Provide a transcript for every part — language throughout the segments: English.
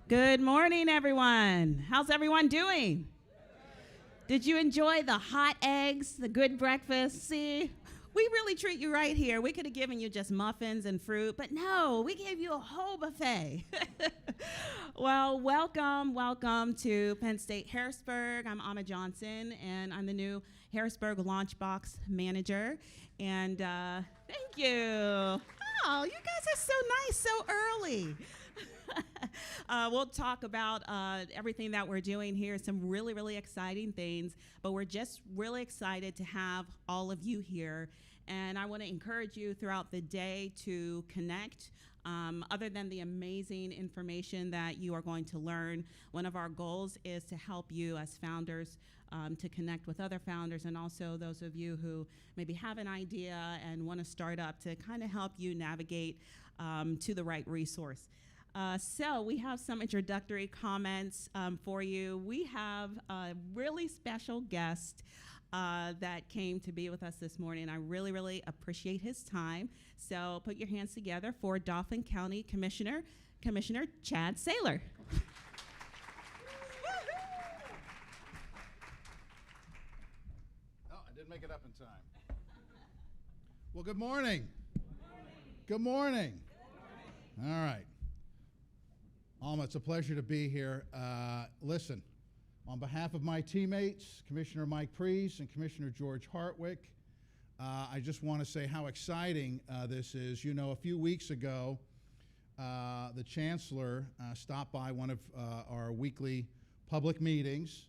Good morning, everyone. How's everyone doing? Did you enjoy the hot eggs, the good breakfast? See, we really treat you right here. We could have given you just muffins and fruit, but no, we gave you a whole buffet. Well, welcome to Penn State Harrisburg. I'm Amma Johnson, and I'm the new Harrisburg LaunchBox manager. And thank you. Oh, you guys are so nice so early. We'll talk about everything that we're doing here, some really exciting things, but we're just really excited to have all of you here. And I want to encourage you throughout the day to connect. Other than the amazing information that you are going to learn, one of our goals is to help you as founders to connect with other founders, and also those of you who maybe have an idea and want to start up, to kind of help you navigate to the right resource. So we have some introductory comments for you. We have a really special guest that came to be with us this morning. I really appreciate his time. So put your hands together for Dauphin County Commissioner Chad Saylor. Oh, I didn't make it up in time. Well, good morning. Good morning. All right. Alma, it's a pleasure to be here. Listen, on behalf of my teammates, Commissioner Mike Preece and Commissioner George Hartwick, I just want to say how exciting this is. You know, a few weeks ago, the Chancellor stopped by one of our weekly public meetings,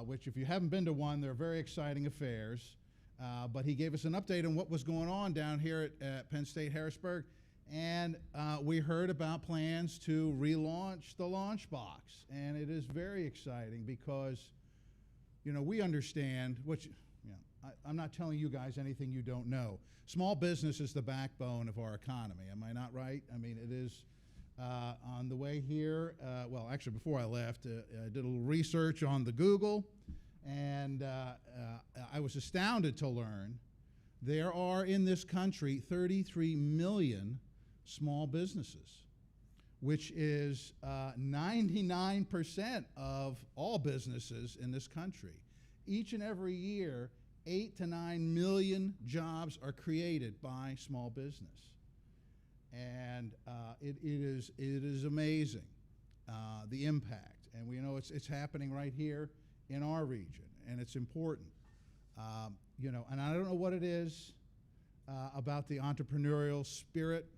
which if you haven't been to one, they're very exciting affairs. But he gave us an update on what was going on down here at Penn State Harrisburg. And we heard about plans to relaunch the LaunchBox, and it is very exciting because, you know, we understand I'm not telling you guys anything you don't know. Small business is the backbone of our economy. Am I not right? I mean, it is. On the way here, well, actually, before I left, I did a little research on the Google, and I was astounded to learn there are in this country 33 million small businesses, which is 99% of all businesses in this country. Each and every year, 8 to 9 million jobs are created by small business. And it is amazing, the impact. And we know it's happening right here in our region, and it's important. You know, and I don't know what it is about the entrepreneurial spirit,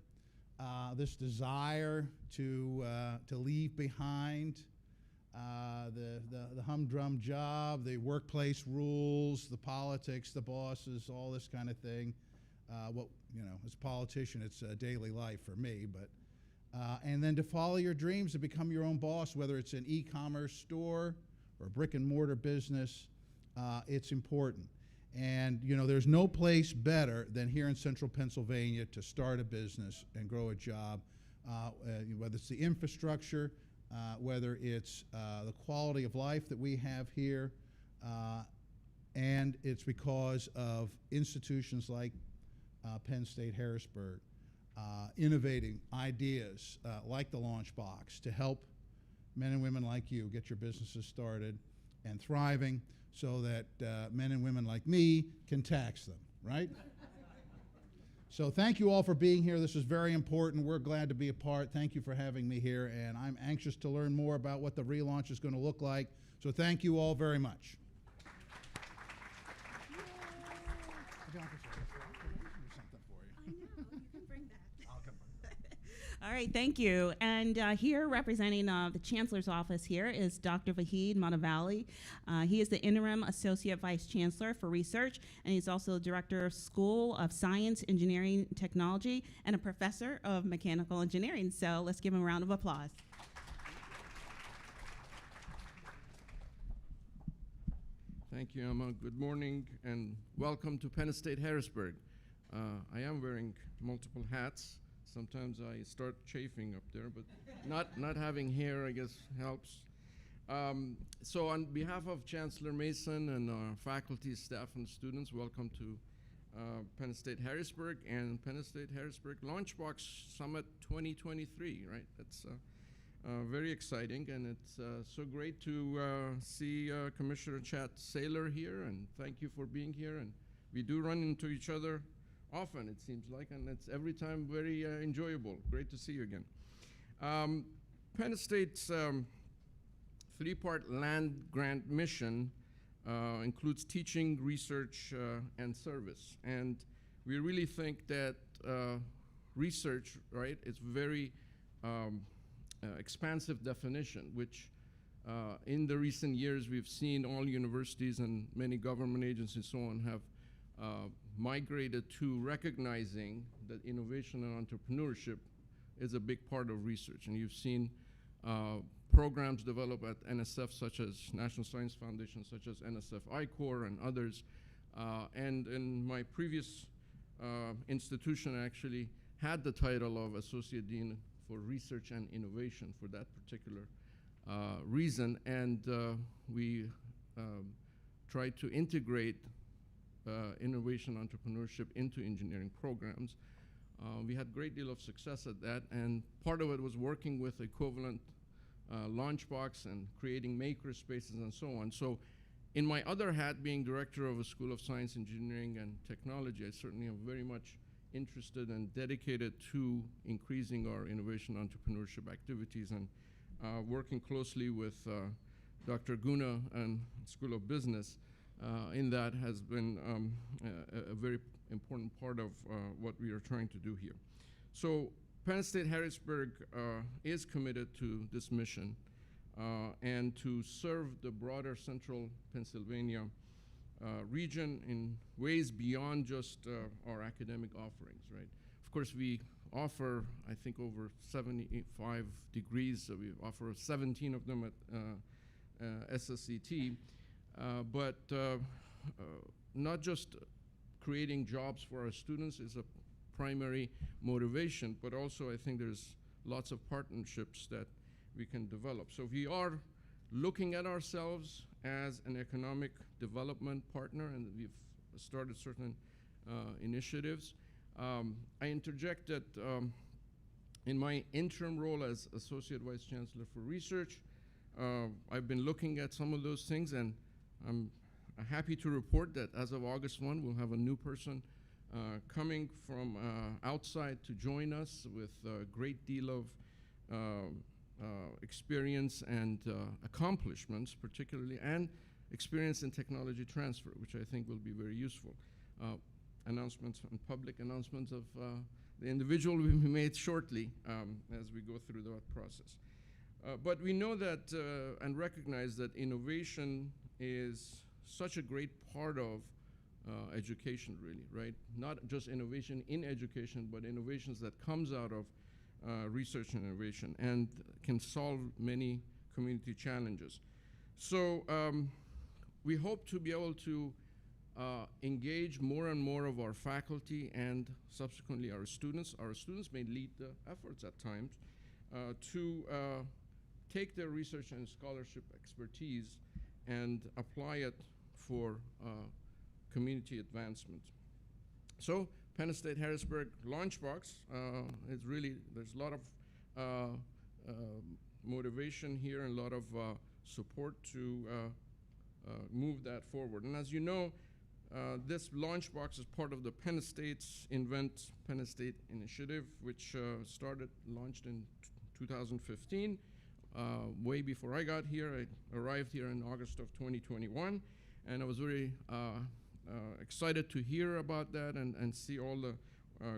this desire to leave behind the humdrum job, the workplace rules, the politics, the bosses, all this kind of thing. As a politician, it's daily life for me. But and then to follow your dreams, to become your own boss, whether it's an e-commerce store or a brick and mortar business, it's important. And, you know, there's no place better than here in central Pennsylvania to start a business and grow a job, whether it's the infrastructure, whether it's the quality of life that we have here, and it's because of institutions like Penn State Harrisburg innovating ideas like the LaunchBox to help men and women like you get your businesses started and thriving, so that men and women like me can tax them, right? So thank you all for being here. This is very important. We're glad to be a part. Thank you for having me here, and I'm anxious to learn more about what the relaunch is going to look like. So thank you all very much. All right, thank you. And here representing the Chancellor's office here is Dr. Vahid Montevalli. He is the Interim Associate Vice Chancellor for Research, and he's also the Director of School of Science, Engineering, Technology, and a Professor of Mechanical Engineering. So let's give him a round of applause. Thank you, Emma. Good morning and welcome to Penn State Harrisburg. I am wearing multiple hats. Sometimes I start chafing up there, but not having hair, I guess, helps. So on behalf of Chancellor Mason and our faculty, staff, and students, welcome to Penn State Harrisburg and Penn State Harrisburg LaunchBox Summit 2023, right? That's Very exciting, and it's so great to see Commissioner Chad Saylor here, and thank you for being here. And we do run into each other often, it seems like, and it's every time very enjoyable. Great to see you again. Penn State's three-part land grant mission includes teaching, research, and service. And we really think that research, right, is very expansive definition, which in the recent years we've seen all universities and many government agencies and so on have migrated to recognizing that innovation and entrepreneurship is a big part of research. And you've seen programs developed at NSF, such as National Science Foundation, such as NSF I-Corps and others. And in my previous institution, I actually had the title of Associate Dean for Research and Innovation for that particular reason. And we tried to integrate innovation entrepreneurship into engineering programs. We had a great deal of success at that, and part of it was working with equivalent LaunchBox and creating maker spaces and so on. So in my other hat, being director of a School of Science, Engineering, and Technology, I certainly am very much interested and dedicated to increasing our innovation entrepreneurship activities, and working closely with Dr. Guna and School of Business in that has been a very important part of what we are trying to do here. So Penn State Harrisburg is committed to this mission and to serve the broader central Pennsylvania region in ways beyond just our academic offerings, right? Of course, we offer, I think, over 75 degrees, so we offer 17 of them at SSCT, but not just creating jobs for our students is a primary motivation, but also I think there's lots of partnerships that we can develop. So we are looking at ourselves as an economic development partner, and we've started certain initiatives. I interject that in my interim role as Associate Vice Chancellor for Research, I've been looking at some of those things, and I'm happy to report that as of August 1, we'll have a new person coming from outside to join us with a great deal of experience and accomplishments, particularly, and experience in technology transfer, which I think will be very useful. Announcements and public announcements of the individual will be made shortly as we go through that process. But we know that and recognize that innovation is such a great part of education, really, right? Not just innovation in education, but innovations that comes out of research and innovation and can solve many community challenges. So we hope to be able to engage more and more of our faculty and subsequently our students. Our students may lead the efforts at times to take their research and scholarship expertise and apply it for community advancement. So Penn State Harrisburg LaunchBox is really, there's a lot of motivation here and a lot of support to move that forward. And as you know, this LaunchBox is part of the Penn State's Invent Penn State initiative, which launched in 2015. Way before I got here. I arrived here in August of 2021, and I was very excited to hear about that and see all the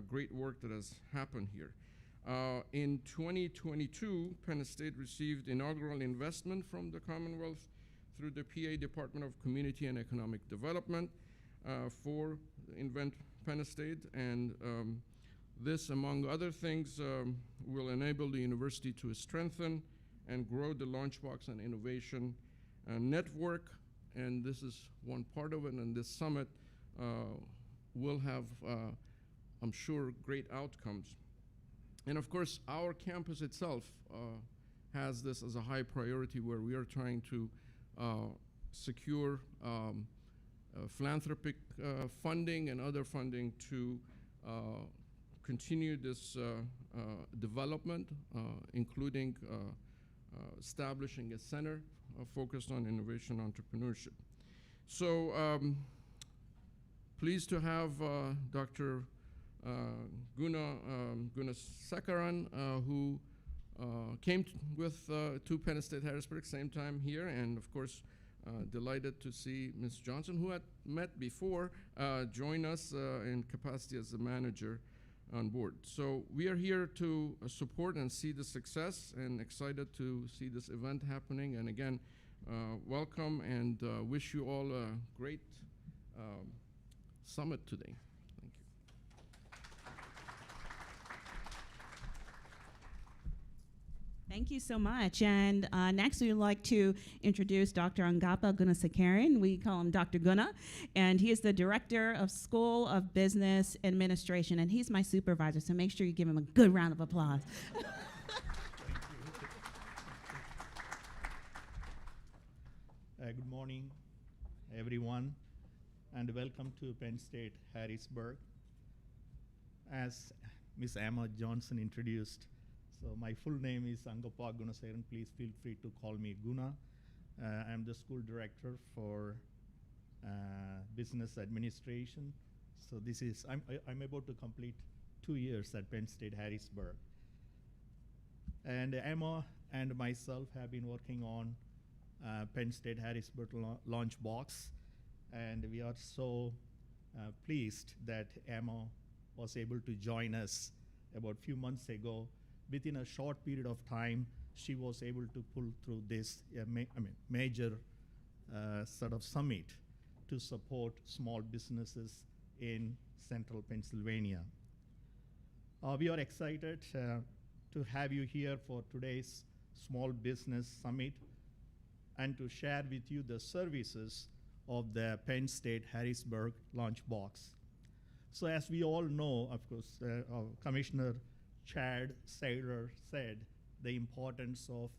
great work that has happened here. In 2022, Penn State received inaugural investment from the Commonwealth through the PA Department of Community and Economic Development for Invent Penn State, and this, among other things, will enable the university to strengthen and grow the LaunchBox and innovation network, and this is one part of it, and this summit will have, I'm sure, great outcomes. And of course, our campus itself has this as a high priority, where we are trying to secure philanthropic funding and other funding to continue this development, including establishing a center focused on innovation entrepreneurship. So pleased to have Dr. Guna Sakaran, who came to Penn State Harrisburg same time here, and of course delighted to see Ms. Johnson, who had met before, join us in capacity as the manager on board. So we are here to support and see the success, and excited to see this event happening. And again, welcome, and wish you all a great summit today. Thank you. Thank you so much. And next, we'd like to introduce Dr. Angapa Gunasekaran. We call him Dr. Guna, and he is the Director of School of Business Administration, and he's my supervisor, so make sure you give him a good round of applause. Good morning, everyone, and welcome to Penn State Harrisburg. As Ms. Emma Johnson introduced, so my full name is Angapa Gunasekaran. Please feel free to call me Guna. I'm the school director for business administration. So I'm about to complete 2 years at Penn State Harrisburg. And Emma and myself have been working on Penn State Harrisburg LaunchBox, and we are so pleased that Emma was able to join us about a few months ago. Within a short period of time, she was able to pull through this major sort of summit to support small businesses in central Pennsylvania. We are excited to have you here for today's Small Business Summit and to share with you the services of the Penn State Harrisburg LaunchBox. So as we all know, of course, Commissioner Chad Saylor said the importance of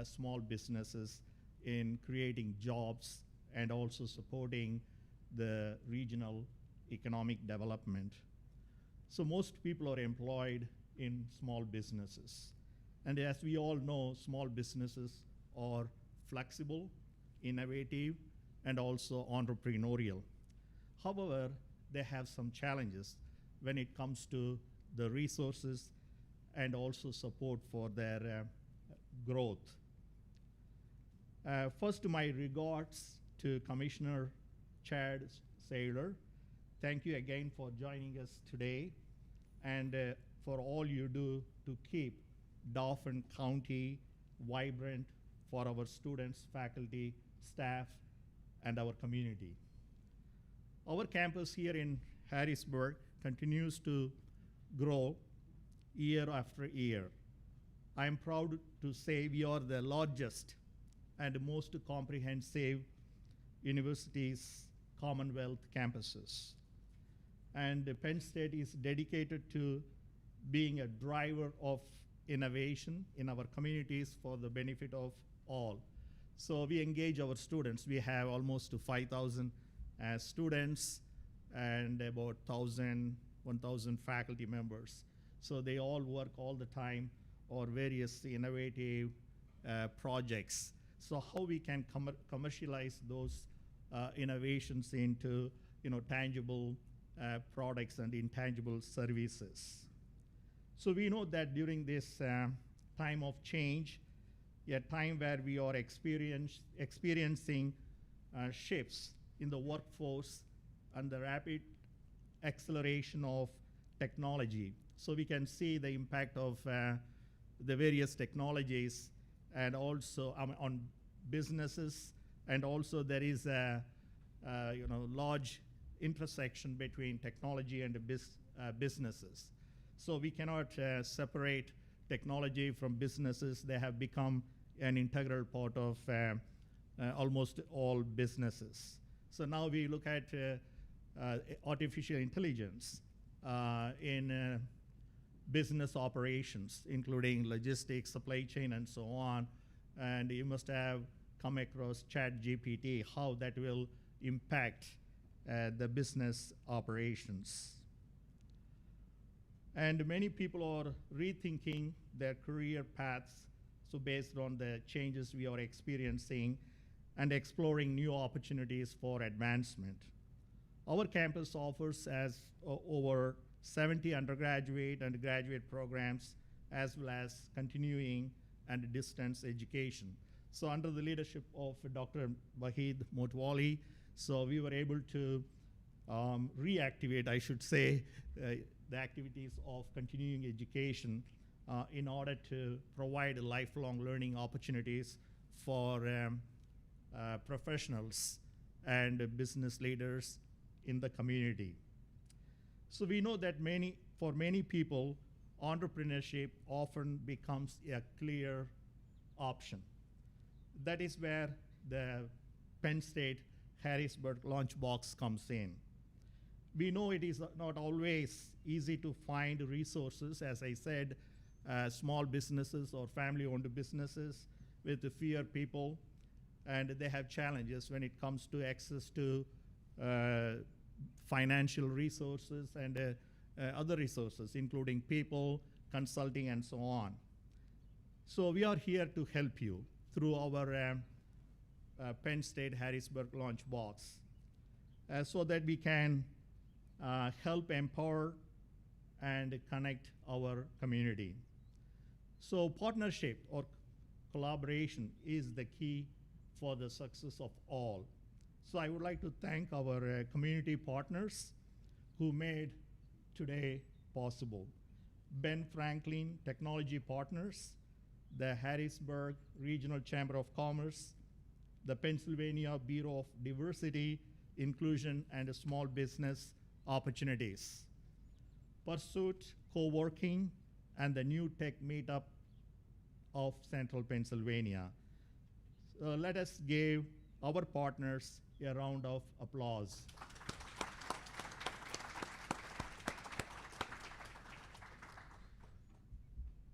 small businesses in creating jobs and also supporting the regional economic development. So most people are employed in small businesses. And as we all know, small businesses are flexible, innovative, and also entrepreneurial. However, they have some challenges when it comes to the resources and also support for their growth. First, my regards to Commissioner Chad Saylor. Thank you again for joining us today and for all you do to keep Dauphin County vibrant for our students, faculty, staff, and our community. Our campus here in Harrisburg continues to grow year after year. I am proud to say we are the largest and most comprehensive university's Commonwealth campuses. And Penn State is dedicated to being a driver of innovation in our communities for the benefit of all. So we engage our students. We have almost 5,000 students and about 1,000 faculty members. So they all work all the time on various innovative projects. So how we can commercialize those innovations into tangible products and intangible services. So we know that during this time of change, a time where we are experiencing shifts in the workforce and the rapid acceleration of technology. So we can see the impact of the various technologies and also on businesses, and also there is a large intersection between technology and businesses. So we cannot separate technology from businesses. They have become an integral part of almost all businesses. So now we look at artificial intelligence in business operations, including logistics, supply chain, and so on. And you must have come across ChatGPT, how that will impact the business operations. And many people are rethinking their career paths. So based on the changes we are experiencing and exploring new opportunities for advancement. Our campus offers over 70 undergraduate and graduate programs, as well as continuing and distance education. So under the leadership of Dr. Wahid Motwali, so we were able to reactivate, I should say, the activities of continuing education in order to provide lifelong learning opportunities for professionals and business leaders in the community. So we know that for many people, entrepreneurship often becomes a clear option. That is where the Penn State Harrisburg LaunchBox comes in. We know it is not always easy to find resources, as I said, small businesses or family-owned businesses with fewer people, and they have challenges when it comes to access to financial resources and other resources, including people, consulting, and so on. So we are here to help you through our Penn State Harrisburg LaunchBox so that we can help empower and connect our community. So partnership or collaboration is the key for the success of all. So I would like to thank our community partners who made today possible. Ben Franklin Technology Partners, the Harrisburg Regional Chamber of Commerce, the Pennsylvania Bureau of Diversity, Inclusion, and Small Business Opportunities, Pursuit Co-working, and the New Tech Meetup of Central Pennsylvania. So let us give our partners a round of applause.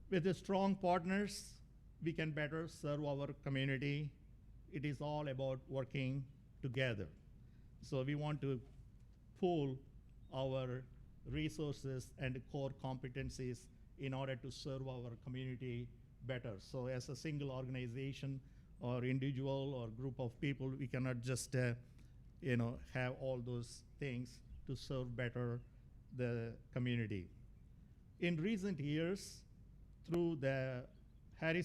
With the strong partners, we can better serve our community. It is all about working together. So we want to pool our resources and core competencies in order to serve our community better. So as a single organization or individual or group of people, we cannot just have all those things to serve better the community. In recent years, through the Penn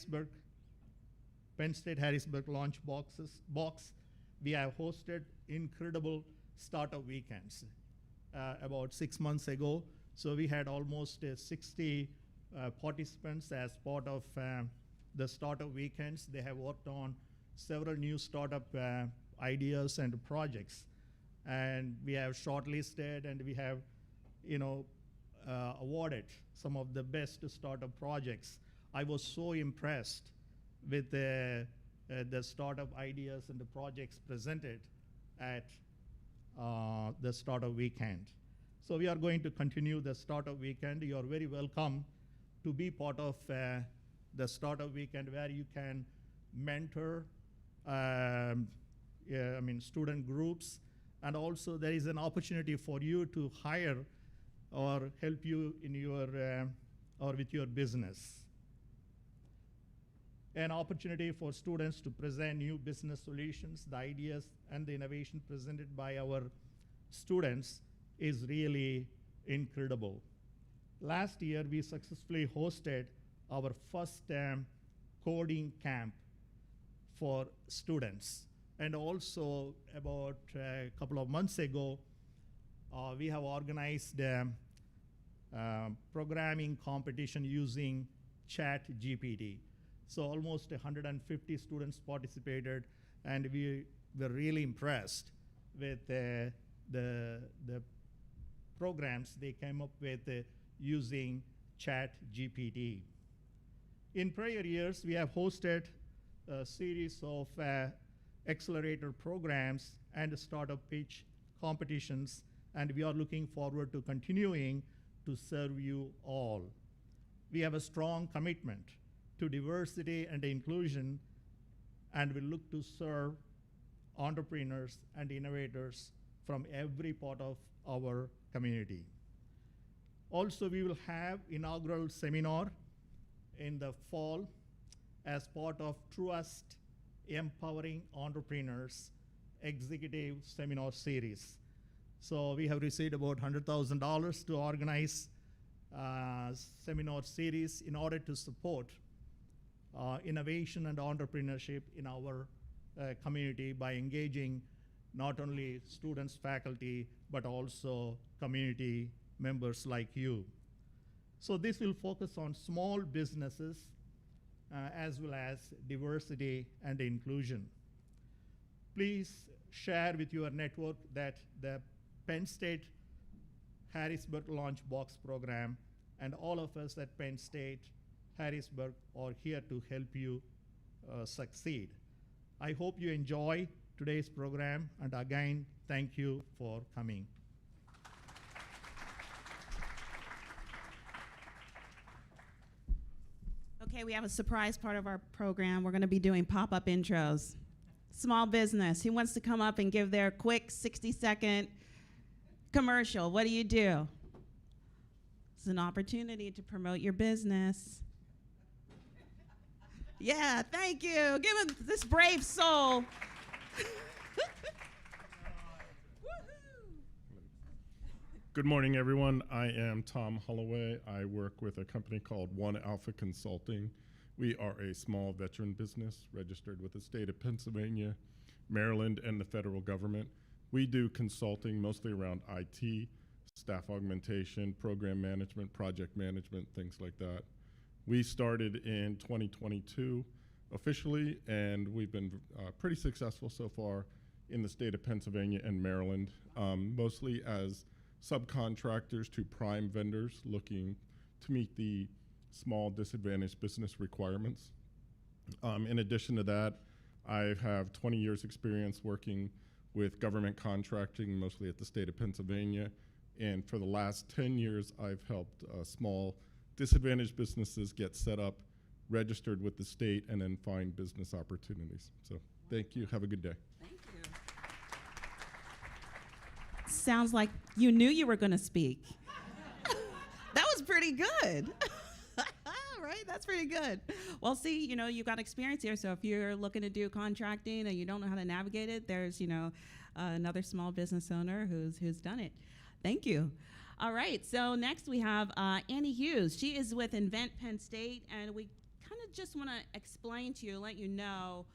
State Harrisburg LaunchBox, we have hosted incredible startup weekends. About 6 months ago, so we had almost 60 participants as part of the startup weekends. They have worked on several new startup ideas and projects, and we have shortlisted and we have awarded some of the best startup projects. I was so impressed with the startup ideas and the projects presented at the startup weekend. So we are going to continue the startup weekend. You are very welcome to be part of the startup weekend, where you can mentor student groups, and also there is an opportunity for you to hire or help you in your or with your business. An opportunity for students to present new business solutions, the ideas and the innovation presented by our students is really incredible. Last year, we successfully hosted our first coding camp for students. And also about a couple of months ago, we have organized a programming competition using ChatGPT. So almost 150 students participated, and we were really impressed with the programs they came up with using ChatGPT. In prior years, we have hosted a series of accelerator programs and startup pitch competitions, and we are looking forward to continuing to serve you all. We have a strong commitment to diversity and inclusion, and we look to serve entrepreneurs and innovators from every part of our community. Also, we will have inaugural seminar in the fall, as part of Trust Empowering Entrepreneurs Executive Seminar Series. So we have received about $100,000 to organize seminar series in order to support innovation and entrepreneurship in our community by engaging not only students, faculty, but also community members like you. So this will focus on small businesses as well as diversity and inclusion. Please share with your network that the Penn State Harrisburg LaunchBox program and all of us at Penn State Harrisburg are here to help you succeed. I hope you enjoy today's program, and again, thank you for coming. Okay, we have a surprise part of our program. We're going to be doing pop-up intros. Small business, who wants to come up and give their quick 60-second commercial? What do? It's an opportunity to promote your business. Yeah, thank you. Give him this brave soul. Good morning, everyone. I am Tom Holloway. I work with a company called One Alpha Consulting. We are a small veteran business registered with the state of Pennsylvania, Maryland, and the federal government. We do consulting mostly around IT, staff augmentation, program management, project management, things like that. We started in 2022 officially, and we've been pretty successful so far in the state of Pennsylvania and Maryland, mostly as subcontractors to prime vendors looking to meet the small disadvantaged business requirements. In addition to that, I have 20 years experience working with government contracting, mostly at the state of Pennsylvania. And for the last 10 years, I've helped small disadvantaged businesses get set up, registered with the state, and then find business opportunities. So thank you. Have a good day. Thank you. Sounds like you knew you were going to speak. That was pretty good. Right? That's pretty good. Well, see, you've got experience here. So if you're looking to do contracting and you don't know how to navigate it, there's, another small business owner who's done it. Thank you. All right. So next we have Annie Hughes. She is with Invent Penn State, and we kind of just want to explain to you, let you know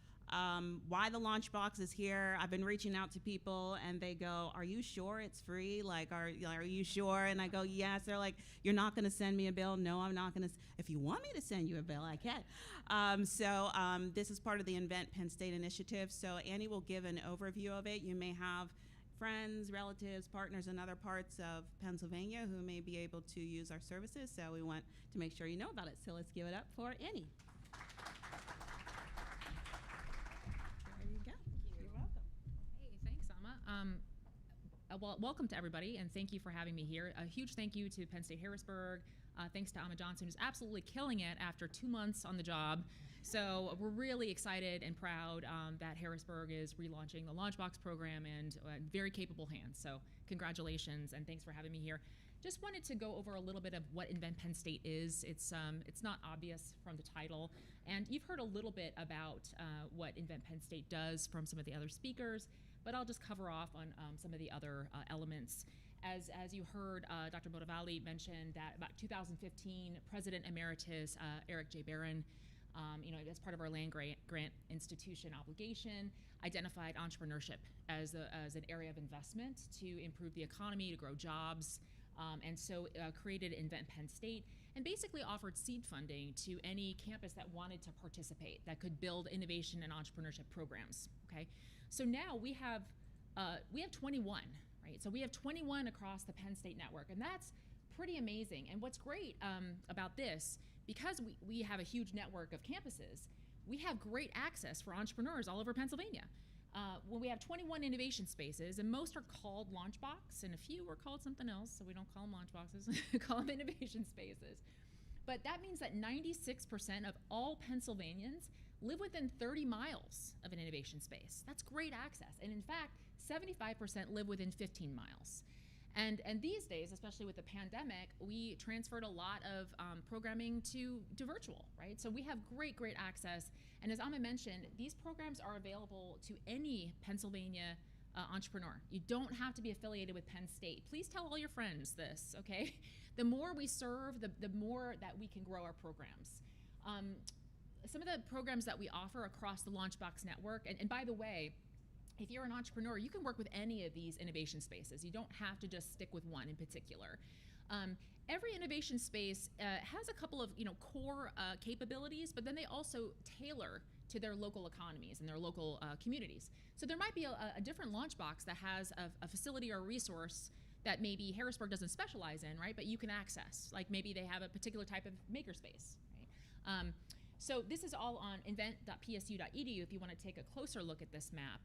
why the LaunchBox is here. I've been reaching out to people, and they go, "Are you sure it's free? Like, are you sure?" And I go, "Yes." They're like, "You're not going to send me a bill?" "No, I'm not going to. If you want me to send you a bill, I can." So this is part of the Invent Penn State initiative. So Annie will give an overview of it. You may have friends, relatives, partners in other parts of Pennsylvania who may be able to use our services. So we want to make sure you know about it. So let's give it up for Annie. Well, welcome to everybody, and thank you for having me here. A huge thank you to Penn State Harrisburg. Thanks to Amma Johnson, who's absolutely killing it after 2 months on the job. So we're really excited and proud that Harrisburg is relaunching the LaunchBox program and very capable hands. So congratulations, and thanks for having me here. Just wanted to go over a little bit of what Invent Penn State is. It's not obvious from the title, and you've heard a little bit about what Invent Penn State does from some of the other speakers, but I'll just cover off on some of the other elements. As you heard, Dr. Modavalli mentioned that about 2015, President Emeritus Eric J. Barron, as part of our land grant institution obligation, identified entrepreneurship as an area of investment to improve the economy, to grow jobs, and so created Invent Penn State and basically offered seed funding to any campus that wanted to participate, that could build innovation and entrepreneurship programs. Okay, so now we have 21, right? So we have 21 across the Penn State network, and that's pretty amazing. And what's great about this, because we have a huge network of campuses, we have great access for entrepreneurs all over Pennsylvania. When we have 21 innovation spaces, and most are called LaunchBox, and a few are called something else, so we don't call them LaunchBoxes, we call them innovation spaces. But that means that 96% of all Pennsylvanians live within 30 miles of an innovation space. That's great access. And in fact, 75% live within 15 miles. And these days, especially with the pandemic, we transferred a lot of programming to virtual, right? So we have great access. And as Amma mentioned, these programs are available to any Pennsylvania entrepreneur. You don't have to be affiliated with Penn State. Please tell all your friends this, okay? The more we serve, the more that we can grow our programs. Some of the programs that we offer across the LaunchBox network, and by the way, if you're an entrepreneur, you can work with any of these innovation spaces. You don't have to just stick with one in particular. Every innovation space has a couple of core capabilities, but then they also tailor to their local economies and their local communities. So there might be a different LaunchBox that has a facility or a resource that maybe Harrisburg doesn't specialize in, right? But you can access, like maybe they have a particular type of makerspace, right? So this is all on invent.psu.edu if you want to take a closer look at this map.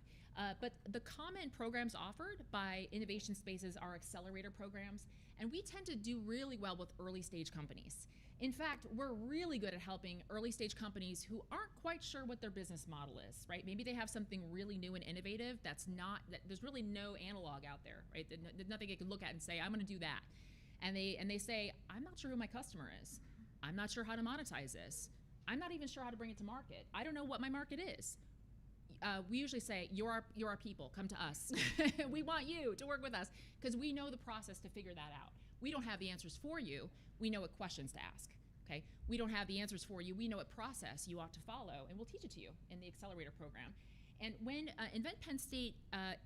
But the common programs offered by innovation spaces are accelerator programs, and we tend to do really well with early stage companies. In fact, we're really good at helping early stage companies who aren't quite sure what their business model is, right? Maybe they have something really new and innovative that there's really no analog out there, right? There's nothing they can look at and say, I'm gonna do that. And they say, I'm not sure who my customer is. I'm not sure how to monetize this. I'm not even sure how to bring it to market. I don't know what my market is. We usually say, you're our people, come to us. We want you to work with us because we know the process to figure that out. We don't have the answers for you. We know what questions to ask, okay? We don't have the answers for you. We know what process you ought to follow, and we'll teach it to you in the accelerator program. And when Invent Penn State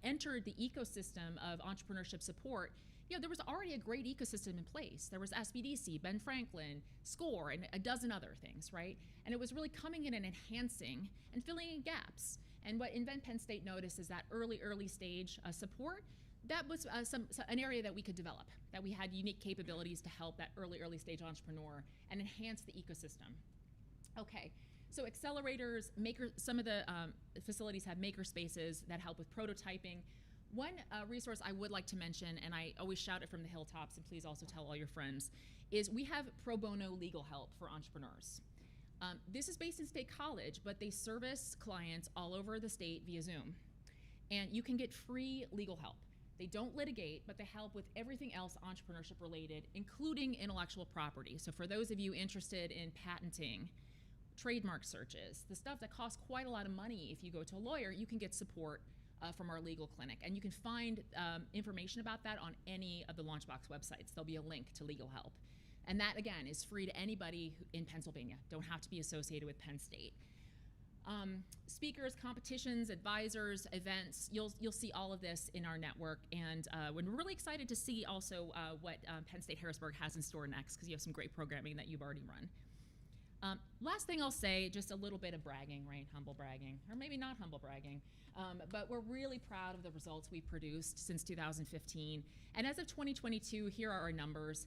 entered the ecosystem of entrepreneurship support, there was already a great ecosystem in place. There was SBDC, Ben Franklin, SCORE, and a dozen other things, right? And it was really coming in and enhancing and filling in gaps. And what Invent Penn State noticed is that early stage support, that was an area that we could develop, that we had unique capabilities to help that early stage entrepreneur and enhance the ecosystem. Okay, so accelerators, some of the facilities have maker spaces that help with prototyping. One resource I would like to mention, and I always shout it from the hilltops, and please also tell all your friends, is we have pro bono legal help for entrepreneurs. This is based in State College, but they service clients all over the state via Zoom. And you can get free legal help. They don't litigate, but they help with everything else entrepreneurship related, including intellectual property. So for those of you interested in patenting, trademark searches, the stuff that costs quite a lot of money if you go to a lawyer, you can get support from our legal clinic. And you can find information about that on any of the LaunchBox websites. There'll be a link to legal help. And that, again, is free to anybody in Pennsylvania. Don't have to be associated with Penn State. Speakers, competitions, advisors, events, you'll see all of this in our network. And we're really excited to see also what Penn State Harrisburg has in store next, because you have some great programming that you've already run. Last thing I'll say, just a little bit of bragging, right? Humble bragging, or maybe not humble bragging. But we're really proud of the results we've produced since 2015. And as of 2022, here are our numbers.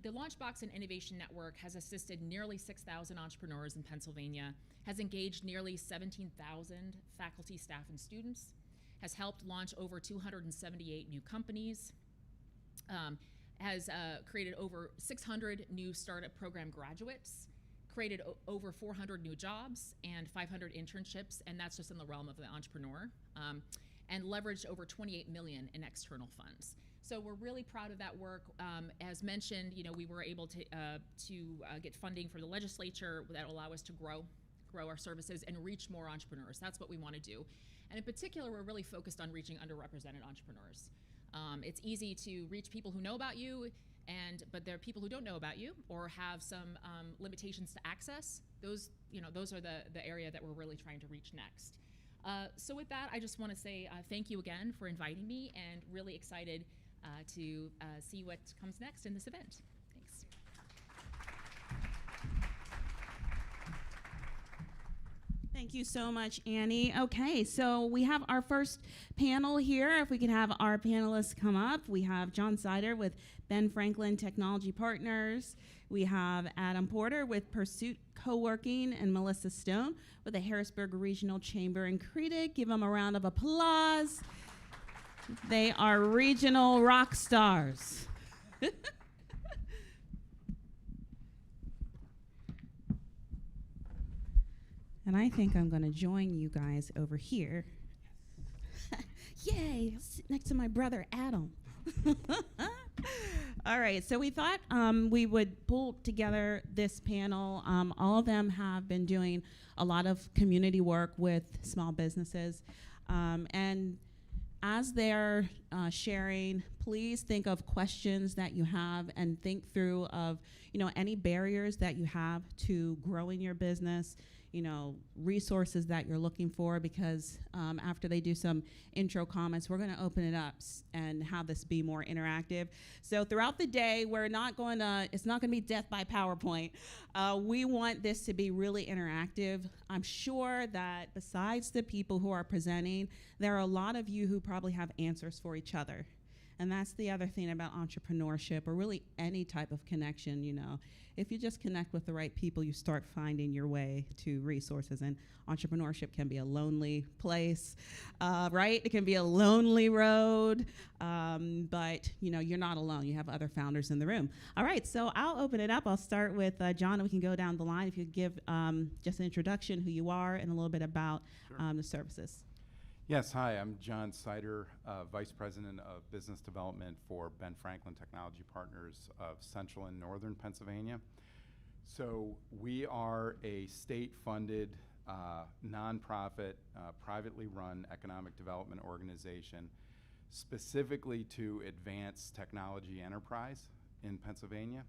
The LaunchBox and Innovation Network has assisted nearly 6,000 entrepreneurs in Pennsylvania, has engaged nearly 17,000 faculty, staff, and students, has helped launch over 278 new companies, has created over 600 new startup program graduates, created over 400 new jobs and 500 internships, and that's just in the realm of the entrepreneur, and leveraged over 28 million in external funds. So we're really proud of that work. As mentioned, we were able to get funding from the legislature that will allow us to grow our services and reach more entrepreneurs. That's what we want to do. And in particular, we're really focused on reaching underrepresented entrepreneurs. It's easy to reach people who know about you, but there are people who don't know about you or have some limitations to access. Those are the area that we're really trying to reach next. So with that, I just want to say thank you again for inviting me, and really excited to see what comes next in this event. Thanks. Thank you so much, Annie. Okay, so we have our first panel here. If we can have our panelists come up. We have John Sider with Ben Franklin Technology Partners. We have Adam Porter with Pursuit Co-working, and Melissa Stone with the Harrisburg Regional Chamber and Creative. Give them a round of applause. They are regional rock stars. And I think I'm going to join you guys over here. Yay, I'll sit next to my brother, Adam. All right, so we thought we would pull together this panel. All of them have been doing a lot of community work with small businesses. And as they're sharing, please think of questions that you have and think through of, any barriers that you have to growing your business, resources that you're looking for, because after they do some intro comments, we're going to open it up and have this be more interactive. So throughout the day, it's not going to be death by PowerPoint. We want this to be really interactive. I'm sure that besides the people who are presenting, there are a lot of you who probably have answers for each other. And that's the other thing about entrepreneurship, or really any type of connection. If you just connect with the right people, you start finding your way to resources. And entrepreneurship can be a lonely place, right? It can be a lonely road, but you're not alone. You have other founders in the room. All right, so I'll open it up. I'll start with John, and we can go down the line. If you could give just an introduction, who you are, and a little bit about the services. Yes, hi, I'm John Sider, Vice President of Business Development for Ben Franklin Technology Partners of Central and Northern Pennsylvania. So we are a state-funded, nonprofit, privately run economic development organization specifically to advance technology enterprise in Pennsylvania.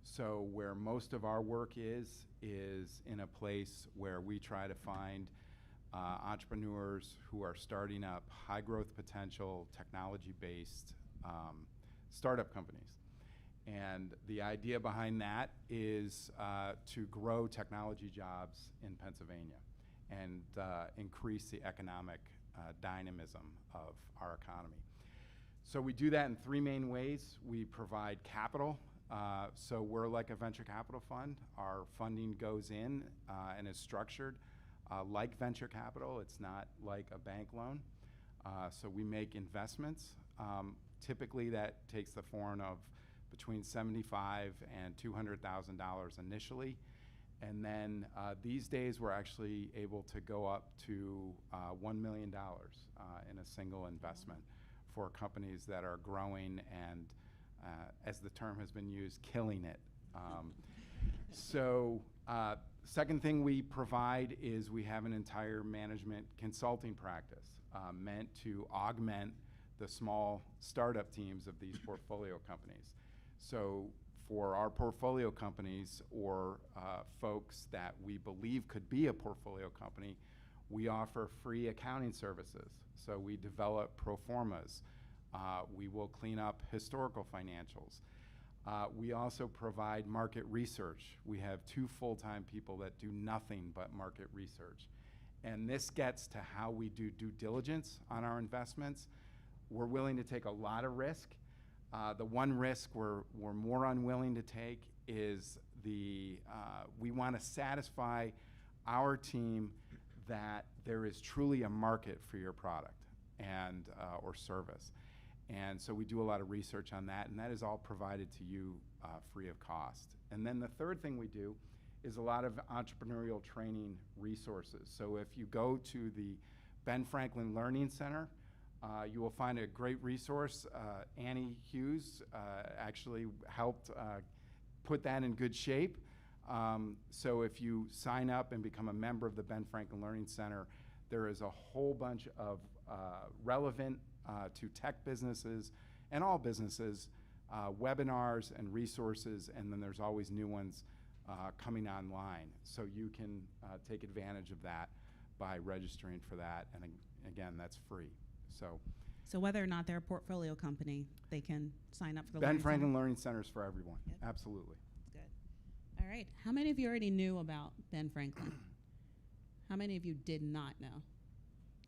So where most of our work is in a place where we try to find entrepreneurs who are starting up high growth potential technology-based startup companies. And the idea behind that is to grow technology jobs in Pennsylvania and increase the economic dynamism of our economy. So we do that in three main ways. We provide capital. So we're like a venture capital fund. Our funding goes in and is structured like venture capital. It's not like a bank loan. So we make investments. Typically that takes the form of between $75,000 and $200,000 initially. And then these days we're actually able to go up to $1 million in a single investment for companies that are growing and, as the term has been used, killing it. Second thing we provide is we have an entire management consulting practice meant to augment the small startup teams of these portfolio companies. So for our portfolio companies or folks that we believe could be a portfolio company, we offer free accounting services. So we develop pro formas. We will clean up historical financials. We also provide market research. We have 2 full-time people that do nothing but market research. And this gets to how we do due diligence on our investments. We're willing to take a lot of risk. The one risk we're more unwilling to take is we want to satisfy our team that there is truly a market for your product and or service. And so we do a lot of research on that, and that is all provided to you free of cost. And then the third thing we do is a lot of entrepreneurial training resources. So if you go to the Ben Franklin Learning Center, you will find a great resource. Annie Hughes actually helped put that in good shape. So if you sign up and become a member of the Ben Franklin Learning Center, there is a whole bunch of relevant to tech businesses and all businesses, webinars and resources, and then there's always new ones coming online. So you can take advantage of that by registering for that, and again, that's free. So whether or not they're a portfolio company, they can sign up for the Ben Franklin Learning Centers for everyone. Yep. Absolutely. That's good. All right. How many of you already knew about Ben Franklin? How many of you did not know?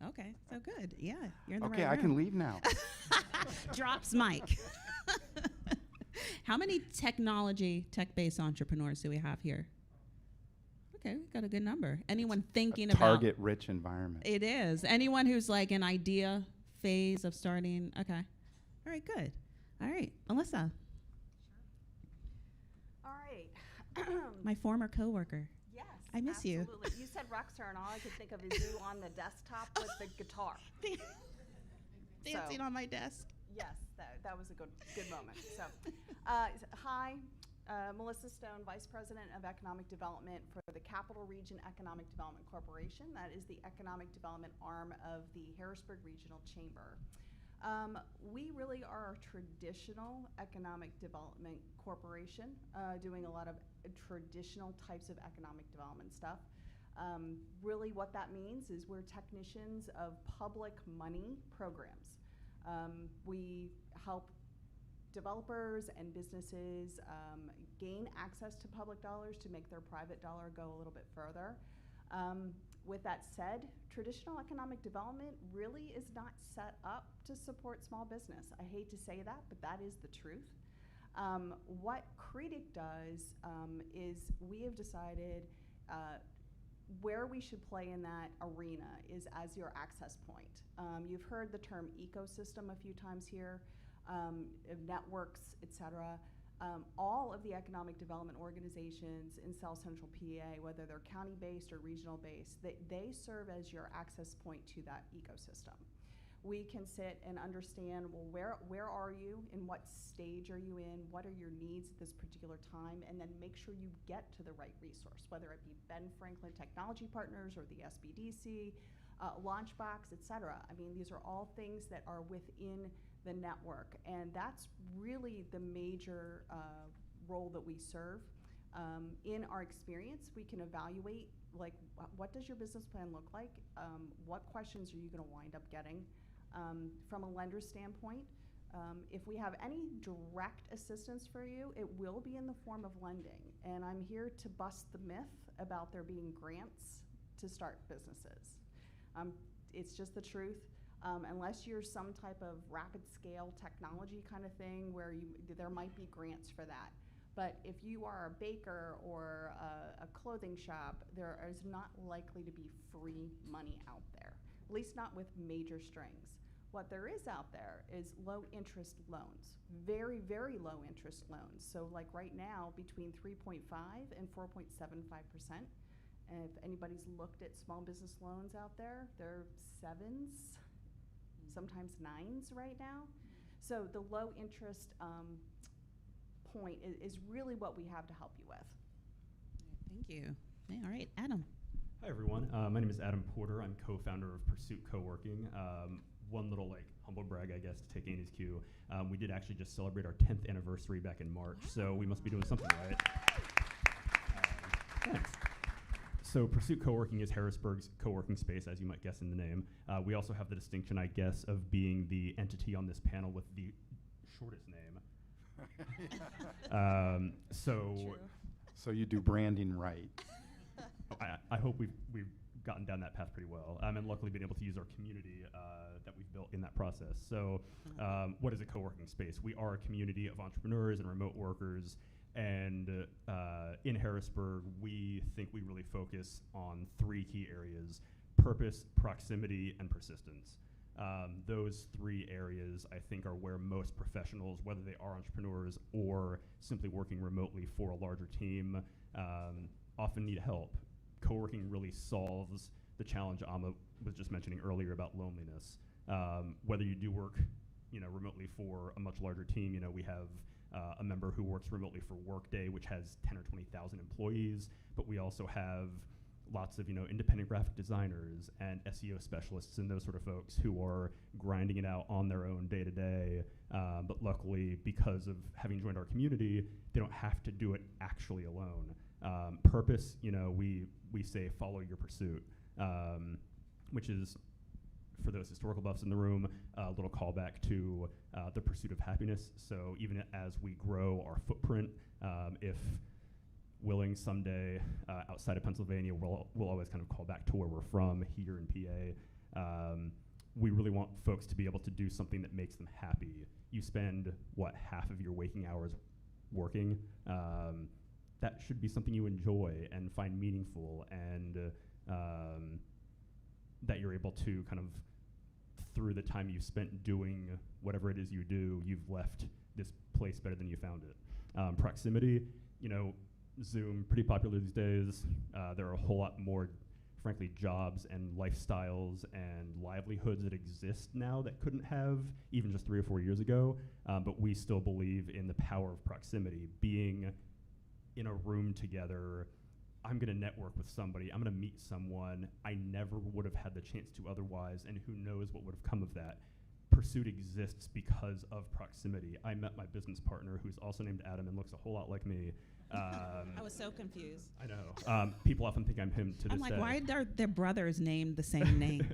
Okay, so good. Yeah, you're in the right Okay, I can leave now. Drops mic. How many tech-based entrepreneurs do we have here? Okay, we've got a good number. Anyone thinking about Target-rich environment. It is. Anyone who's like an idea phase of starting? Okay. All right, good. All right, Alyssa. All right. My former coworker. Yes. I miss you. Absolutely. You said Rockstar, and all I could think of is you on the desktop with the guitar. Dancing on my desk. Yes, that that was a good moment. So, hi, Melissa Stone, Vice President of Economic Development for the Capital Region Economic Development Corporation. That is the economic development arm of the Harrisburg Regional Chamber. We really are a traditional economic development corporation, doing a lot of traditional types of economic development stuff. Really what that means is we're technicians of public money programs. We help developers and businesses gain access to public dollars to make their private dollar go a little bit further. With that said, traditional economic development really is not set up to support small business. I hate to say that, but that is the truth. What CREDIC does is we have decided where we should play in that arena is as your access point. You've heard the term ecosystem a few times here, networks, et cetera. All of the economic development organizations in South Central PA, whether they're county-based or regional-based, they serve as your access point to that ecosystem. We can sit and understand, well, where are you? In what stage are you in? What are your needs at this particular time? And then make sure you get to the right resource, whether it be Ben Franklin Technology Partners or the SBDC, LaunchBox, et cetera. I mean, these are all things that are within the network, and that's really the major role that we serve. In our experience, we can evaluate, like, what does your business plan look like? What questions are you going to wind up getting? From a lender standpoint, if we have any direct assistance for you, it will be in the form of lending. And I'm here to bust the myth about there being grants to start businesses. It's just the truth. Unless you're some type of rapid scale technology kind of thing where there might be grants for that. But if you are a baker or a clothing shop, there is not likely to be free money out there, at least not with major strings. What there is out there is low interest loans, very, very low interest loans. So like right now, between 3.5 and 4.75%. And if anybody's looked at small business loans out there, they're 7s, sometimes 9s right now. So the low interest point is really what we have to help you with. Thank you. All right, Adam. Hi everyone, my name is Adam Porter. I'm co-founder of Pursuit Co-working. One little humble brag, I guess, to take Annie's cue. We did actually just celebrate our 10th anniversary back in March, so we must be doing something right. Thanks. So Pursuit Co-working is Harrisburg's co-working space, as you might guess in the name. We also have the distinction, I guess, of being the entity on this panel with the shortest name. So you do branding right. I hope we've gotten down that path pretty well, and luckily been able to use our community that we've built in that process. So what is a co-working space? We are a community of entrepreneurs and remote workers, and in Harrisburg, we think we really focus on 3 key areas: purpose, proximity, and persistence. Those 3 areas, I think, are where most professionals, whether they are entrepreneurs or simply working remotely for a larger team, often need help. Co-working really solves the challenge Amma was just mentioning earlier about loneliness. Whether you do work, remotely for a much larger team, we have a member who works remotely for Workday, which has 10 or 20,000 employees, but we also have lots of independent graphic designers and SEO specialists and those sort of folks who are grinding it out on their own day to day. But luckily, because of having joined our community, they don't have to do it actually alone. Purpose, we say follow your pursuit, which is, for those historical buffs in the room, a little callback to the pursuit of happiness. So even as we grow our footprint, if willing someday outside of Pennsylvania, we'll always kind of call back to where we're from here in PA. We really want folks to be able to do something that makes them happy. You spend, half of your waking hours working? That should be something you enjoy and find meaningful, and that you're able to kind of, through the time you've spent doing whatever it is you do, you've left this place better than you found it. Proximity, Zoom, pretty popular these days. There are a whole lot more frankly, jobs and lifestyles and livelihoods that exist now that couldn't have even just 3 or 4 years ago. But we still believe in the power of proximity, being in a room together. I'm going to network with somebody. I'm going to meet someone I never would have had the chance to otherwise, and who knows what would have come of that. Pursuit exists because of proximity. I met my business partner, who's also named Adam and looks a whole lot like me. I was so confused. I know. People often think I'm him to this I'm like, day. why are their brothers named the same name?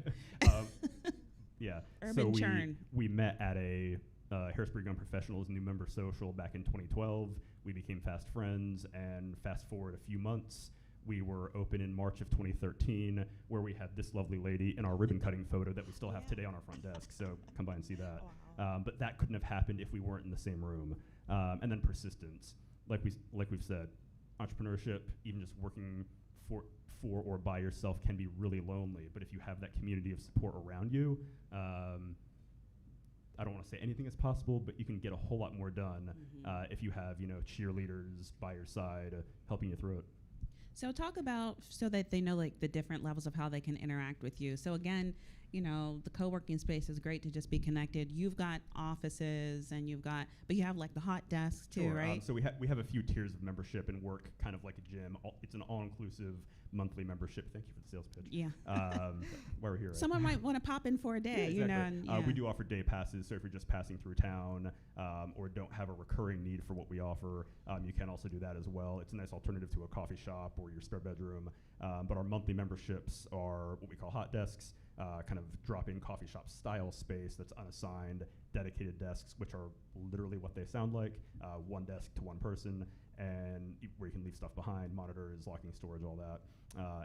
Yeah. Urban so churn. we met at a Harrisburg Young Professionals new member social back in 2012. We became fast friends, and fast forward a few months, we were open in March of 2013, where we had this lovely lady in our ribbon cutting photo that we still have today on our front desk. So come by and see that. Wow. But that couldn't have happened if we weren't in the same room. And then persistence, like we've said, entrepreneurship, even just working for or by yourself, can be really lonely. But if you have that community of support around you, I don't want to say anything is possible, but you can get a whole lot more done if you have, cheerleaders by your side helping you through it. So talk about, so that they know like the different levels of how they can interact with you. So again, the co-working space is great to just be connected. You've got offices and but you have like the hot desk too, Sure. right? So we have a few tiers of membership and work kind of like a gym. It's an all-inclusive monthly membership. Thank you for the sales pitch. Yeah. Why we're here. Right? Someone might want to pop in for a day, Yeah, exactly. and yeah. We do offer day passes, so if you're just passing through town or don't have a recurring need for what we offer, you can also do that as well. It's a nice alternative to a coffee shop or your spare bedroom. But our monthly memberships are what we call hot desks, kind of drop-in coffee shop style space that's unassigned, dedicated desks, which are literally what they sound like, one desk to one person, and where you can leave stuff behind, monitors, locking storage, all that.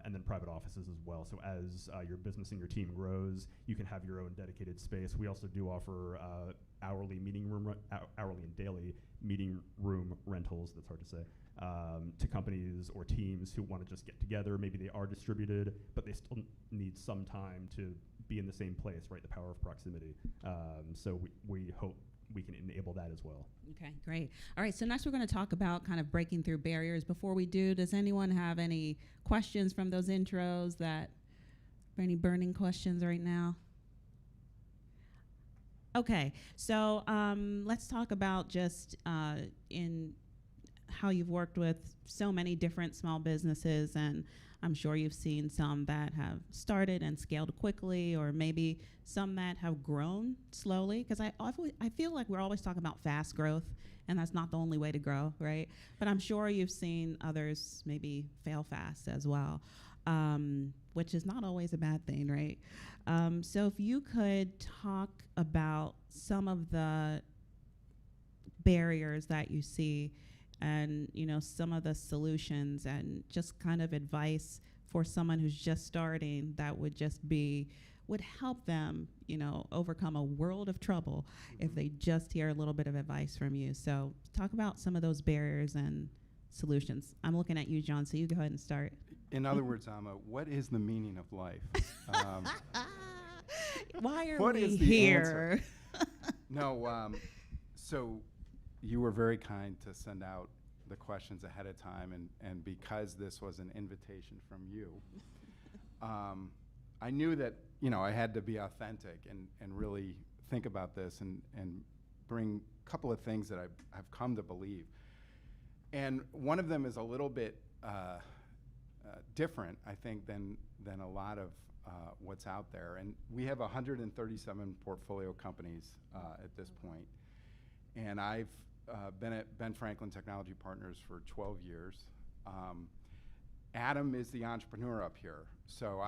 And then private offices as well. So as your business and your team grows, you can have your own dedicated space. We also do offer hourly and daily meeting room rentals, that's hard to say, to companies or teams who want to just get together. Maybe they are distributed, but they still need some time to be in the same place, right? The power of proximity. So we hope we can enable that as well. Okay, great. All right, so next we're going to talk about kind of breaking through barriers. Before we do, does anyone have any questions from those intros, any burning questions right now? Okay, so let's talk about just in how you've worked with so many different small businesses, and I'm sure you've seen some that have started and scaled quickly, or maybe some that have grown slowly, because I feel like we're always talking about fast growth, and that's not the only way to grow, right? But I'm sure you've seen others maybe fail fast as well, which is not always a bad thing, right? So if you could talk about some of the barriers that you see, and some of the solutions, and just kind of advice for someone who's just starting that would help them overcome a world of trouble if they just hear a little bit of advice from you. So talk about some of those barriers and solutions. I'm looking at you, John, so you go ahead and start. In other words, what is the meaning of life? Why are what we is the here? No, so you were very kind to send out the questions ahead of time, and because this was an invitation from you, I knew that I had to be authentic and really think about this and bring a couple of things that I've come to believe. And one of them is a little bit different, I think, than a lot of what's out there. And we have 137 portfolio companies at this point. And I've been at Ben Franklin Technology Partners for 12 years. Adam is the entrepreneur up here. So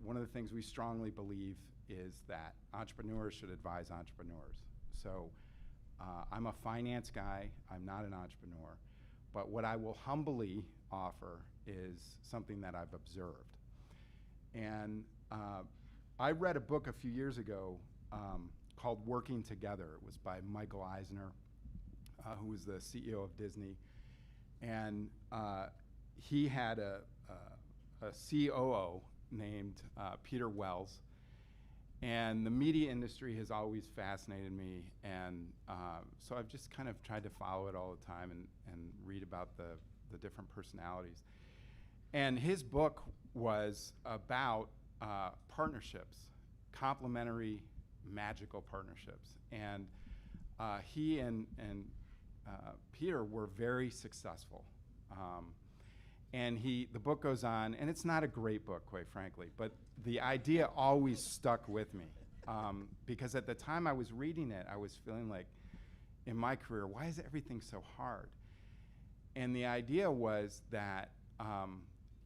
one of the things we strongly believe is that entrepreneurs should advise entrepreneurs. So I'm a finance guy. I'm not an entrepreneur. But what I will humbly offer is something that I've observed. And I read a book a few years ago called Working Together. It was by Michael Eisner, who was the CEO of Disney. And he had a COO named Peter Wells. And the media industry has always fascinated me. And so I've just kind of tried to follow it all the time and read about the different personalities. And his book was about partnerships, complementary, magical partnerships. And he and Peter were very successful. And the book goes on, and it's not a great book, quite frankly, but the idea always stuck with me. Because at the time I was reading it, I was feeling like, in my career, why is everything so hard? And the idea was that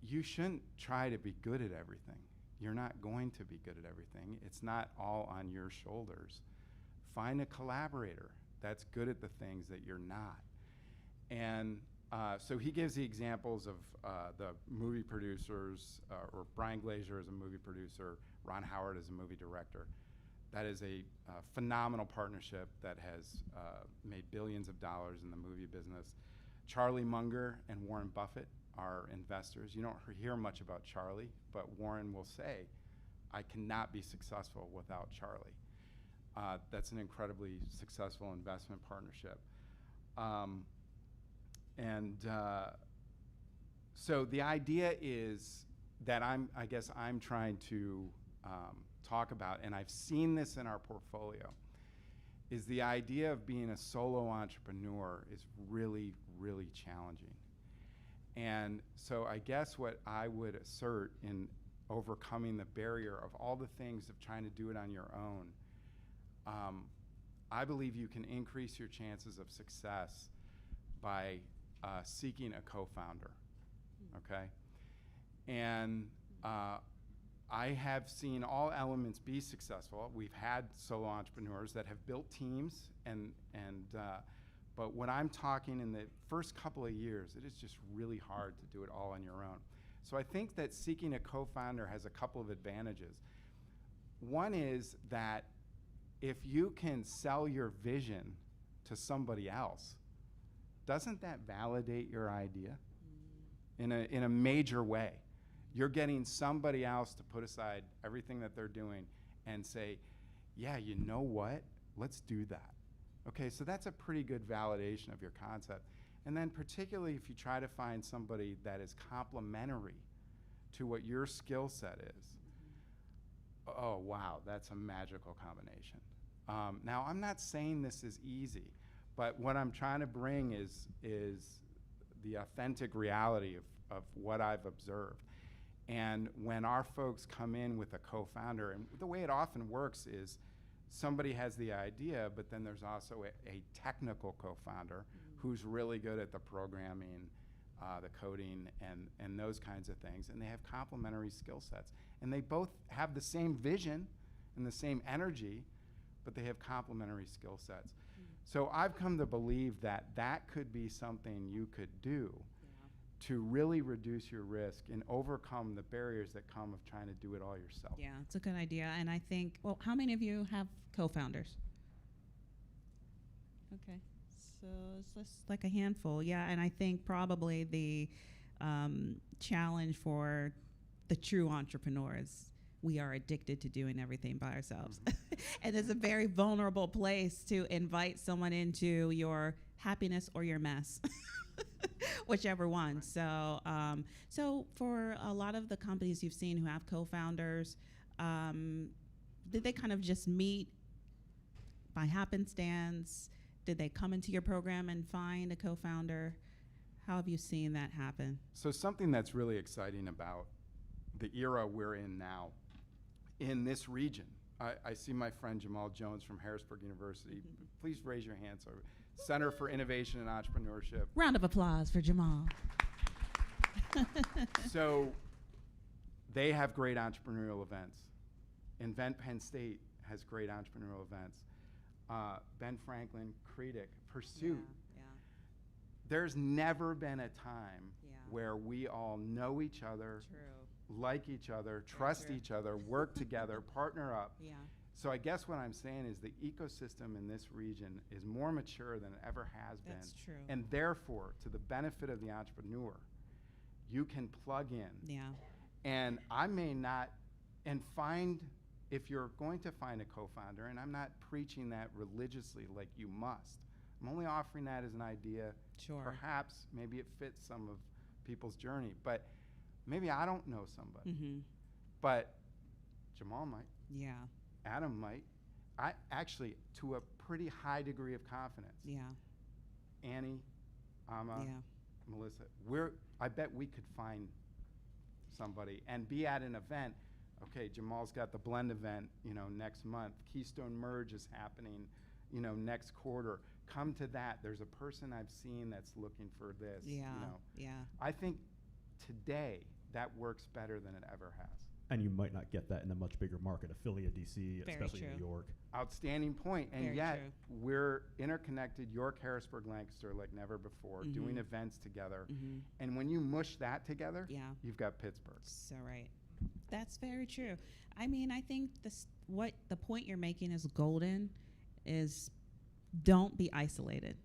you shouldn't try to be good at everything. You're not going to be good at everything. It's not all on your shoulders. Find a collaborator that's good at the things that you're not. And so he gives the examples of the movie producers, or Brian Glazer as a movie producer, Ron Howard as a movie director. That is a phenomenal partnership that has made billions of dollars in the movie business. Charlie Munger and Warren Buffett are investors. You don't hear much about Charlie, but Warren will say, I cannot be successful without Charlie. That's an incredibly successful investment partnership. So the idea is that I guess I'm trying to talk about, and I've seen this in our portfolio, is the idea of being a solo entrepreneur is really, really challenging. And so I guess what I would assert in overcoming the barrier of all the things of trying to do it on your own, I believe you can increase your chances of success by seeking a co-founder, okay? And I have seen all elements be successful. We've had solo entrepreneurs that have built teams, but when I'm talking in the first couple of years, it is just really hard to do it all on your own. So I think that seeking a co-founder has a couple of advantages. One is that if you can sell your vision to somebody else, doesn't that validate your idea in a major way? You're getting somebody else to put aside everything that they're doing and say, yeah, you know what? Let's do that. Okay, so that's a pretty good validation of your concept. And then particularly if you try to find somebody that is complementary to what your skill set is, oh, wow, that's a magical combination. Now, I'm not saying this is easy, but what I'm trying to bring is the authentic reality of what I've observed. And when our folks come in with a co-founder, and the way it often works is somebody has the idea, but then there's also a technical co-founder who's really good at the programming, the coding, and those kinds of things. And they have complementary skill sets. And they both have the same vision and the same energy, but they have complementary skill sets. So I've come to believe that that could be something you could do to really reduce your risk and overcome the barriers that come of trying to do it all yourself. Yeah, it's a good idea. And I think, well, how many of you have co-founders? Okay, so it's just like a handful. Yeah, and I think probably the challenge for the true entrepreneurs, we are addicted to doing everything by ourselves. And it's a very vulnerable place to invite someone into your happiness or your mess. Whichever one. Right. So for a lot of the companies you've seen who have co-founders, did they kind of just meet by happenstance? Did they come into your program and find a co-founder? How have you seen that happen? So something that's really exciting about the era we're in now, in this region, I see my friend Jamal Jones from Harrisburg University. Mm-hmm. Please raise your hand. So, Center for Innovation and Entrepreneurship. Round of applause for Jamal. So they have great entrepreneurial events. Invent Penn State has great entrepreneurial events. Ben Franklin, Creedic, Pursuit. Yeah. There's never been a time where we all know each other, like each other, trust each other, work together, partner up. Yeah. So I guess what I'm saying is the ecosystem in this region is more mature than it ever has been. That's true. And therefore, to the benefit of the entrepreneur, you can plug in. Yeah. And I may not, and find, if you're going to find a co-founder, and I'm not preaching that religiously like you must. I'm only offering that as an idea. Sure. Perhaps, maybe it fits some of people's journey. But Maybe I don't know somebody, Mm-hmm. but Jamal might, Yeah. Adam might. I actually, to a pretty high degree of confidence, Yeah. Annie, Amma, Yeah. Melissa, I bet we could find somebody and be at an event. Okay, Jamal's got the blend event, next month. Keystone Merge is happening, next quarter. Come to that. There's a person I've seen that's looking for this. Yeah. Yeah. I think today that works better than it ever has. And you might not get that in a much bigger market, Philly, DC, Very especially true. New York. Outstanding point. And Very yet true. we're interconnected, York, Harrisburg, Lancaster, like never before, doing events together. Mm-hmm. And when you mush that together, Yeah. you've got Pittsburgh. So right. That's very true. I mean, I think what the point you're making is golden is don't be isolated.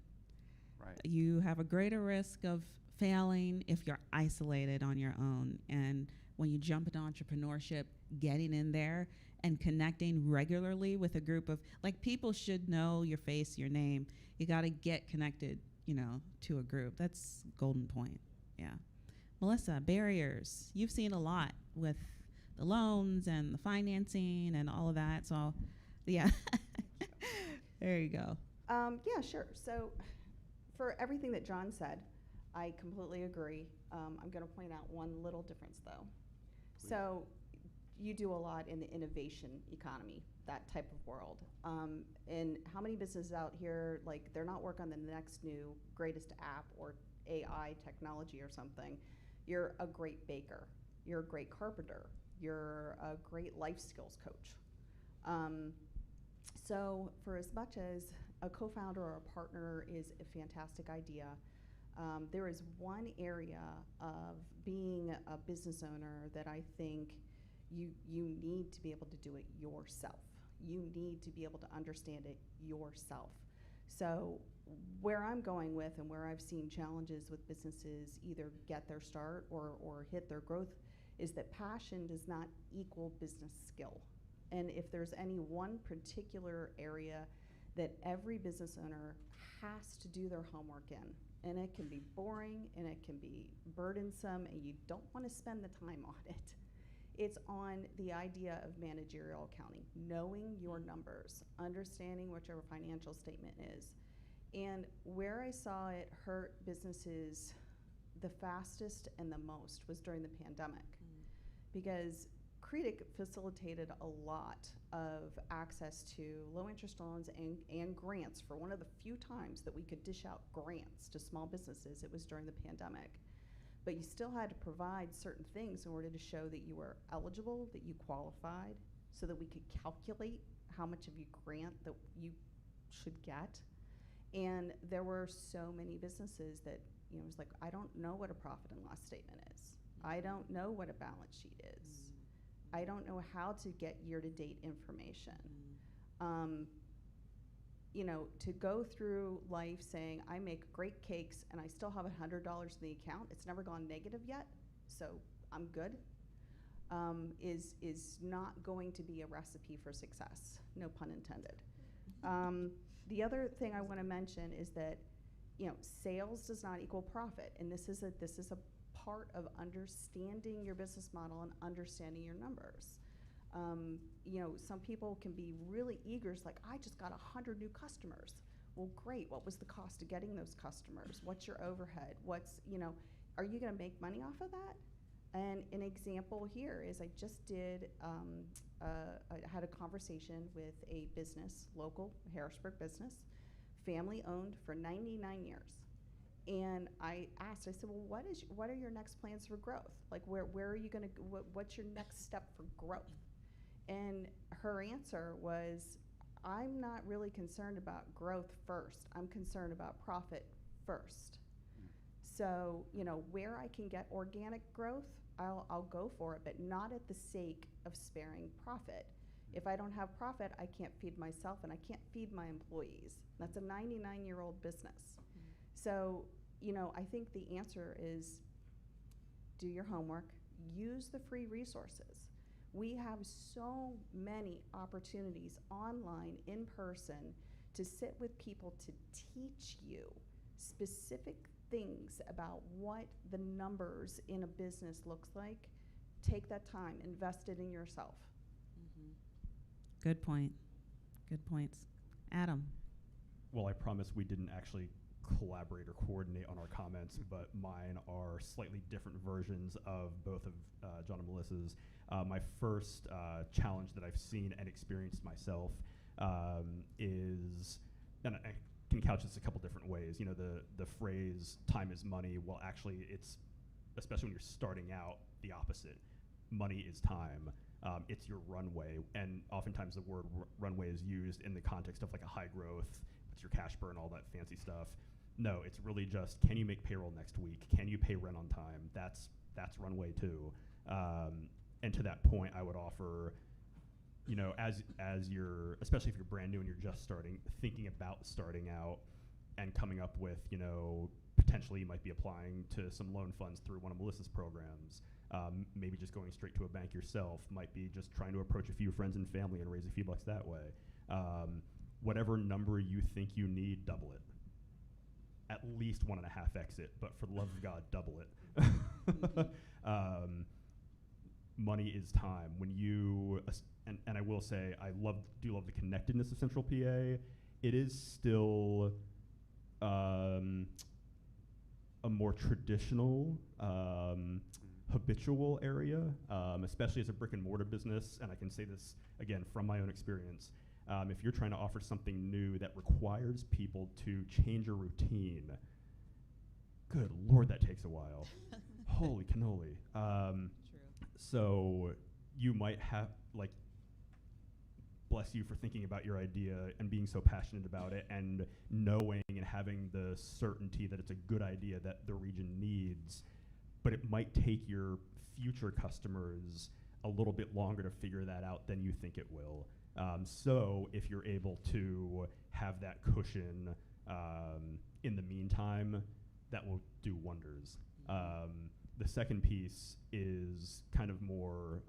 Right. You have a greater risk of failing if you're isolated on your own. And when you jump into entrepreneurship, getting in there and connecting regularly with a group of, like, people should know your face, your name. You got to get connected, to a group. That's golden point. Yeah. Melissa, barriers. You've seen a lot with the loans and the financing and all of that. So, yeah. There you go. Yeah, sure. So for everything that John said, I completely agree. I'm going to point out one little difference, though. Please. So you do a lot in the innovation economy, that type of world. And how many businesses out here, like, they're not working on the next new greatest app or AI technology or something. You're a great baker. You're a great carpenter. You're a great life skills coach. So for as much as a co-founder or a partner is a fantastic idea, there is one area of being a business owner that I think you need to be able to do it yourself. You need to be able to understand it yourself. So where I'm going with and where I've seen challenges with businesses either get their start or hit their growth is that passion does not equal business skill. And if there's any one particular area that every business owner has to do their homework in, and it can be boring and it can be burdensome and you don't want to spend the time on it, it's on the idea of managerial accounting, knowing your numbers, understanding what your financial statement is. And where I saw it hurt businesses the fastest and the most was during the pandemic. Because Creedic facilitated a lot of access to low interest loans and grants. For one of the few times that we could dish out grants to small businesses, it was during the pandemic. But you still had to provide certain things in order to show that you were eligible, that you qualified, so that we could calculate how much of your grant that you should get. And there were so many businesses that, it was like, I don't know what a profit and loss statement is. I don't know what a balance sheet is. I don't know how to get year-to-date information. To go through life saying, I make great cakes and I still have $100 in the account, it's never gone negative yet, so I'm good, is not going to be a recipe for success, no pun intended. The other thing I want to mention is that, sales does not equal profit, and this is a part of understanding your business model and understanding your numbers. Some people can be really eager, it's like, I just got 100 new customers. Well, great, what was the cost of getting those customers? What's your overhead? Are you gonna make money off of that? And an example here is I just did, I had a conversation with a business, local Harrisburg business, family owned for 99 years. And I asked, I said, well, what are your next plans for growth? Like, where are you gonna, what's your next step for growth? And her answer was, I'm not really concerned about growth first. I'm concerned about profit first. So, where I can get organic growth, I'll go for it, but not at the sake of sparing profit. If I don't have profit, I can't feed myself and I can't feed my employees. That's a 99-year-old business. So, I think the answer is do your homework, use the free resources. We have so many opportunities online, in person, to sit with people to teach you specific things about what the numbers in a business looks like, take that time, invest it in yourself. Good point. Good points. Adam. Well, I promise we didn't actually collaborate or coordinate on our comments, but mine are slightly different versions of both of John and Melissa's. My first challenge that I've seen and experienced myself is, and I can couch this a couple different ways. You know, the phrase "time is money." Well, actually, it's, especially when you're starting out, the opposite. Money is time. It's your runway, and oftentimes the word runway is used in the context of like a high growth. What's your cash burn? All that fancy stuff. No, it's really just, can you make payroll next week? Can you pay rent on time? That's runway too. And to that point, I would offer, you know, as you're, especially if you're brand new and you're just starting, thinking about starting out and coming up with, you know, potentially you might be applying to some loan funds through one of Melissa's programs. Maybe just going straight to a bank yourself, might be just trying to approach a few friends and family and raise a few bucks that way. Whatever number you think you need, double it. At least 1.5x it, but for the love of God, double it. Money is time. When you, and I will say, I do love the connectedness of Central PA. It is still a more traditional, habitual area, especially as a brick and mortar business. And I can say this again from my own experience. If you're trying to offer something new that requires people to change a routine, good Lord, that takes a while. Holy cannoli. True. So you might have, like, bless you for thinking about your idea and being so passionate about it and knowing and having the certainty that it's a good idea that the region needs, but it might take your future customers a little bit longer to figure that out than you think it will. So if you're able to have that cushion in the meantime, that will do wonders. The second piece is kind of more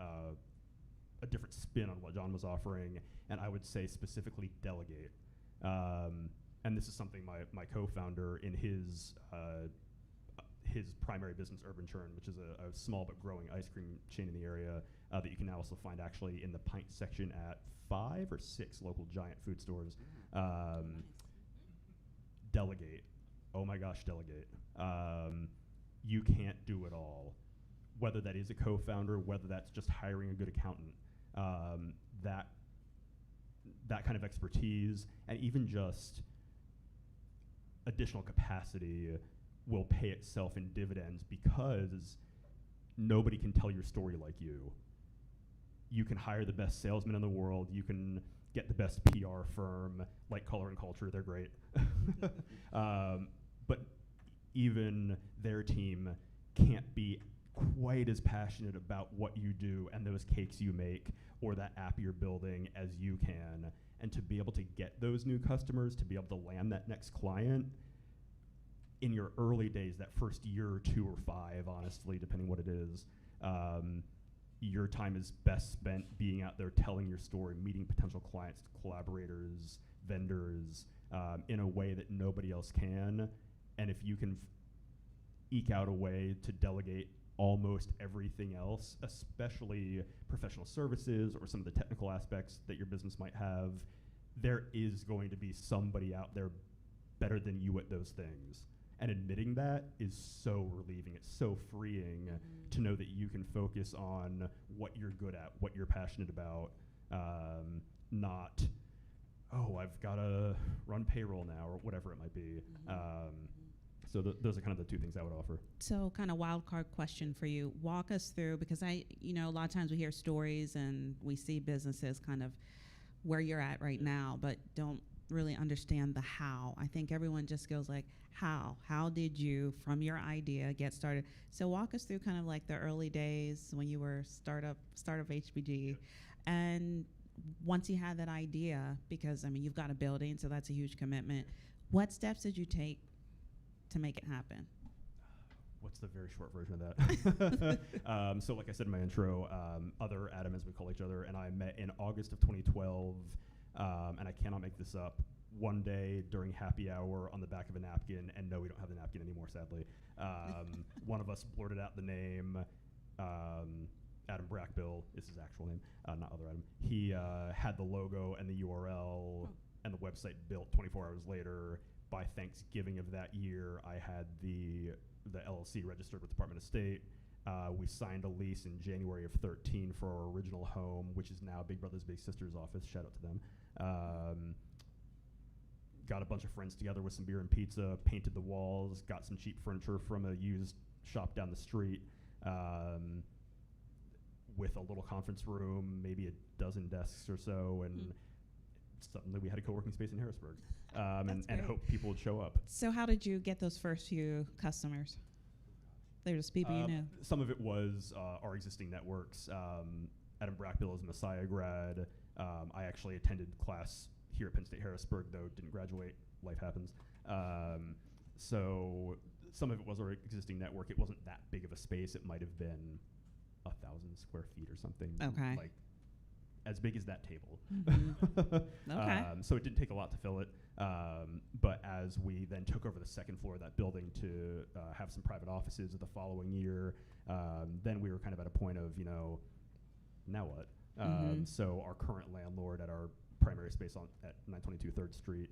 a different spin on what John was offering, and I would say specifically delegate. And this is something my co-founder in his primary business, Urban Churn, which is a small but growing ice cream chain in the area that you can now also find actually in the pint section at 5 or 6 local giant food stores. Delegate. Oh my gosh, delegate. You can't do it all. Whether that is a co-founder, whether that's just hiring a good accountant, that kind of expertise and even just additional capacity will pay itself in dividends because nobody can tell your story like you. You can hire the best salesman in the world. You can get the best PR firm like Color and Culture. They're great. But even their team can't be quite as passionate about what you do and those cakes you make or that app you're building as you can. And to be able to get those new customers, to be able to land that next client in your early days, that first year or 2 or 5, honestly, depending what it is, your time is best spent being out there telling your story, meeting potential clients, collaborators, vendors, in a way that nobody else can. And if you can eke out a way to delegate almost everything else, especially professional services or some of the technical aspects that your business might have, there is going to be somebody out there better than you at those things. And admitting that is so relieving. It's so freeing to know that you can focus on what you're good at, what you're passionate about, not, oh, I've got to run payroll now or whatever it might be. So those are kind of the 2 things I would offer. So kind of wild card question for you. Walk us through, because a lot of times we hear stories and we see businesses kind of where you're at right now, but don't really understand the how. I think everyone just goes like, how did you, from your idea, get started? So walk us through kind of like the early days when you were startup HBG, and once you had that idea, because I mean you've got a building, so that's a huge commitment. What steps did you take to make it happen? What's the very short version of that? So like I said in my intro, other Adam, as we call each other, and I met in August of 2012, and I cannot make this up. one day during happy hour on the back of a napkin, and no, we don't have the napkin anymore, sadly. One of us blurted out the name. Adam Brackbill is his actual name, not other Adam. He had the logo and the URL and the website built 24 hours later. By Thanksgiving of that year, I had the LLC registered with Department of State. We signed a lease in January of 13 for our original home, which is now Big Brothers Big Sisters office. Shout out to them. Got a bunch of friends together with some beer and pizza, painted the walls, got some cheap furniture from a used shop down the street, with a little conference room, maybe a dozen desks or so, and suddenly we had a co-working space in Harrisburg, and hoped people would show up. So how did you get those first few customers? They're just people you knew. Some of it was our existing networks. Adam Brackbill is a Messiah grad. I actually attended class here at Penn State Harrisburg, though didn't graduate. Life happens. So some of it was our existing network. It wasn't that big of a space. It might have been 1,000 square feet or something. Okay. Like as big as that table. Okay. So it didn't take a lot to fill it. But as we then took over the second floor of that building to have some private offices the following year, then we were kind of at a point of, now what? So our current landlord at our primary space at 922 3rd Street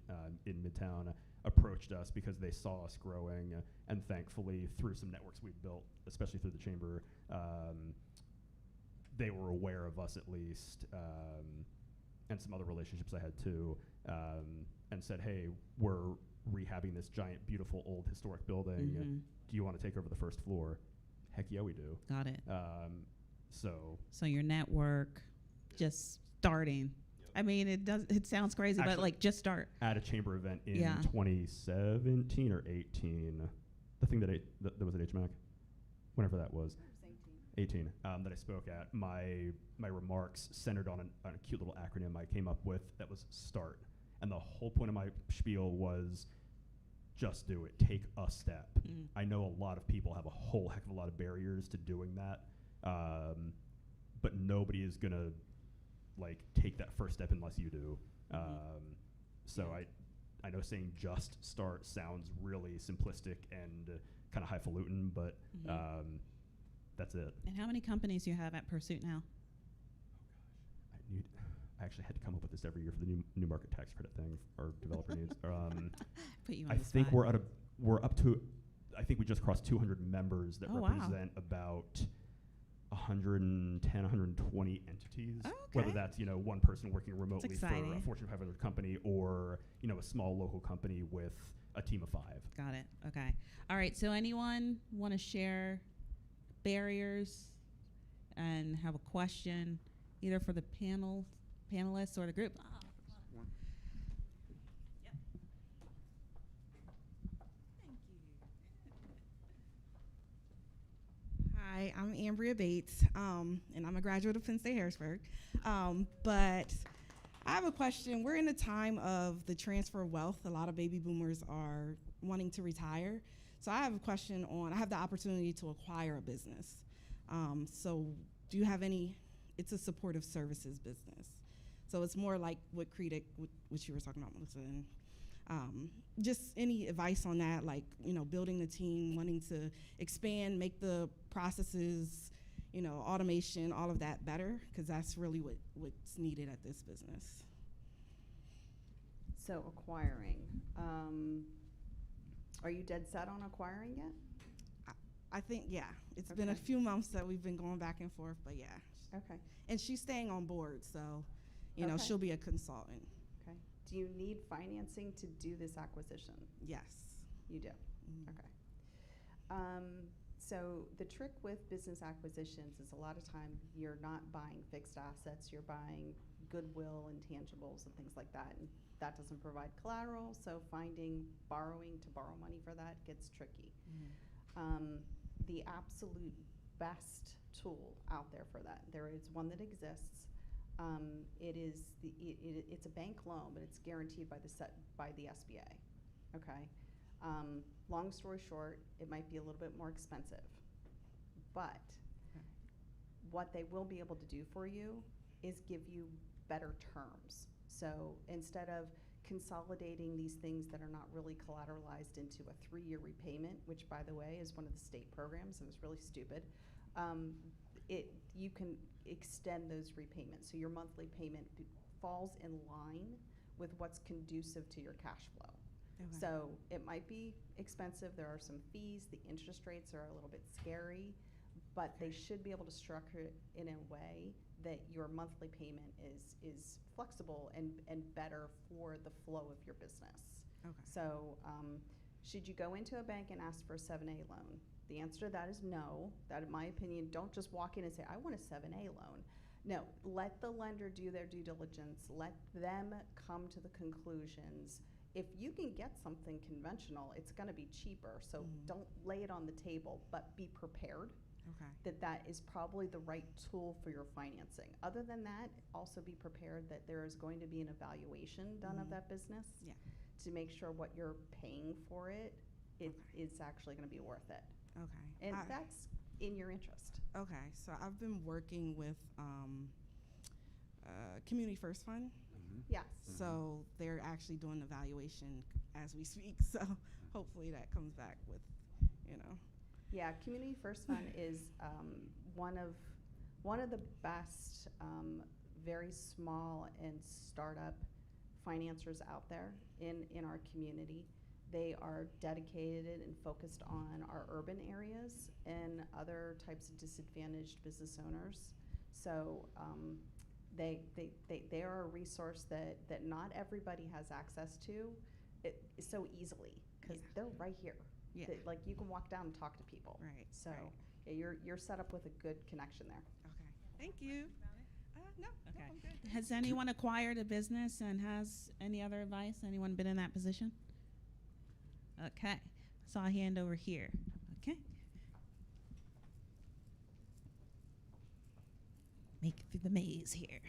in Midtown approached us because they saw us growing, and thankfully through some networks we've built, especially through the chamber, they were aware of us at least, and some other relationships I had too, and said, hey, we're rehabbing this giant, beautiful, old historic building. Do you want to take over the first floor? Heck yeah, we do. Got it. So your network just starting. I mean, it sounds crazy, actually, but like just start. At a chamber event in 2017 or 18, the thing that was at HMAC, whenever that was. 18 that I spoke at, my remarks centered on a cute little acronym I came up with that was START. And the whole point of my spiel was just do it. Take a step. I know a lot of people have a whole heck of a lot of barriers to doing that, but nobody is going to take that first step unless you do. So I know saying just start sounds really simplistic and kind of highfalutin, but that's it. And how many companies do you have at Pursuit now? I actually had to come up with this every year for the new market tax credit thing our developer needs. Put you on I the think spot. we're up to, I think we just crossed 200 members that represent wow. about 110, 120 entities. Okay. Whether that's one person working remotely for exciting. a Fortune 500 company or a small local company with a team of 5. Got it. Okay. All right. So anyone want to share barriers and have a question, either for the panelists or the group? Yep. Thank you. Hi, I'm Ambria Bates, and I'm a graduate of Penn State Harrisburg. But I have a question. We're in a time of the transfer of wealth. A lot of baby boomers are wanting to retire. So I have a question I have the opportunity to acquire a business. So do you have it's a supportive services business. So it's more like what Creedic, what you were talking about, Melissa, and just any advice on that, building the team, wanting to expand, make the processes, automation, all of that better, because that's really what's needed at this business. So acquiring. Are you dead set on acquiring yet? I think, yeah. It's been a few months that we've been going back and forth, but yeah. Okay. And she's staying on board, so, Okay. she'll be a consultant. Okay. Do you need financing to do this acquisition? Yes. You do? Okay. So the trick with business acquisitions is a lot of time you're not buying fixed assets, you're buying goodwill, intangibles, and things like that. And that doesn't provide collateral, so finding borrowing to borrow money for that gets tricky. The absolute best tool out there for that, there is one that exists. It's a bank loan, but it's guaranteed by the SBA. Okay. Long story short, it might be a little bit more expensive, but what they will be able to do for you is give you better terms. So instead of consolidating these things that are not really collateralized into a 3-year repayment, which, by the way, is one of the state programs and was really stupid. You can extend those repayments, so your monthly payment falls in line with what's conducive to your cash flow. Okay. So it might be expensive. There are some fees. The interest rates are a little bit scary, but they should be able to structure it in a way that your monthly payment is flexible and better for the flow of your business. Okay. So should you go into a bank and ask for a 7A loan? The answer to that is no. That, in my opinion, don't just walk in and say, I want a 7A loan. No, let the lender do their due diligence. Let them come to the conclusions. If you can get something conventional, it's going to be cheaper. So don't lay it on the table, but be prepared Okay. that is probably the right tool for your financing. Other than that, also be prepared that there is going to be an evaluation done of that business Yeah. to make sure what you're paying for it Okay. is actually going to be worth it. Okay. And that's in your interest. Okay. So I've been working with Community First Fund. Yes. So they're actually doing the evaluation as we speak. So hopefully that comes back with, you know. Yeah, Community First Fund is one of the best, very small and startup financiers out there in our community. They are dedicated and focused on our urban areas and other types of disadvantaged business owners. So they are a resource that not everybody has access to so easily, because they're right here. Yeah. Like, you can walk down and talk to people. Right. So right. yeah, you're set up with a good connection there. Okay. Thank you. No. Okay. I'm good. Has anyone acquired a business and has any other advice? Anyone been in that position? Okay. Saw a hand over here. Okay. Make it through the maze here.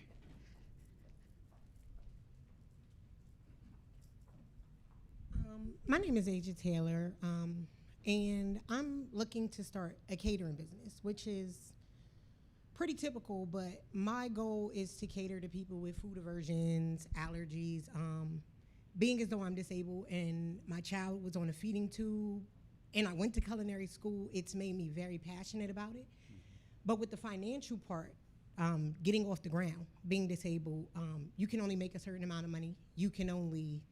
My name is Aja Taylor, and I'm looking to start a catering business, which is pretty typical, but my goal is to cater to people with food aversions, allergies. Being as though I'm disabled and my child was on a feeding tube, and I went to culinary school, it's made me very passionate about it. But with the financial part, getting off the ground, being disabled, you can only make a certain amount of money. You can only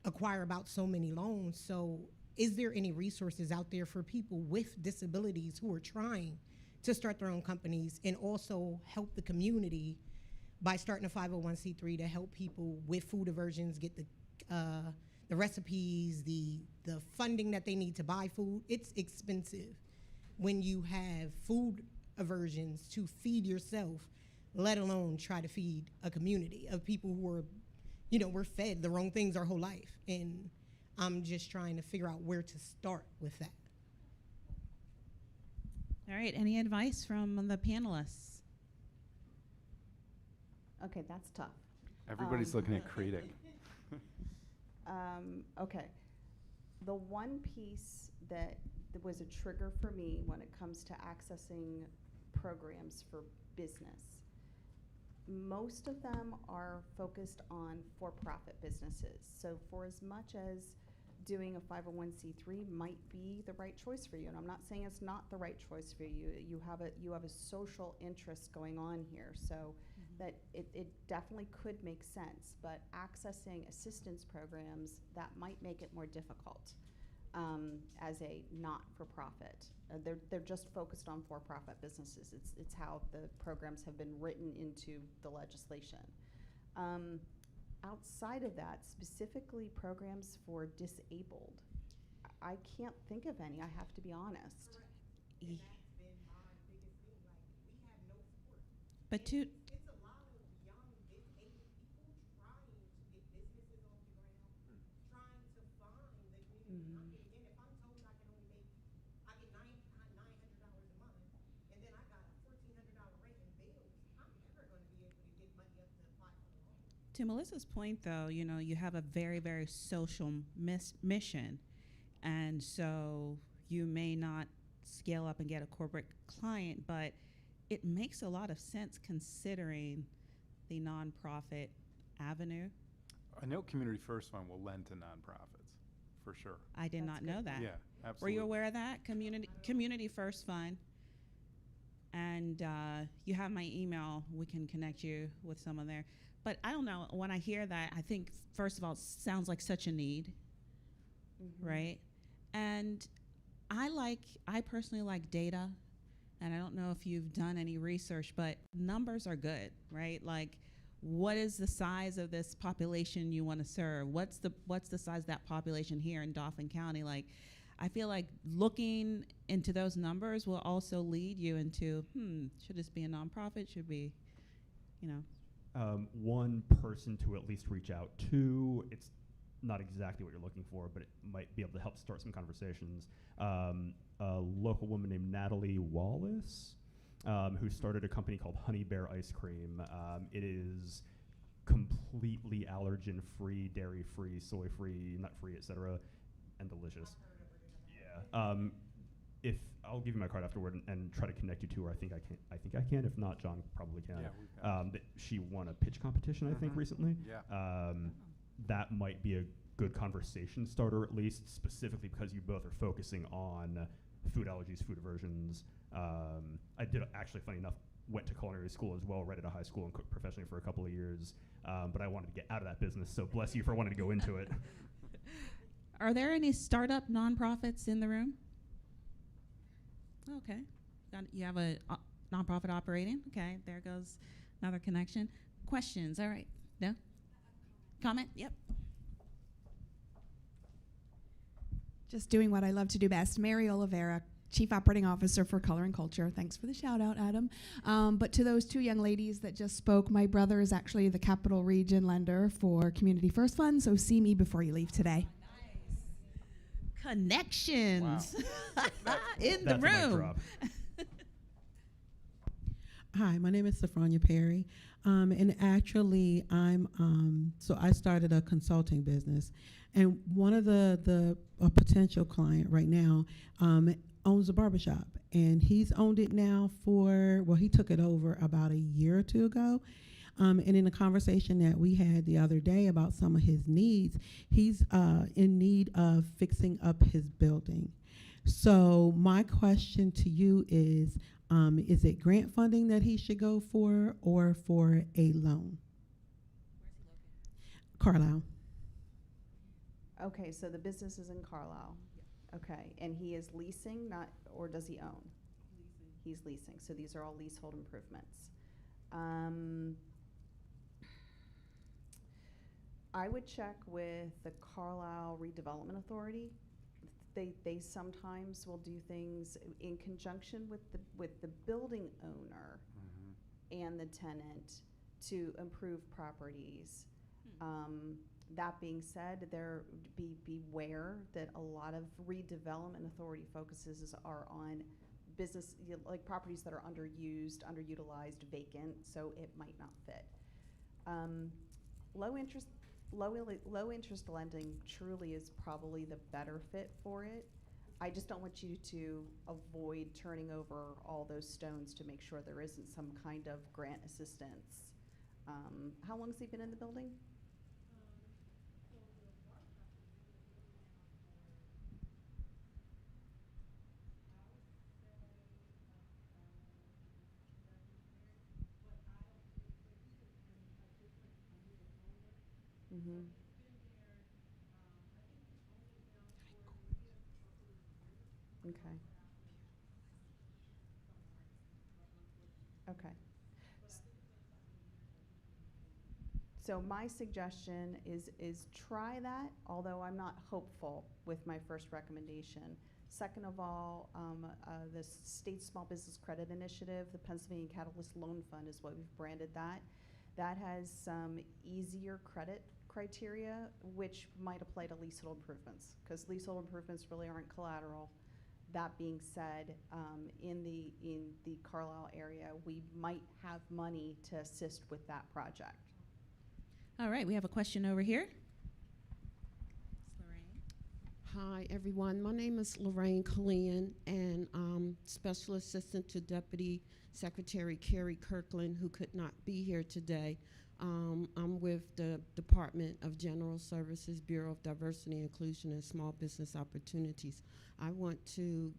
acquire about so many loans. So is there any resources out there for people with disabilities who are trying to start their own companies and also help the community by starting a 501c3 to help people with food aversions get the recipes, the funding that they need to buy food? It's expensive when you have food aversions to feed yourself, let alone try to feed a community of people who are, we're fed the wrong things our whole life. And I'm just trying to figure out where to start with that. All right. Any advice from the panelists? Okay, that's tough. Everybody's looking at Cretic. Okay. The one piece that was a trigger for me when it comes to accessing programs for business, most of them are focused on for-profit businesses. So for as much as doing a 501c3 might be the right choice for you, and I'm not saying it's not the right choice for you. You have a social interest going on here, so that it definitely could make sense. But accessing assistance programs, that might make it more difficult as a not-for-profit. They're just focused on for-profit businesses. It's how the programs have been written into the legislation. Outside of that, specifically programs for disabled, I can't think of any, I have to be honest. But to It's a lot of young disabled people trying to get businesses off the ground, trying to find the community. I mean, again, if I'm told I can only make, I get $900 a month, and then I got a $1,400 rent and bills, I'm never going to be able to get money up to apply for the loan. To Melissa's point, though, you have a very, very social mission, and so you may not scale up and get a corporate client, but it makes a lot of sense considering the nonprofit avenue. I know Community First Fund will lend to nonprofits, for sure. I did That's not good. know that. Yeah, Were absolutely. you aware of that? Community First Fund. And you have my email. We can connect you with someone there. But I don't know. When I hear that, I think, first of all, it sounds like such a need, right? And I personally like data. And I don't know if you've done any research, but numbers are good, right? Like, what is the size of this population you want to serve? What's the size of that population here in Dauphin County? Like, I feel like looking into those numbers will also lead you into, should this be a nonprofit? Should we, you know? One person to at least reach out to. It's not exactly what you're looking for, but it might be able to help start some conversations. A local woman named Natalie Wallace, who started a company called Honey Bear Ice Cream. It is completely allergen-free, dairy-free, soy-free, nut-free, etc., and delicious. Yeah. If I'll give you my card afterward and try to connect you to her. I think I can. If not, John probably can. Yeah, we've got She won a pitch competition, I think, recently. Yeah. That might be a good conversation starter, at least, specifically because you both are focusing on food allergies, food aversions. I did actually, funny enough, went to culinary school as well, right out of high school, and cooked professionally for a couple of years. But I wanted to get out of that business, so bless you for wanting to go into it. Are there any startup nonprofits in the room? Okay. You have a nonprofit operating? Okay, there goes another connection. Questions? All right. No? Comment? Yep. Just doing what I love to do best. Mary Oliveira, Chief Operating Officer for Color and Culture. Thanks for the shout out, Adam. But to those two young ladies that just spoke, my brother is actually the Capital Region lender for Community First Fund, so see me before you leave today. Connections in the That's a mic room. drop. Hi, my name is Sophronia Perry, and actually so I started a consulting business, and one of a potential client right now owns a barbershop, and he's owned it now he took it over about a year or two ago. And in a conversation that we had the other day about some of his needs, he's in need of fixing up his building. So my question to you is it grant funding that he should go for or for a loan? Carlisle. Okay, so the business is in Carlisle. Okay, and he is leasing, or does he own? He's leasing. So these are all leasehold improvements. I would check with the Carlisle Redevelopment Authority. They sometimes will do things in conjunction with the building owner and the tenant to improve properties. That being said, beware that a lot of redevelopment authority focuses are on business, like properties that are underused, underutilized, vacant, so it might not fit. Low interest lending truly is probably the better fit for it. I just don't want you to avoid turning over all those stones to make sure there isn't some kind of grant assistance. How long has he been in the building? Mm-hmm. Okay. Okay. So my suggestion is try that, although I'm not hopeful with my first recommendation. Second of all, the State Small Business Credit Initiative, the Pennsylvania Catalyst Loan Fund is what we've branded that. That has some easier credit criteria, which might apply to leasehold improvements, because leasehold improvements really aren't collateral. That being said, in the Carlisle area, we might have money to assist with that project. All right, we have a question over here. Hi, everyone. My name is Lorraine Killian, and Special Assistant to Deputy Secretary Carrie Kirkland, who could not be here today. I'm with the Department of General Services, Bureau of Diversity, Inclusion, and Small Business Opportunities. I want to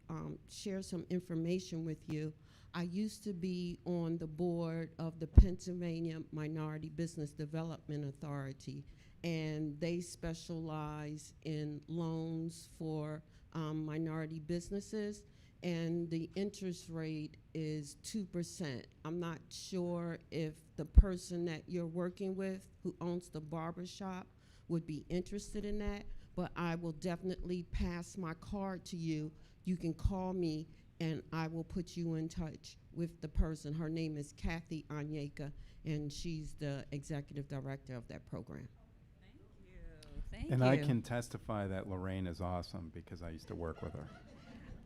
share some information with you. I used to be on the board of the Pennsylvania Minority Business Development Authority, and they specialize in loans for minority businesses, and the interest rate is 2%. I'm not sure if the person that you're working with who owns the barber shop would be interested in that, but I will definitely pass my card to you. You can call me and I will put you in touch with the person. Her name is Kathy Onyeka, and she's the executive director of that program. Thank And you. I can testify that Lorraine is awesome because I used to work with her.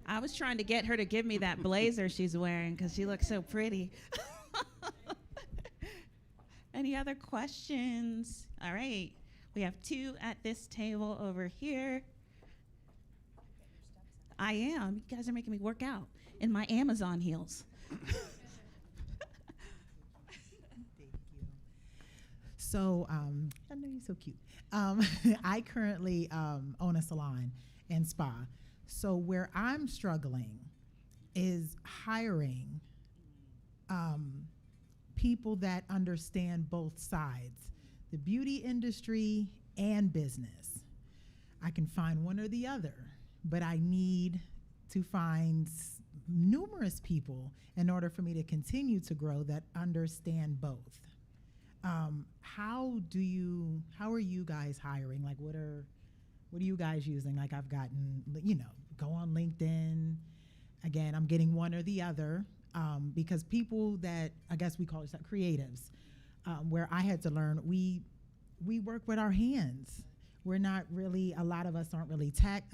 I was trying to get her to give me that blazer she's wearing because she looks so pretty. Any other questions? All right. We have two at this table over here. I am. You guys are making me work out in my Amazon heels. So, I know you're so cute. I currently own a salon and spa. So where I'm struggling is hiring people that understand both sides, the beauty industry and business. I can find one or the other, but I need to find numerous people in order for me to continue to grow that understand both. How are you guys hiring? Like, what are you guys using? Like, I've gotten, go on LinkedIn. Again, I'm getting one or the other, because people that, I guess we call it creatives, where I had to learn, we work with our hands. We're not really, a lot of us aren't really tech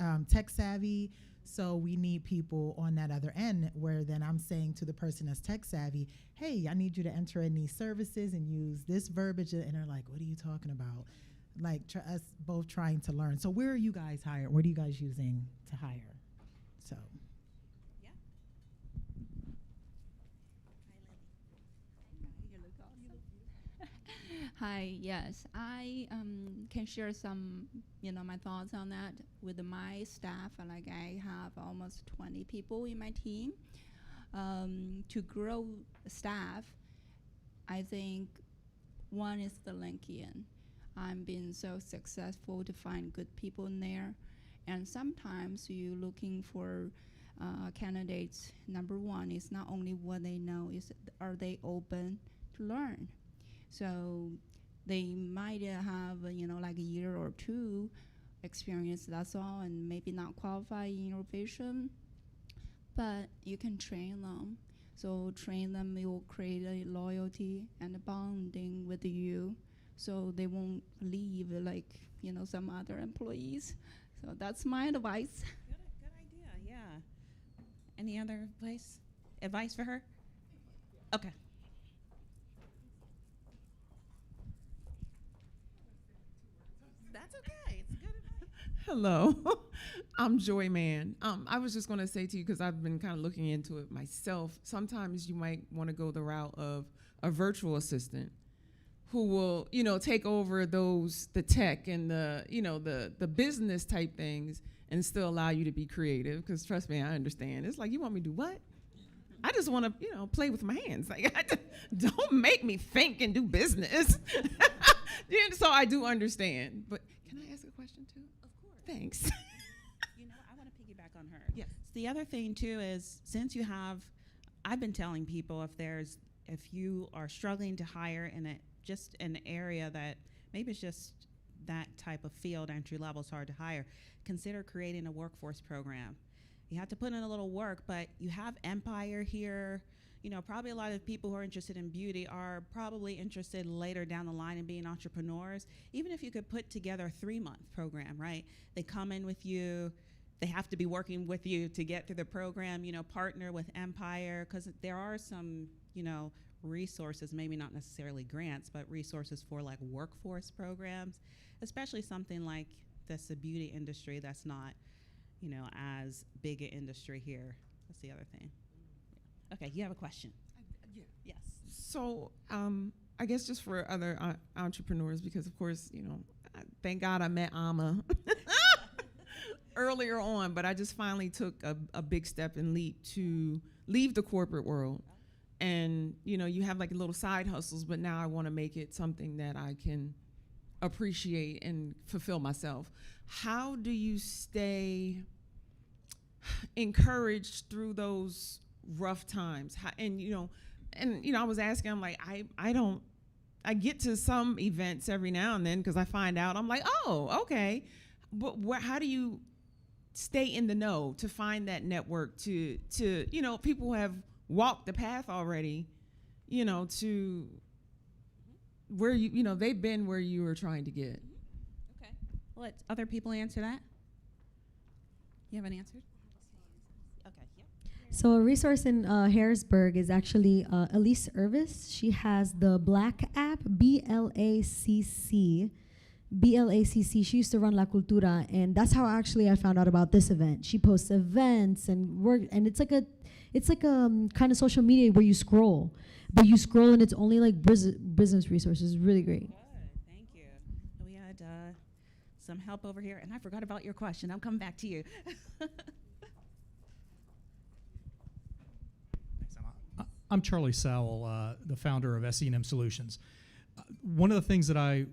savvy, so we need people on that other end, where then I'm saying to the person that's tech savvy, hey, I need you to enter in these services and use this verbiage, and they're like, what are you talking about? Like, us both trying to learn. So where are you guys hiring? What are you guys using to hire? So. Yeah. Hi, yes, I can share some, my thoughts on that with my staff. Like, I have almost 20 people in my team. To grow staff, I think one is the LinkedIn. I'm being so successful to find good people in there, and sometimes you're looking for candidates. Number one is not only what they know, is are they open to learn. So they might have, like a year or two experience, that's all, and maybe not qualify in innovation, but you can train them. So train them, it will create a loyalty and a bonding with you, so they won't leave like, some other employees. So that's my advice. Good idea, yeah. Any other advice for her? Okay. That's okay. It's good advice. Hello, I'm Joy Man. I was just going to say to you, because I've been kind of looking into it myself, sometimes you might want to go the route of a virtual assistant who will, take over the tech and the business type things and still allow you to be creative. Because trust me, I understand. It's like, you want me to do what? I just want to, play with my hands. Like, don't make me think and do business. So I do understand. But can I ask a question too? Of course. Thanks. I want to piggyback on her. Yes. The other thing too is, since I've been telling people, if you are struggling to hire in just an area that maybe it's just that type of field, entry level is hard to hire, consider creating a workforce program. You have to put in a little work, but you have Empire here. Probably a lot of people who are interested in beauty are probably interested later down the line in being entrepreneurs. Even if you could put together a 3-month program, right? They come in with you. They have to be working with you to get through the program, partner with Empire, because there are some, resources, maybe not necessarily grants, but resources for like workforce programs, especially something like the beauty industry that's not, as big an industry here. That's the other thing. Okay, you have a question? Yeah. Yes. So I guess just for other entrepreneurs, because of course, thank God I met Amma earlier on, but I just finally took a big step and leap to leave the corporate world. And, you have like little side hustles, but now I want to make it something that I can appreciate and fulfill myself. How do you stay encouraged through those rough times? I was asking, I'm like, I get to some events every now and then because I find out, I'm like, oh, okay. But how do you stay in the know to find that network to people who have walked the path already, to where they've been where you were trying to get? Okay. Let other people answer that. You have an answer? Okay, yeah. So a resource in Harrisburg is actually Elise Irvis. She has the Black app, BLACC. BLACC. She used to run La Cultura, and that's how actually I found out about this event. She posts events and work, and it's like a kind of social media where you scroll, but you scroll and it's only like business resources. It's really great. Good, thank you. We had some help over here, and I forgot about your question. I'm coming back to you. I'm Charlie Sowell, the founder of SE&M Solutions. One of the things that I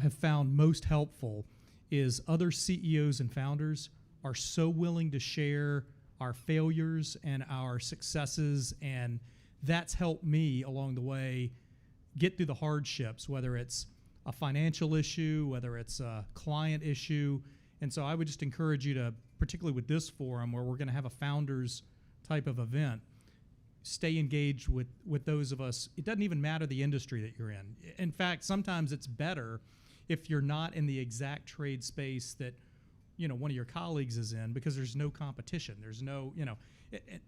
have found most helpful is other CEOs and founders are so willing to share our failures and our successes, and that's helped me along the way get through the hardships, whether it's a financial issue, whether it's a client issue. And so I would just encourage you to, particularly with this forum where we're going to have a founders type of event, stay engaged with those of us. It doesn't even matter the industry that you're in. In fact, sometimes it's better if you're not in the exact trade space that one of your colleagues is in, because there's no competition. There's no,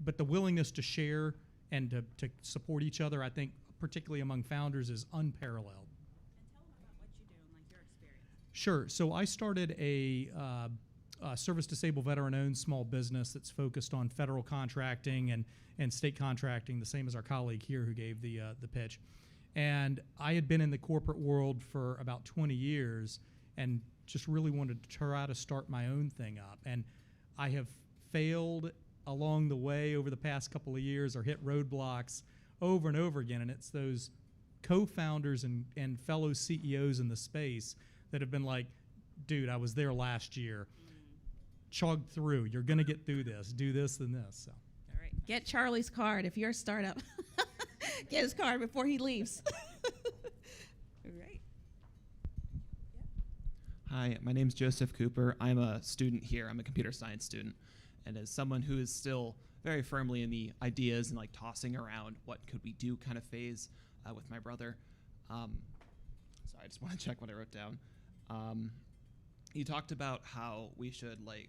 but the willingness to share and to support each other, I think, particularly among founders, is unparalleled. And tell them about what you do and your experience. Sure. So I started a service-disabled veteran-owned small business that's focused on federal contracting and state contracting, the same as our colleague here who gave the pitch. And I had been in the corporate world for about 20 years and just really wanted to try to start my own thing up. And I have failed along the way over the past couple of years, or hit roadblocks over and over again. And it's those co-founders and fellow CEOs in the space that have been like, dude, I was there last year. Chug through. You're going to get through this. Do this and this. So. All right. Get Charlie's card if you're a startup. Get his card before he leaves. All right. Hi, my name's Joseph Cooper. I'm a student here. I'm a computer science student. And as someone who is still very firmly in the ideas and like tossing around what could we do kind of phase with my brother. Sorry, I just want to check what I wrote down. You talked about how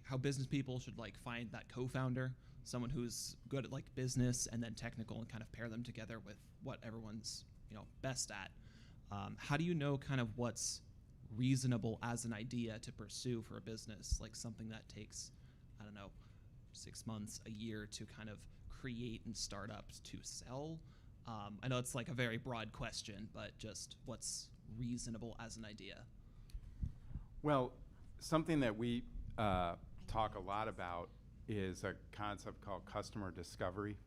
how business people should find that co-founder, someone who's good at business and then technical, and kind of pair them together with what everyone's best at. How do you know kind of what's reasonable as an idea to pursue for a business, like something that takes, I don't know, 6 months, a year to kind of create and start up to sell? I know it's a very broad question, but just what's reasonable as an idea? Well, something that we talk a lot about is a concept called customer discovery.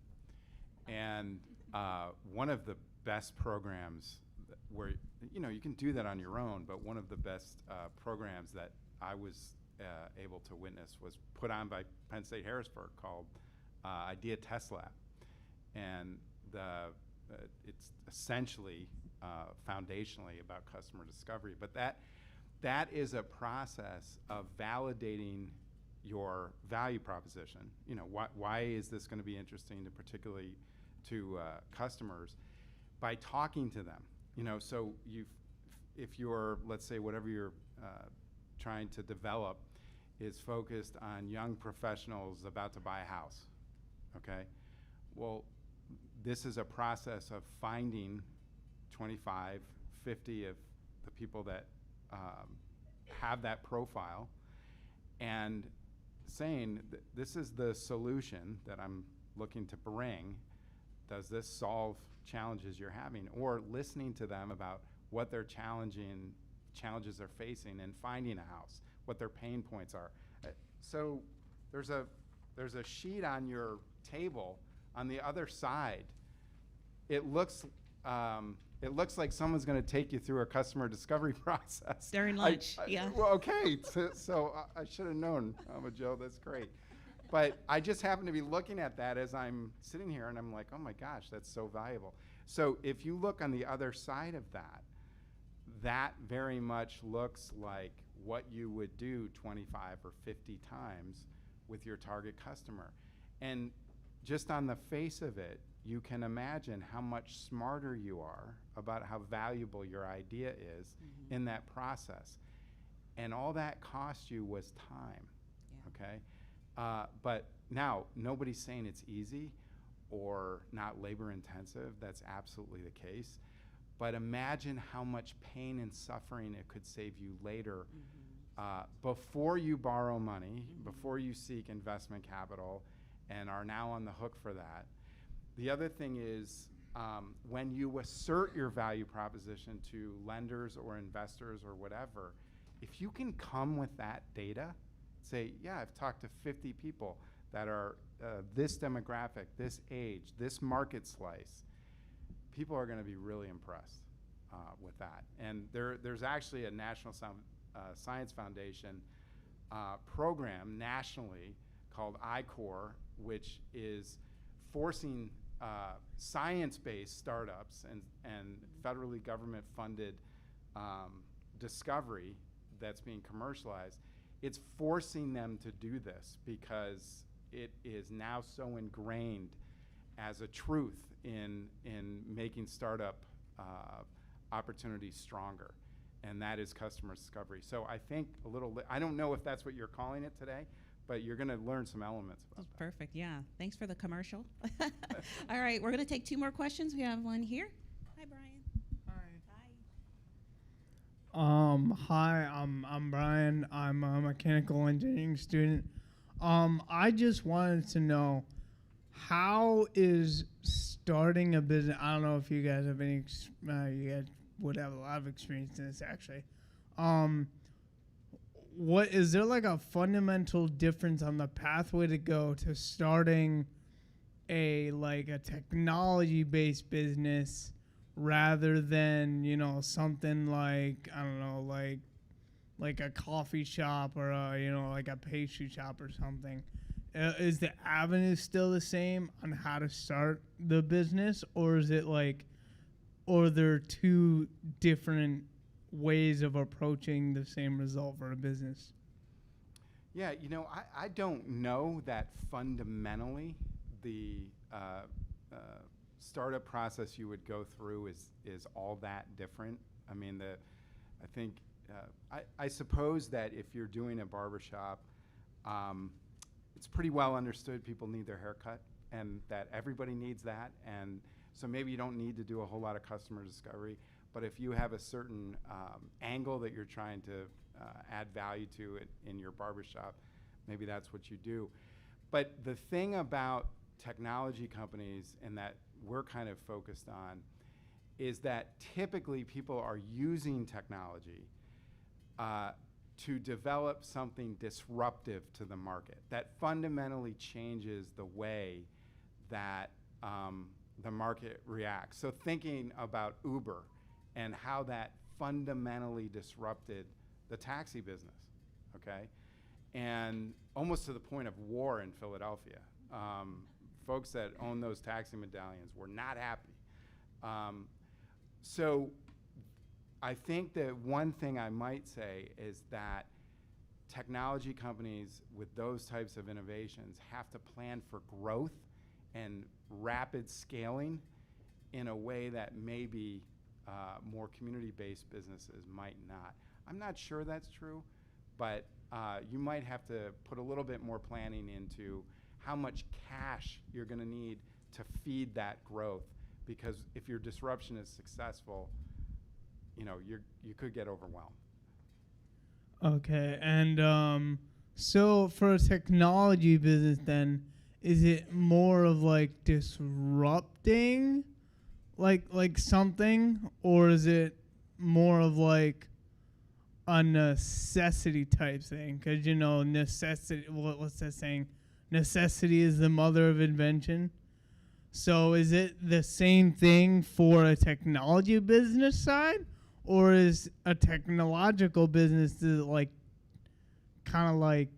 And one of the best programs where, you can do that on your own, but one of the best programs that I was able to witness was put on by Penn State Harrisburg called Idea Test Lab. And it's essentially foundationally about customer discovery, but that is a process of validating your value proposition. Why is this going to be interesting to particularly to customers? By talking to them. So if you're, let's say, whatever you're trying to develop is focused on young professionals about to buy a house, okay? Well, this is a process of finding 25, 50 of the people that have that profile and saying, this is the solution that I'm looking to bring. does this solve challenges you're having? Or listening to them about what their challenges they're facing and finding a house, what their pain points are. So there's a sheet on your table on the other side. It looks like someone's going to take you through a customer discovery process. During lunch, yeah. Well, okay, so I should have known, Joe, that's great. But I just happen to be looking at that as I'm sitting here, and I'm like, oh my gosh, that's so valuable. So if you look on the other side of that, that very much looks like what you would do 25 or 50 times with your target customer. And just on the face of it, you can imagine how much smarter you are about how valuable your idea is in that process. And all that cost you was time, okay? But now, nobody's saying it's easy or not labor intensive. That's absolutely the case. But imagine how much pain and suffering it could save you later before you borrow money, before you seek investment capital and are now on the hook for that. The other thing is when you assert your value proposition to lenders or investors or whatever, if you can come with that data, say, yeah, I've talked to 50 people that are this demographic, this age, this market slice, people are going to be really impressed with that. And there's actually a National Science Foundation program nationally called I-Core, which is forcing science-based startups and federally government-funded discovery that's being commercialized. It's forcing them to do this because it is now so ingrained as a truth in making startup opportunities stronger, and that is customer discovery. So I think I don't know if that's what you're calling it today, but you're going to learn some elements about that. Perfect, yeah. Thanks for the commercial. All right, we're going to take 2 more questions. We have one here. Hi, Brian. Hi, I'm Brian. I'm a mechanical engineering student. I just wanted to know, how is starting a business? I don't know if you guys have any. You guys would have a lot of experience in this, actually. What is there like a fundamental difference on the pathway to go to starting a technology-based business rather than, something like, I don't know, like a coffee shop or like a pastry shop or something? Is the avenue still the same on how to start the business, or is it or there are 2 different ways of approaching the same result for a business? Yeah, I don't know that fundamentally the startup process you would go through is all that different. I mean, I suppose that if you're doing a barbershop, it's pretty well understood people need their hair cut and that everybody needs that. And so maybe you don't need to do a whole lot of customer discovery. But if you have a certain angle that you're trying to add value to in your barbershop, maybe that's what you do. But the thing about technology companies and that we're kind of focused on is that typically people are using technology to develop something disruptive to the market that fundamentally changes the way that the market reacts. So thinking about Uber and how that fundamentally disrupted the taxi business, okay? And almost to the point of war in Philadelphia. Folks that own those taxi medallions were not happy. So I think that one thing I might say is that technology companies with those types of innovations have to plan for growth and rapid scaling in a way that maybe more community-based businesses might not. I'm not sure that's true, but you might have to put a little bit more planning into how much cash you're going to need to feed that growth, because if your disruption is successful, you could get overwhelmed. Okay, and so for a technology business then, is it more of like disrupting like something, or is it more of like a necessity type thing? Because you know, necessity, what's that saying? Necessity is the mother of invention. So is it the same thing for a technology business side, or is a technological business like kind of like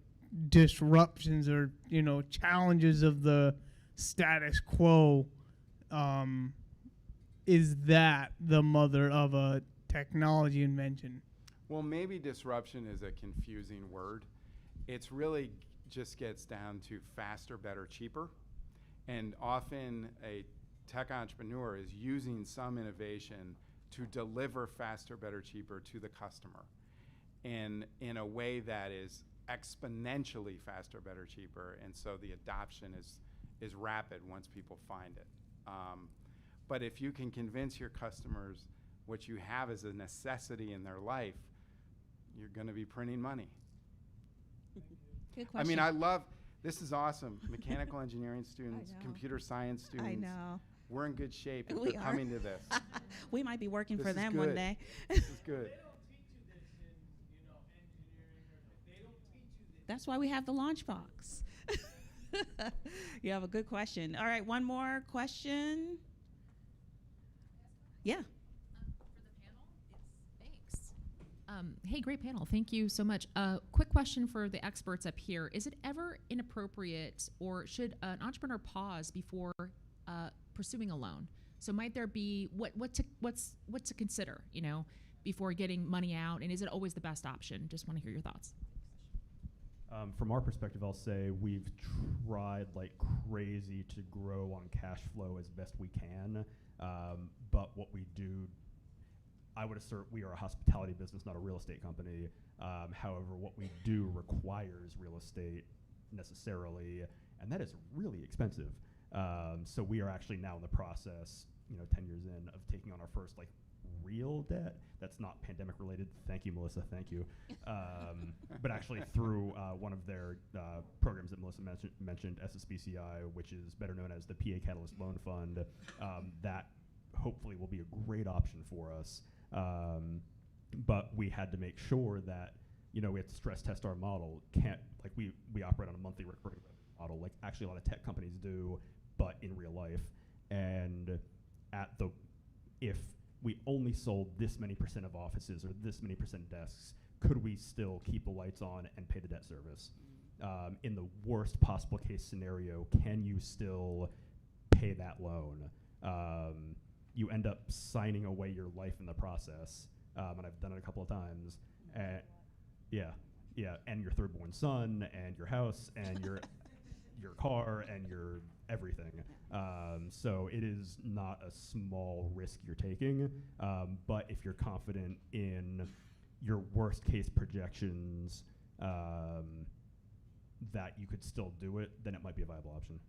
disruptions or, you know, challenges of the status quo? Is that the mother of a technology invention? Well, maybe disruption is a confusing word. It's really just gets down to faster, better, cheaper. And often a tech entrepreneur is using some innovation to deliver faster, better, cheaper to the customer. And in a way that is exponentially faster, better, cheaper. And so the adoption is rapid once people find it. But if you can convince your customers what you have is a necessity in their life, you're going to be printing money. Good I mean, question. this is awesome. Mechanical engineering students, computer science students. I know. We're in good shape if We they're are. coming to this. We might be working This for is them one good. day. This is good. That's why we have the LaunchBox. You have a good question. All right, one more question. Yeah. Hey, great panel. Thank you so much. Quick question for the experts up here. Is it ever inappropriate, or should an entrepreneur pause before pursuing a loan? So might there be what to consider, you know, before getting money out, and is it always the best option? Just want to hear your thoughts. From our perspective, I'll say we've tried like crazy to grow on cash flow as best we can, but what we do, I would assert we are a hospitality business, not a real estate company. However, what we do requires real estate necessarily, and that is really expensive. So we are actually now in the process, 10 years in, of taking on our first like real debt that's not pandemic related. Thank you, Melissa. Thank you. But actually through one of their programs that Melissa mentioned, SSBCI, which is better known as the PA Catalyst Loan Fund, that hopefully will be a great option for us. But we had to make sure that, we had to stress test our model. We operate on a monthly recurring model, like actually a lot of tech companies do, but in real life. And if we only sold this many % of offices or this many % desks, could we still keep the lights on and pay the debt service? In the worst possible case scenario, can you still pay that loan? You end up signing away your life in the process, and I've done it a couple of times. And your third-born son, and your house, and your car, and your everything. So it is not a small risk you're taking, but if you're confident in your worst-case projections that you could still do it, then it might be a viable option.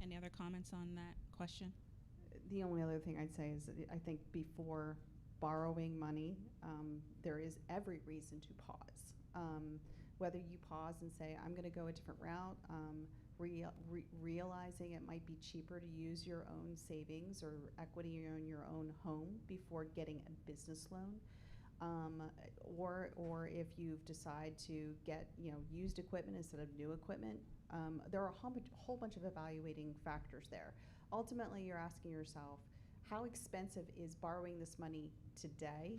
Any other comments on that question? The only other thing I'd say is that I think before borrowing money, there is every reason to pause. Whether you pause and say, I'm going to go a different route, realizing it might be cheaper to use your own savings or equity in your own home before getting a business loan. Or if you've decided to get used equipment instead of new equipment, there are a whole bunch of evaluating factors there. Ultimately, you're asking yourself, how expensive is borrowing this money today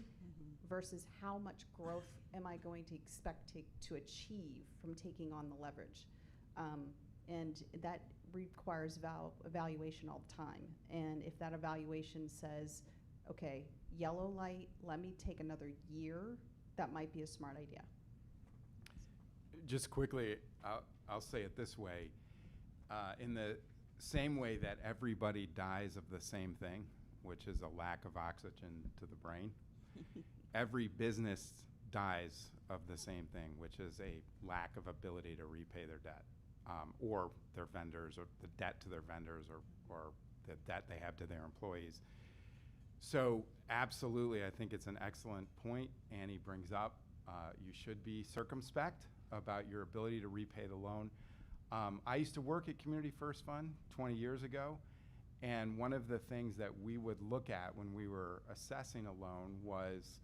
versus how much growth am I going to expect to achieve from taking on the leverage? And that requires evaluation all the time. And if that evaluation says, okay, yellow light, let me take another year, that might be a smart idea. Just quickly, I'll say it this way. In the same way that everybody dies of the same thing, which is a lack of oxygen to the brain, every business dies of the same thing, which is a lack of ability to repay their debt, or their vendors, or the debt to their vendors, or the debt they have to their employees. So absolutely, I think it's an excellent point Annie brings up. You should be circumspect about your ability to repay the loan. I used to work at Community First Fund 20 years ago, and one of the things that we would look at when we were assessing a loan was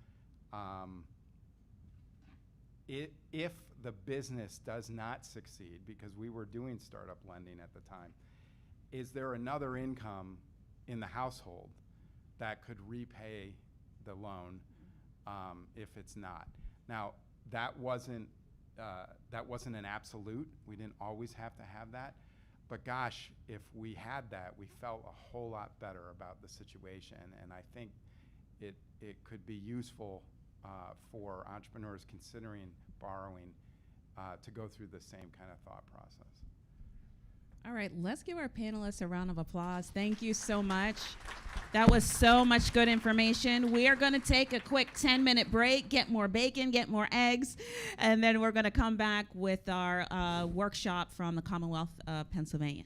if the business does not succeed, because we were doing startup lending at the time, is there another income in the household that could repay the loan if it's not? Now, that wasn't an absolute. We didn't always have to have that. But gosh, if we had that, we felt a whole lot better about the situation. And I think it could be useful for entrepreneurs considering borrowing to go through the same kind of thought process. All right, let's give our panelists a round of applause. Thank you so much. That was so much good information. We are going to take a quick 10-minute break, get more bacon, get more eggs, and then we're going to come back with our workshop from the Commonwealth of Pennsylvania.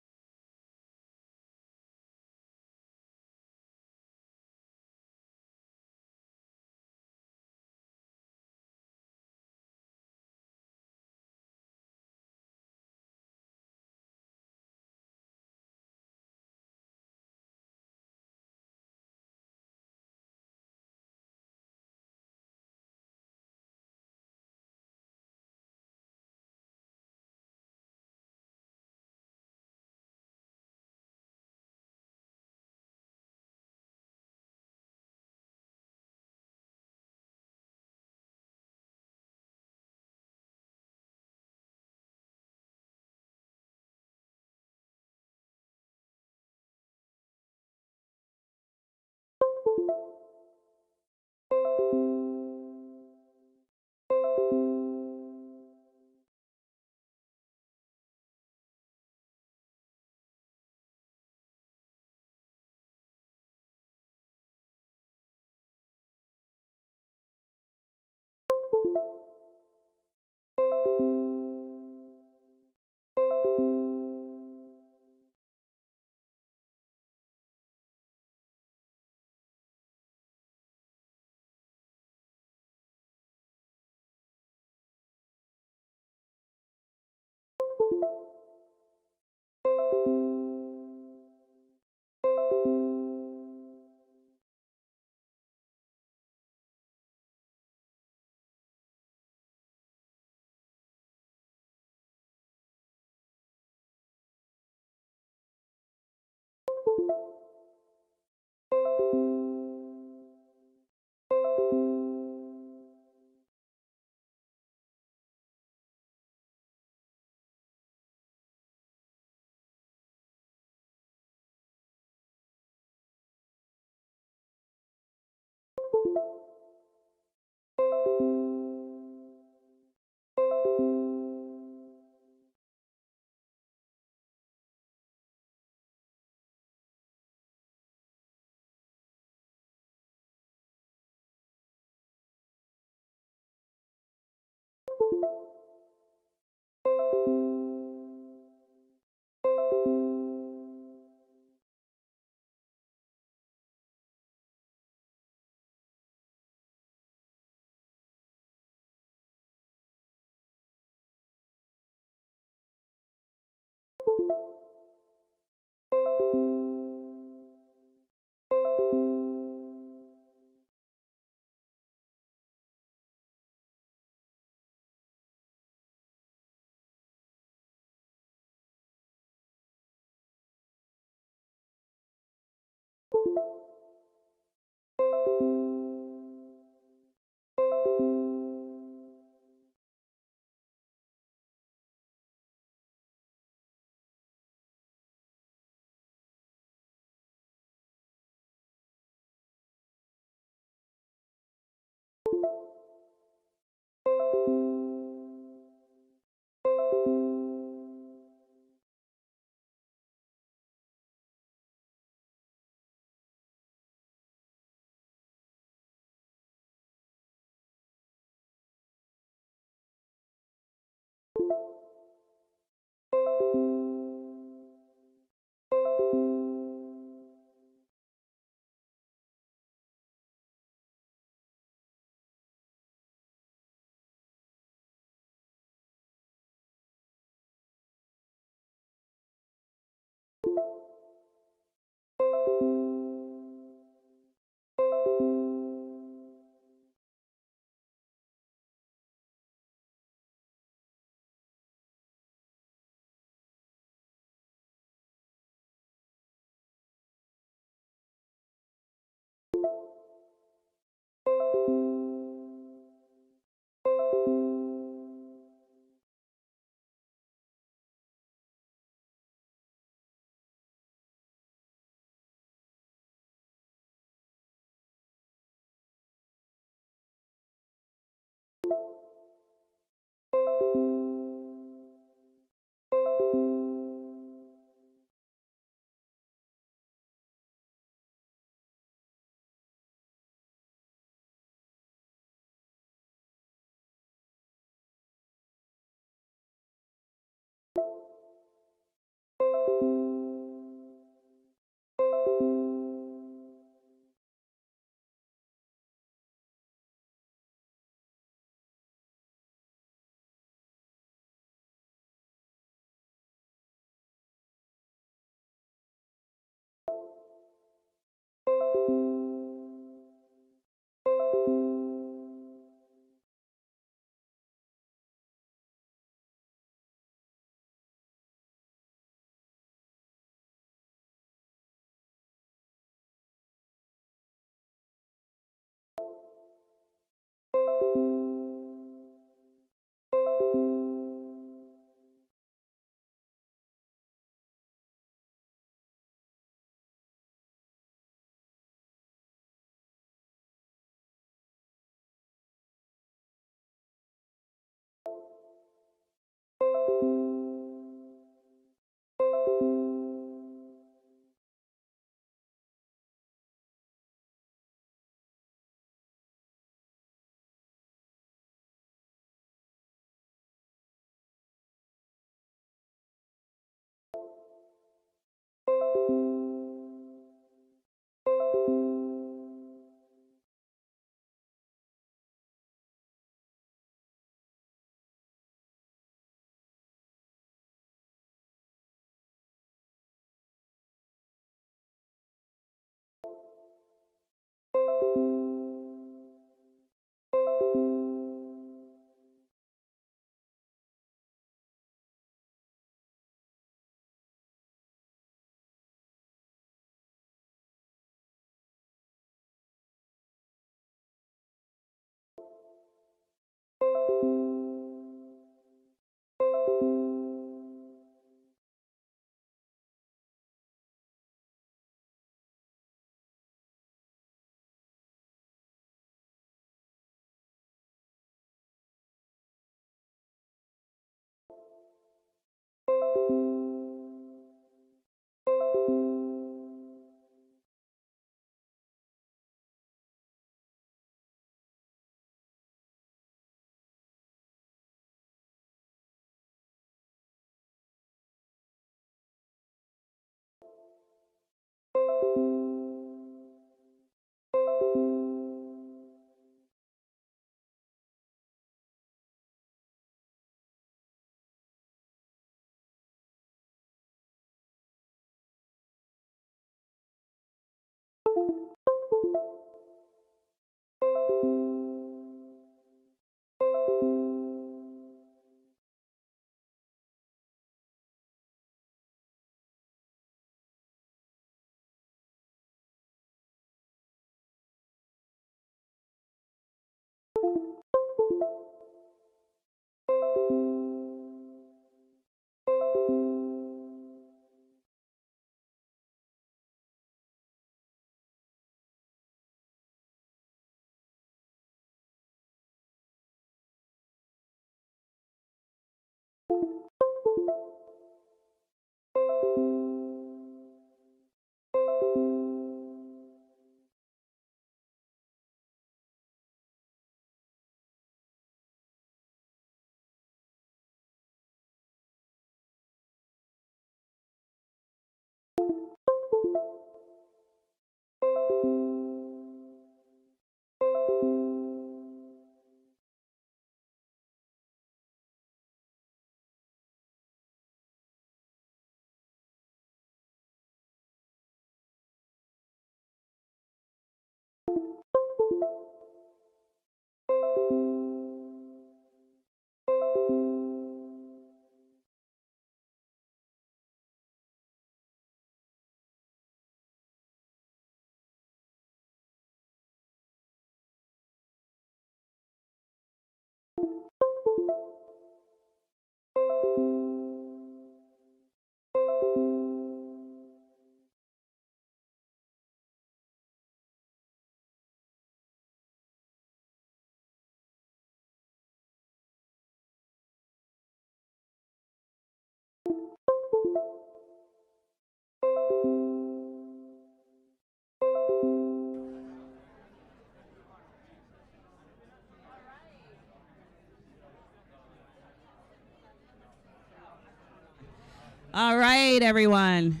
All right, everyone.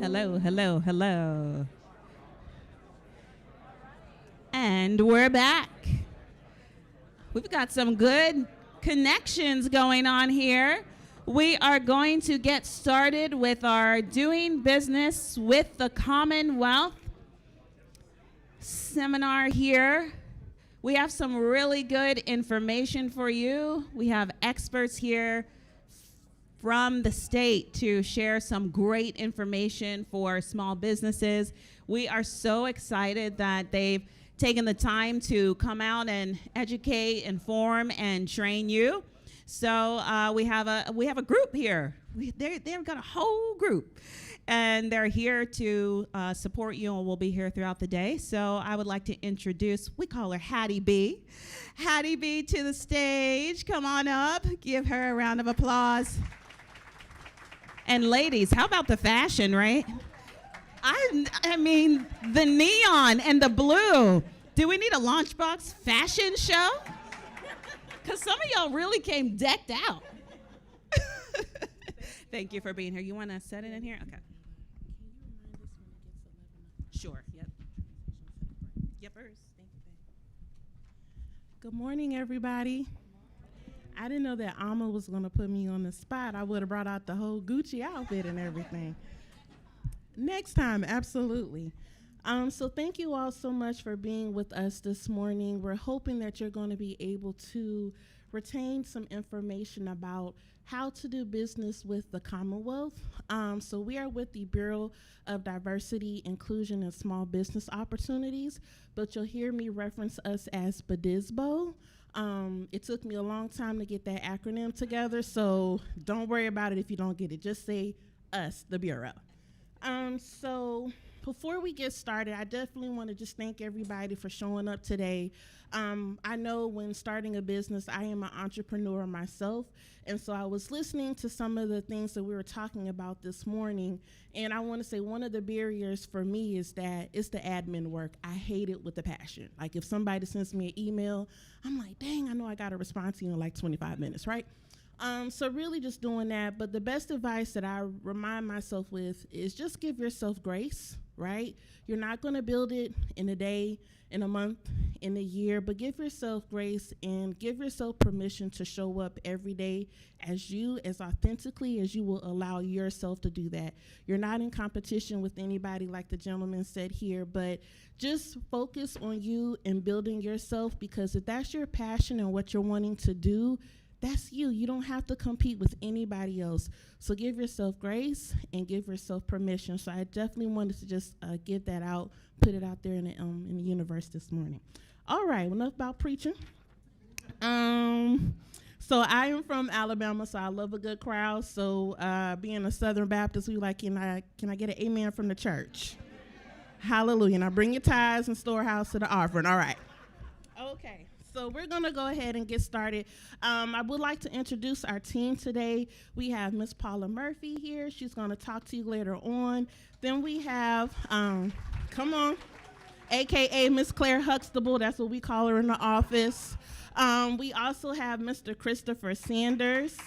Hello, hello, hello. And we're back. We've got some good connections going on here. We are going to get started with our Doing Business with the Commonwealth seminar here. We have some really good information for you. We have experts here from the state to share some great information for small businesses. We are so excited that they've taken the time to come out and educate, inform, and train you. So we have a group here. They've got a whole group, and they're here to support you, and we'll be here throughout the day. So I would like to introduce, we call her Hattie B. Hattie B to the stage. Come on up. Give her a round of applause. And ladies, how about the fashion, right? I mean, the neon and the blue. Do we need a LaunchBox fashion show? Because some of y'all really came decked out. Thank you for being here. You want to set it in here? Okay. Sure. Yep. Yepers. Thank you. Good morning, everybody. I didn't know that Alma was going to put me on the spot. I would have brought out the whole Gucci outfit and everything. Next time, absolutely. So thank you all so much for being with us this morning. We're hoping that you're going to be able to retain some information about how to do business with the Commonwealth. So we are with the Bureau of Diversity, Inclusion, and Small Business Opportunities, but you'll hear me reference us as BDISBO. It took me a long time to get that acronym together, so don't worry about it if you don't get it. Just say us, the Bureau. So before we get started, I definitely want to just thank everybody for showing up today. I know when starting a business, I am an entrepreneur myself, and so I was listening to some of the things that we were talking about this morning, and I want to say one of the barriers for me is that it's the admin work. I hate it with a passion. Like if somebody sends me an email, I'm like, dang, I know I got to respond to you in like 25 minutes, right? So really just doing that, but the best advice that I remind myself with is just give yourself grace, right? You're not going to build it in a day, in a month, in a year, but give yourself grace and give yourself permission to show up every day as authentically as you will allow yourself to do that. You're not in competition with anybody like the gentleman said here, but just focus on you and building yourself, because if that's your passion and what you're wanting to do, that's you. You don't have to compete with anybody else. So give yourself grace and give yourself permission. So I definitely wanted to just get that out, put it out there in the universe this morning. All right, enough about preaching. So I am from Alabama, so I love a good crowd. So being a Southern Baptist, we like, can I get an amen from the church? Hallelujah. Now bring your tithes and storehouse to the offering. All right. Okay. So we're going to go ahead and get started. I would like to introduce our team today. We have Miss Paula Murphy here. She's going to talk to you later on. Then we have, come on, AKA Miss Claire Huxtable. That's what we call her in the office. We also have Mr. Christopher Sanders.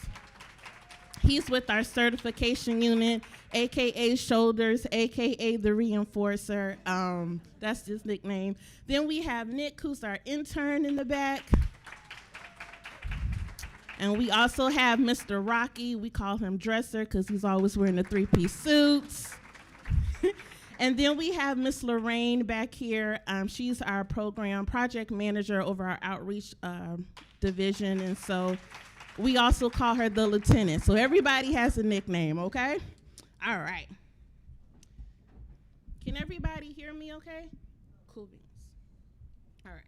He's with our certification unit, AKA Shoulders, AKA the Reinforcer. That's his nickname. Then we have Nick, who's our intern in the back. And we also have Mr. Rocky. We call him Dresser because he's always wearing the three-piece suits. And then we have Miss Lorraine back here. She's our program project manager over our outreach division. And so we also call her the lieutenant. So everybody has a nickname, okay? All right. Can everybody hear me okay? Cool beans. All right.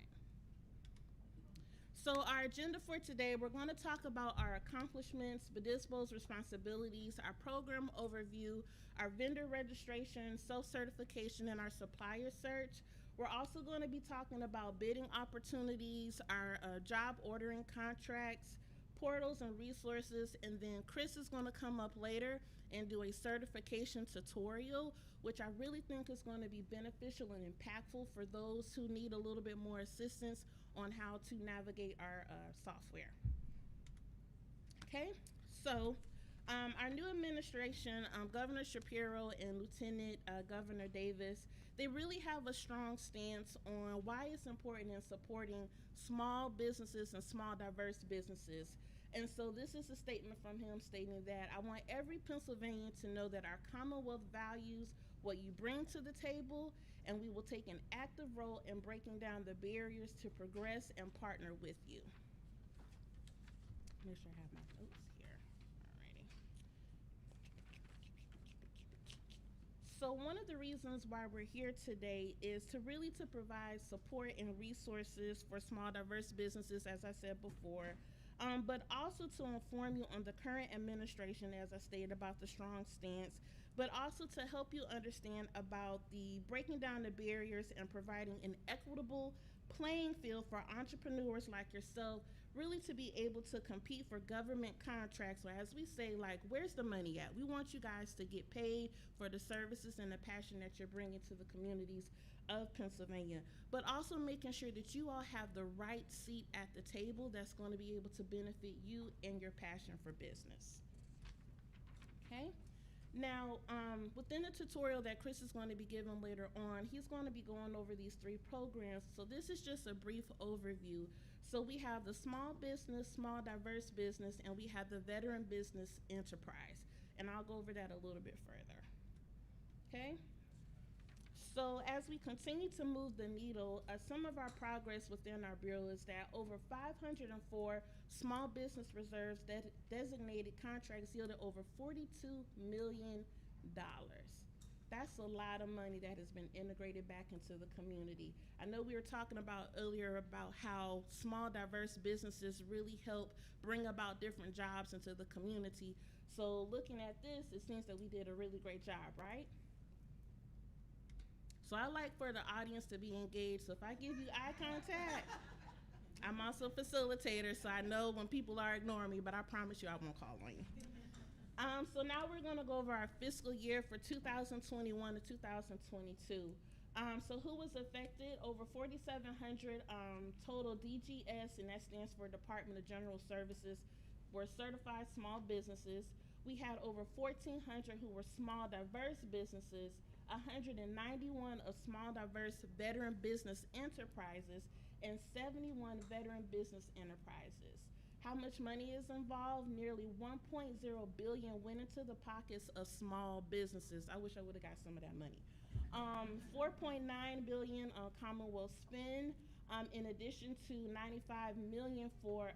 So our agenda for today, we're going to talk about our accomplishments, BDSBO's responsibilities, our program overview, our vendor registration, self-certification, and our supplier search. We're also going to be talking about bidding opportunities, our job ordering contracts, portals and resources, and then Chris is going to come up later and do a certification tutorial, which I really think is going to be beneficial and impactful for those who need a little bit more assistance on how to navigate our software. Okay, so our new administration, Governor Shapiro and Lieutenant Governor Davis, they really have a strong stance on why it's important in supporting small businesses and small diverse businesses. And so this is a statement from him stating that I want every Pennsylvanian to know that our Commonwealth values what you bring to the table, and we will take an active role in breaking down the barriers to progress and partner with you. Make sure I have my notes here. Alrighty. So one of the reasons why we're here today is to provide support and resources for small diverse businesses, as I said before, but also to inform you on the current administration, as I stated, about the strong stance, but also to help you understand about the breaking down the barriers and providing an equitable playing field for entrepreneurs like yourself, really to be able to compete for government contracts, or as we say, like, where's the money at? We want you guys to get paid for the services and the passion that you're bringing to the communities of Pennsylvania, but also making sure that you all have the right seat at the table that's going to be able to benefit you and your passion for business. Okay? Now, within the tutorial that Chris is going to be giving later on, he's going to be going over these 3 programs. So this is just a brief overview. So we have the small business, small diverse business, and we have the veteran business enterprise. And I'll go over that a little bit further. Okay? So as we continue to move the needle, some of our progress within our Bureau is that over 504 small business reserves designated contracts yielded over $42 million. That's a lot of money that has been integrated back into the community. I know we were talking about earlier about how small diverse businesses really help bring about different jobs into the community. So looking at this, it seems that we did a really great job, right? So I like for the audience to be engaged. So if I give you eye contact, I'm also a facilitator, so I know when people are ignoring me, but I promise you I won't call on you. So now we're gonna go over our fiscal year for 2021 to 2022. So who was affected? Over 4,700 total DGS, and that stands for Department of General Services, were certified small businesses. We had over 1,400 who were small diverse businesses, 191 of small diverse veteran business enterprises, and 71 veteran business enterprises. How much money is involved? Nearly $1.0 billion went into the pockets of small businesses. I wish I would have got some of that money. $4.9 billion on Commonwealth spend, in addition to $95 million for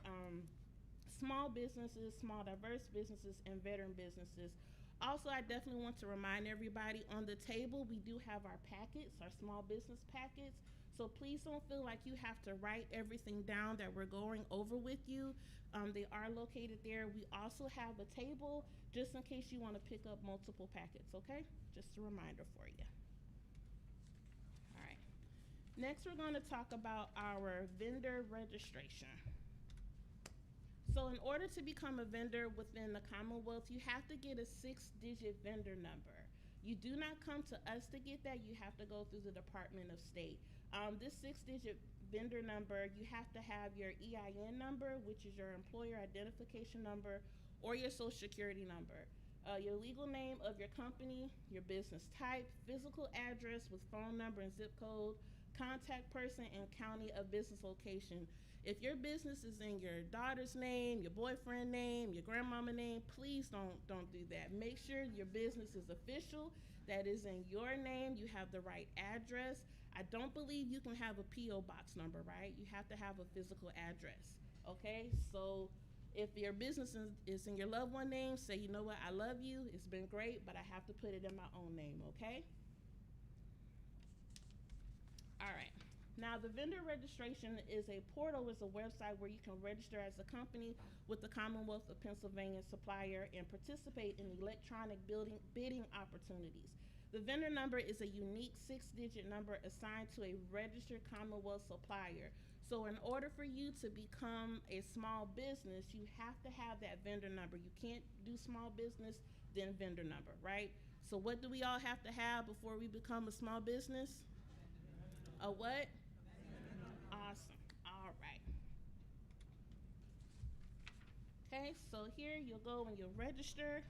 small businesses, small diverse businesses, and veteran businesses. Also, I definitely want to remind everybody on the table, we do have our packets, our small business packets. So please don't feel like you have to write everything down that we're going over with you. They are located there. We also have a table just in case you want to pick up multiple packets, okay? Just a reminder for you. All right. Next, we're going to talk about our vendor registration. So in order to become a vendor within the Commonwealth, you have to get a 6-digit vendor number. You do not come to us to get that. You have to go through the Department of State. This 6-digit vendor number, you have to have your EIN number, which is your employer identification number, or your social security number. Your legal name of your company, your business type, physical address with phone number and zip code, contact person, and county of business location. If your business is in your daughter's name, your boyfriend name, your grandmama name, please don't do that. Make sure your business is official, that is in your name, you have the right address. I don't believe you can have a P.O. box number, right? You have to have a physical address, okay? So if your business is in your loved one name, say, you know what, I love you, it's been great, but I have to put it in my own name, okay? All right. Now, the vendor registration is a portal, is a website where you can register as a company with the Commonwealth of Pennsylvania supplier and participate in electronic bidding opportunities. The vendor number is a unique 6-digit number assigned to a registered Commonwealth supplier. So in order for you to become a small business, you have to have that vendor number. You can't do small business, then vendor number, right? So what do we all have to have before we become a small business? A what? Awesome. All right. Okay, so here you'll go and you'll register.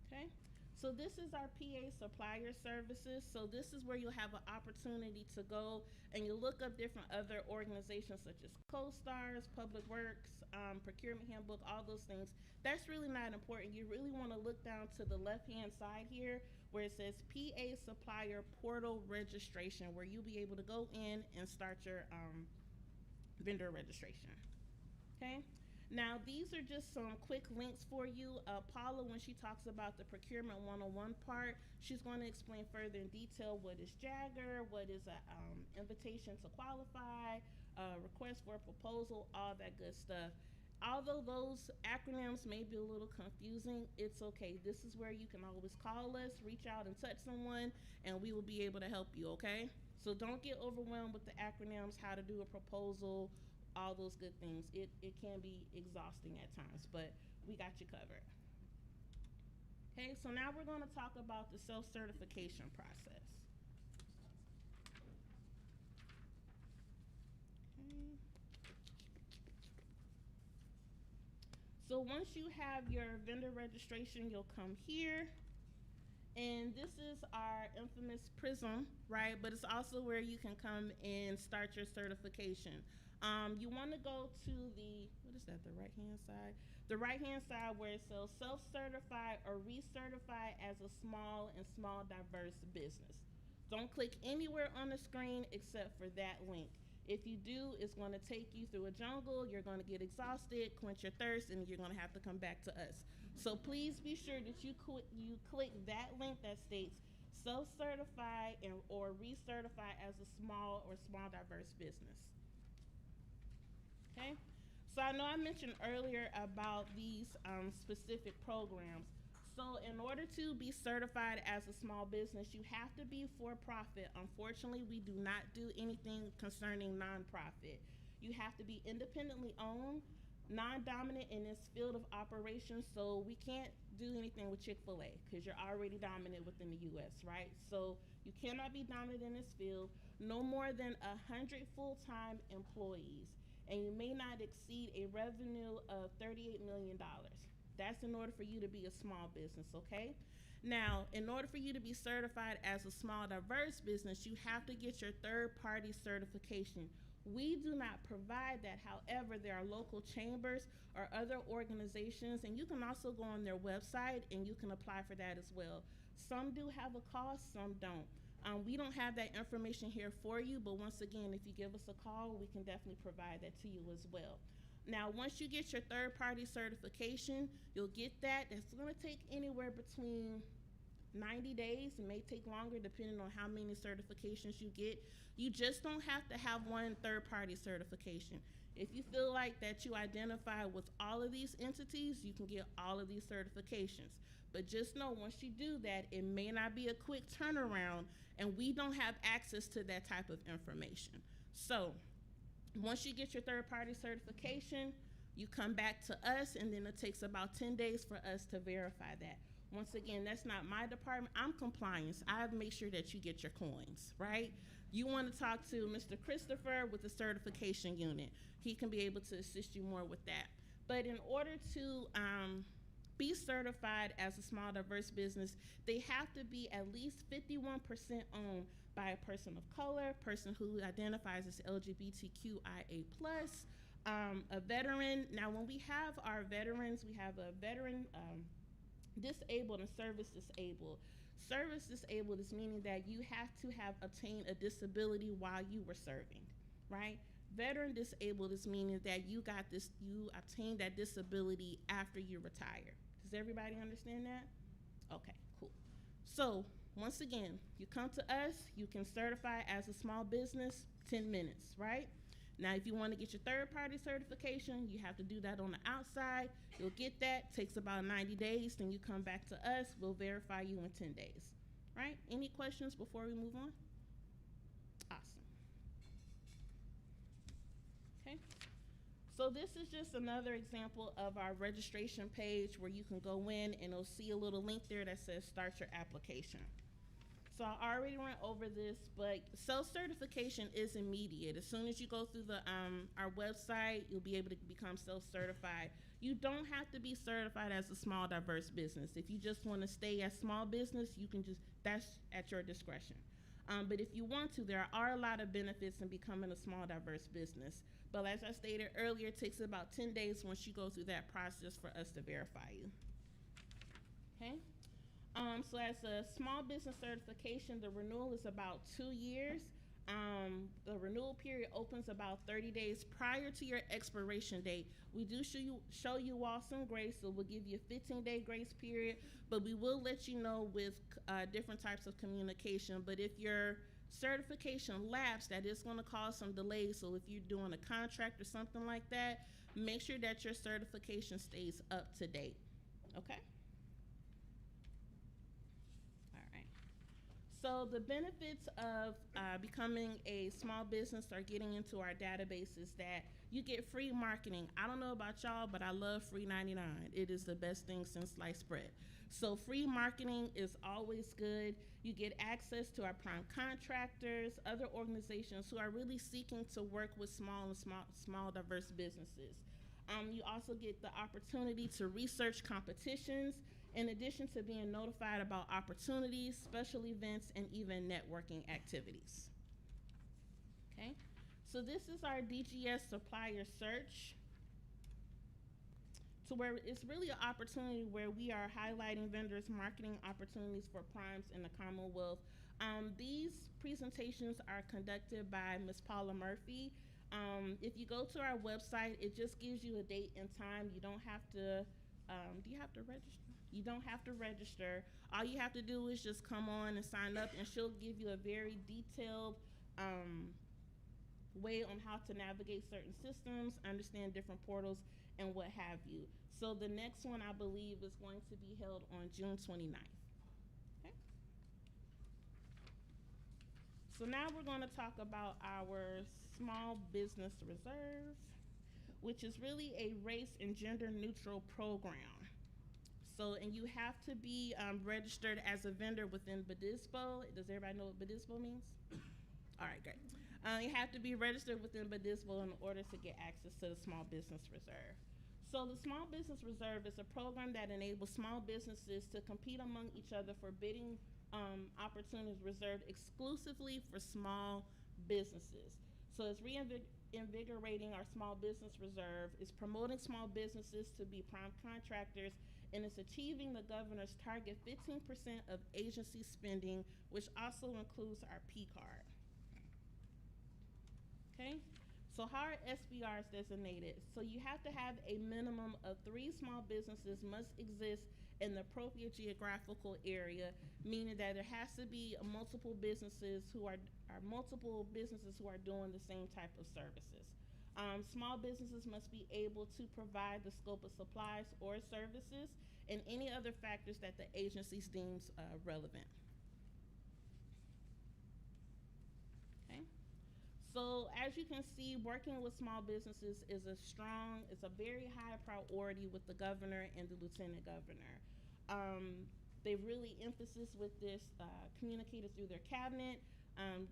Okay, so this is our PA supplier services. So this is where you'll have an opportunity to go and you look up different other organizations such as CoStars, Public Works, Procurement Handbook, all those things. That's really not important. You really want to look down to the left-hand side here where it says PA Supplier Portal Registration, where you'll be able to go in and start your vendor registration. Okay? Now, these are just some quick links for you. Paula, when she talks about the Procurement 101 part, she's going to explain further in detail what is Jagger, what is an invitation to qualify, request for a proposal, all that good stuff. Although those acronyms may be a little confusing, it's okay. This is where you can always call us, reach out and touch someone, and we will be able to help you, okay? So don't get overwhelmed with the acronyms, how to do a proposal, all those good things. It can be exhausting at times, but we got you covered. Okay, so now we're going to talk about the self-certification process. Okay. So once you have your vendor registration, you'll come here. And this is our infamous PRISM, right? But it's also where you can come and start your certification. You want to go to the, what is that, the right-hand side? The right-hand side where it says self-certify or recertify as a small and small diverse business. Don't click anywhere on the screen except for that link. If you do, it's going to take you through a jungle. You're going to get exhausted, quench your thirst, and you're going to have to come back to us. So please be sure that you click that link that states self-certify or recertify as a small or small diverse business. Okay, so I know I mentioned earlier about these specific programs. So in order to be certified as a small business, you have to be for profit. Unfortunately, we do not do anything concerning nonprofit. You have to be independently owned, non-dominant in this field of operations, so we can't do anything with Chick-fil-A because you're already dominant within the U.S., right? So you cannot be dominant in this field, no more than 100 full-time employees, and you may not exceed a revenue of $38 million. That's in order for you to be a small business, okay? Now, in order for you to be certified as a small diverse business, you have to get your third-party certification. We do not provide that. However, there are local chambers or other organizations, and you can also go on their website and you can apply for that as well. Some do have a cost, some don't. We don't have that information here for you, but once again, if you give us a call, we can definitely provide that to you as well. Now, once you get your third-party certification, you'll get that. It's going to take anywhere between 90 days. It may take longer depending on how many certifications you get. You just don't have to have one third-party certification. If you feel like that you identify with all of these entities, you can get all of these certifications. But just know, once you do that, it may not be a quick turnaround, and we don't have access to that type of information. So once you get your third-party certification, you come back to us, and then it takes about 10 days for us to verify that. Once again, that's not my department. I'm compliance. I make sure that you get your coins, right? You want to talk to Mr. Christopher with the certification unit. He can be able to assist you more with that. But in order to be certified as a small diverse business, they have to be at least 51% owned by a person of color, person who identifies as LGBTQIA+, a veteran. Now, when we have our veterans, we have a veteran disabled and service disabled. Service disabled is meaning that you have to have obtained a disability while you were serving, right? Veteran disabled is meaning that you obtained that disability after you retired. Does everybody understand that? Okay, cool. So once again, you come to us, you can certify as a small business, 10 minutes, right? Now, if you want to get your third-party certification, you have to do that on the outside. You'll get that. Takes about 90 days. Then you come back to us. We'll verify you in 10 days. Right? Any questions before we move on? Awesome. Okay. So this is just another example of our registration page where you can go in and you'll see a little link there that says Start Your Application. So I already went over this, but self-certification is immediate. As soon as you go through our website, you'll be able to become self-certified. You don't have to be certified as a small, diverse business. If you just want to stay as small business, you can that's at your discretion. But if you want to, there are a lot of benefits in becoming a small, diverse business. But as I stated earlier, it takes about 10 days once you go through that process for us to verify you. Okay? So as a small business certification, the renewal is about 2 years. The renewal period opens about 30 days prior to your expiration date. We do show you all some grace, so we'll give you a 15-day grace period, but we will let you know with different types of communication. But if your certification lapsed, that is going to cause some delays. So if you're doing a contract or something like that, make sure that your certification stays up to date. Okay? So the benefits of becoming a small business or getting into our database is that you get free marketing. I don't know about y'all, but I love free 99. It is the best thing since sliced bread. So free marketing is always good. You get access to our prime contractors, other organizations who are really seeking to work with small diverse businesses. You also get the opportunity to research competitions, in addition to being notified about opportunities, special events, and even networking activities. Okay, so this is our DGS supplier search, to where it's really an opportunity where we are highlighting vendors' marketing opportunities for primes in the Commonwealth. These presentations are conducted by Ms. Paula Murphy. If you go to our website, it just gives you a date and time. You don't have to, do you have to register? You don't have to register. All you have to do is just come on and sign up, and she'll give you a very detailed way on how to navigate certain systems, understand different portals, and what have you. So the next one, I believe, is going to be held on June 29th. Okay. So now we're going to talk about our Small Business Reserve, which is really a race and gender neutral program. So, and you have to be registered as a vendor within BDSBO. Does everybody know what BDSBO means? All right, great. You have to be registered within BDSBO in order to get access to the Small Business Reserve. So the Small Business Reserve is a program that enables small businesses to compete among each other for bidding opportunities reserved exclusively for small businesses. So it's reinvigorating our Small Business Reserve, it's promoting small businesses to be prime contractors, and it's achieving the governor's target 15% of agency spending, which also includes our P card. Okay, so how are SBRs designated? So you have to have a minimum of 3 small businesses must exist in the appropriate geographical area, meaning that there has to be multiple businesses who are doing the same type of services. Small businesses must be able to provide the scope of supplies or services and any other factors that the agency deems relevant. Okay. So as you can see, working with small businesses is it's a very high priority with the governor and the lieutenant governor. They really emphasis with this communicated through their cabinet.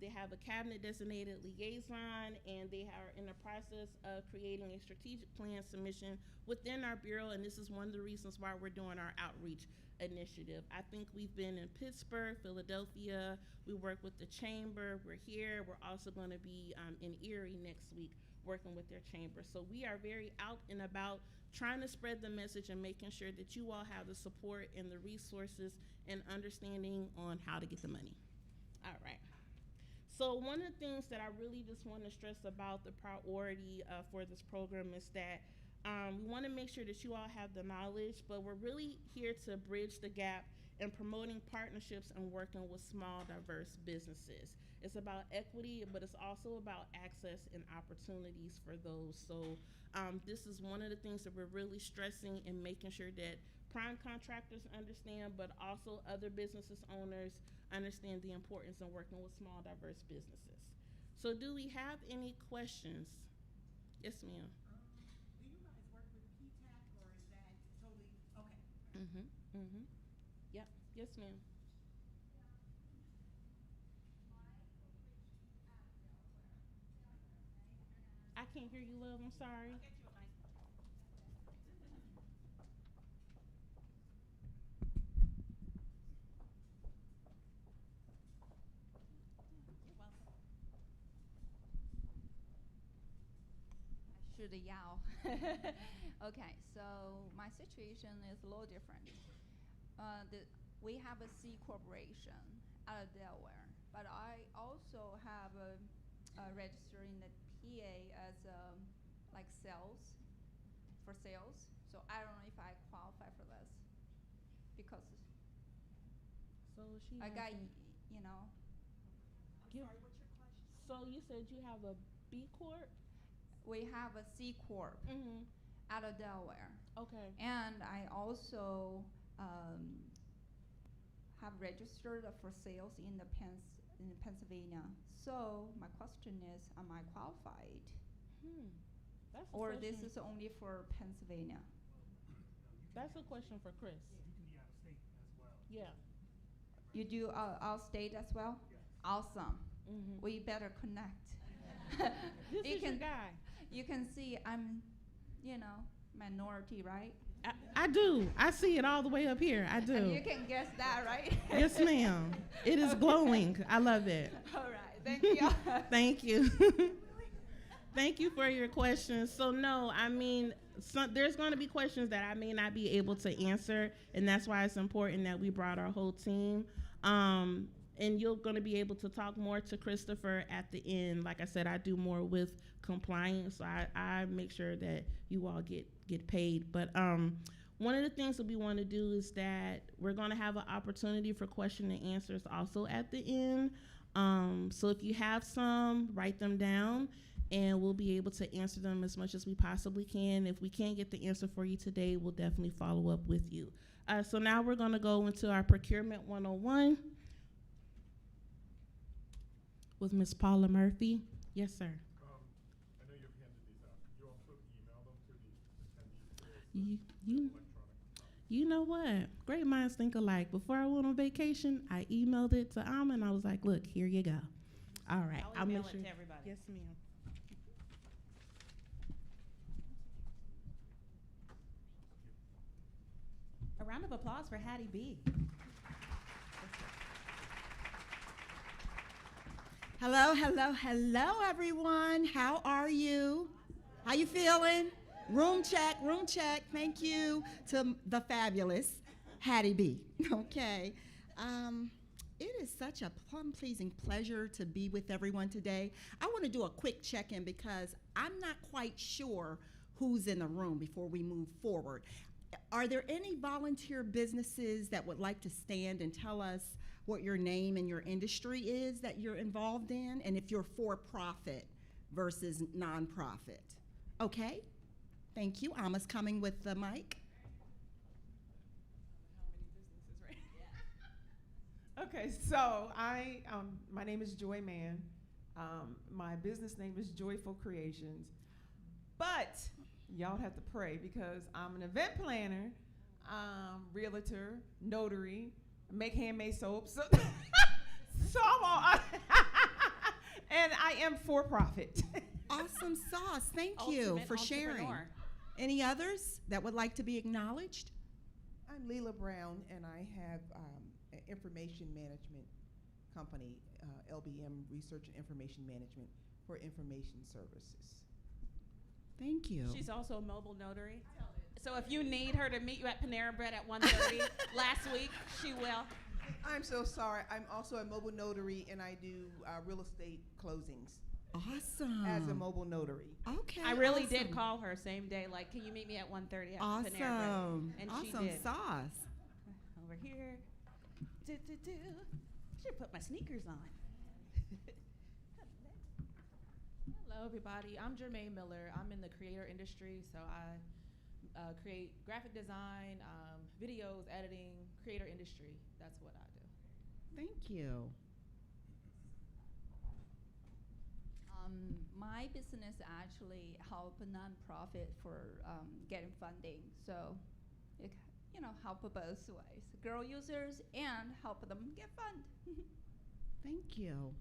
They have a cabinet designated liaison, and they are in the process of creating a strategic plan submission within our bureau, and this is one of the reasons why we're doing our outreach initiative. I think we've been in Pittsburgh, Philadelphia, we work with the chamber, we're here, we're also going to be in Erie next week working with their chamber. So we are very out and about trying to spread the message and making sure that you all have the support and the resources and understanding on how to get the money. All right. So one of the things that I really just want to stress about the priority for this program is that we want to make sure that you all have the knowledge, but we're really here to bridge the gap in promoting partnerships and working with small, diverse businesses. It's about equity, but it's also about access and opportunities for those. So this is one of the things that we're really stressing and making sure that prime contractors understand, but also other businesses owners understand the importance of working with small, diverse businesses. So do we have any questions? Yes, ma'am. Do you guys work with PTAC, or is that totally, okay? Yep, yes, ma'am. I can't hear you, love, I'm sorry. Should yell. Okay, so my situation is a little different. We have a C corporation out of Delaware, but I also have a register in the PA as like sales, for sales. So I don't know if I qualify for this because So she I got, has you know. Give- Sorry, what's your question? So you said you have a B Corp? We have a C Corp out of Delaware. Okay. And I also have registered for sales in the in Pennsylvania. So my question is, am I qualified? That's a Or this question. is only for Pennsylvania? That's a question for Chris. You can be out of state as well. Yeah. You do out state as well? Yes. Awesome. We better connect. This You is your can- guy. You can see I'm, you know, minority, right? I do. I see it all the way up here. I do. And you can guess that, right? Yes, ma'am. It is glowing. I love it. All right. Thank you. Thank you. Thank you for your questions. So no, I mean, there's going to be questions that I may not be able to answer, and that's why it's important that we brought our whole team. And you're going to be able to talk more to Christopher at the end. Like I said, I do more with compliance, so I make sure that you all get paid. But one of the things that we want to do is that we're going to have an opportunity for question and answers also at the end. So if you have some, write them down, and we'll be able to answer them as much as we possibly can. If we can't get the answer for you today, we'll definitely follow up with you. So now we're going to go into our Procurement 101 with Ms. Paula Murphy. Yes, sir. I know you've handed these out. Could you also email them to the attendees? You know what? Great minds think alike. Before I went on vacation, I emailed it to Alma, and I was like, look, here you go. All right. I'll email make it sure. to everybody. Yes, ma'am. A round of applause for Hattie B. Hello, hello, hello, everyone. How are you? How you feeling? Room check, room check. Thank you to the fabulous Hattie B. Okay. It is such a plum-pleasing pleasure to be with everyone today. I want to do a quick check-in because I'm not quite sure who's in the room before we move forward. Are there any volunteer businesses that would like to stand and tell us what your name and your industry is that you're involved in, and if you're for-profit versus nonprofit? Okay, thank you. Alma's coming with the mic. Okay, so my name is Joy Mann. My business name is Joyful Creations, but y'all have to pray because I'm an event planner, realtor, notary, make handmade soaps. So I'm all, And I am for profit. Awesome sauce. Thank you Ultimate for sharing. entrepreneur. Any others that would like to be acknowledged? I'm Leela Brown, and I have an information management company, LBM, Research and Information Management, for information services. Thank you. She's also a mobile notary. So if you need her to meet you at Panera Bread at 1:30 last week, she will. I'm so sorry. I'm also a mobile notary, and I do real estate closings. Awesome. As a mobile notary. Okay. I really awesome. did call her same day, like, can you meet me at 1:30 at Panera Bread? Awesome. And she Awesome did. sauce. Over here. Should put my sneakers on. Hello, everybody. I'm Jermaine Miller. I'm in the creator industry, so I create graphic design, videos, editing, creator industry. That's what I do. Thank you. My business actually help a nonprofit for getting funding. So, it, help both ways. Grow users and help them get fund. Thank you.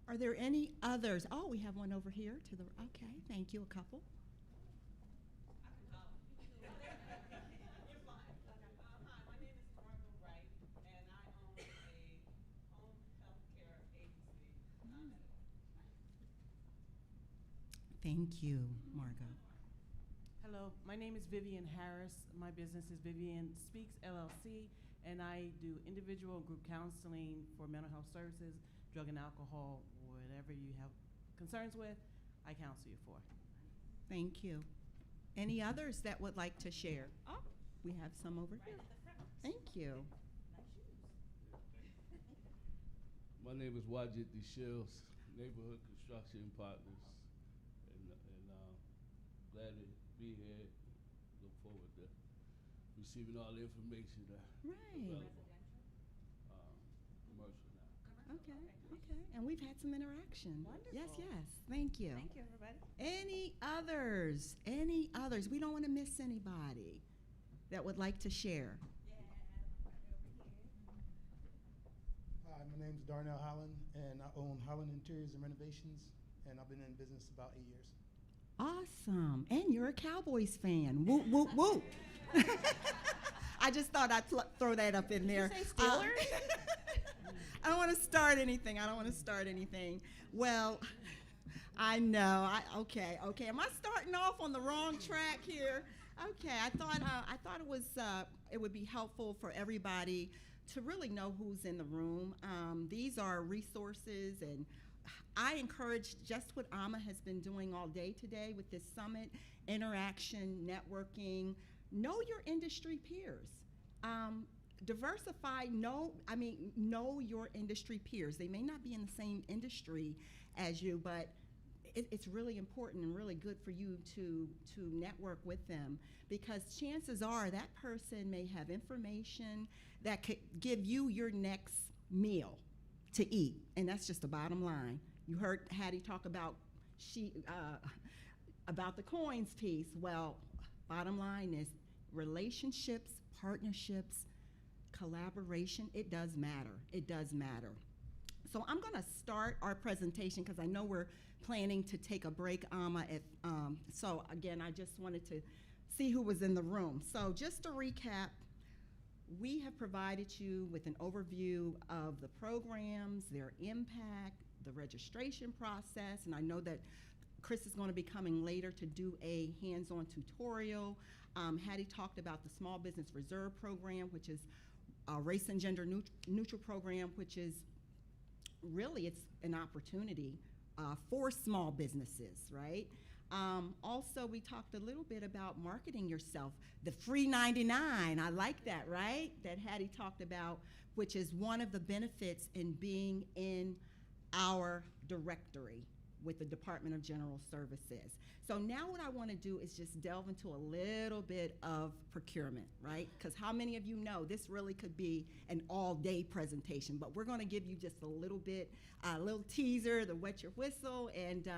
Are there any others? Oh, we have one over here to the, okay, thank you, a couple. Thank you, Margot. Hello, my name is Vivian Harris. My business is Vivian Speaks LLC, and I do individual and group counseling for mental health services, drug and alcohol, whatever you have concerns with, I counsel you for. Thank you. Any others that would like to share? Oh, we have some over here. Thank you. My name is Wajid DeShields, Neighborhood Construction Partners, and glad to be here. Look forward to receiving all the information that's available. Commercial now. Okay, okay. And we've had some interaction. Wonderful. Yes, yes. Thank you. Thank you, everybody. Any others? Any others? We don't want to miss anybody that would like to share. Hi, my name is Darnell Holland, and I own Holland Interiors and Renovations, and I've been in business about 8 years. Awesome. And you're a Cowboys fan. Whoop, whoop, whoop. I just thought I'd throw that up in there. Did you say Steelers? I don't want to start anything. Well, I know. Okay. Am I starting off on the wrong track here? Okay. I thought it would be helpful for everybody to really know who's in the room. These are resources, and I encourage just what Amma has been doing all day today with this summit, interaction, networking. Know your industry peers. Diversify, know your industry peers. They may not be in the same industry as you, but it's really important and really good for you to network with them, because chances are that person may have information that could give you your next meal to eat, and that's just the bottom line. You heard Hattie talk about the coins piece. Well, bottom line is relationships, partnerships, collaboration. It does matter. It does matter. So I'm going to start our presentation because I know we're planning to take a break, Amma. So again, I just wanted to see who was in the room. So just to recap, we have provided you with an overview of the programs, their impact, the registration process, and I know that Chris is going to be coming later to do a hands-on tutorial. Hattie talked about the Small Business Reserve Program, which is a race and gender neutral program, which is really, it's an opportunity for small businesses, right? Also, we talked a little bit about marketing yourself. The free 99, I like that, right? That Hattie talked about, which is one of the benefits in being in our directory with the Department of General Services. So now what I want to do is just delve into a little bit of procurement, right? Because how many of you know this really could be an all-day presentation, but we're going to give you just a little bit, a little teaser, the wet your whistle, and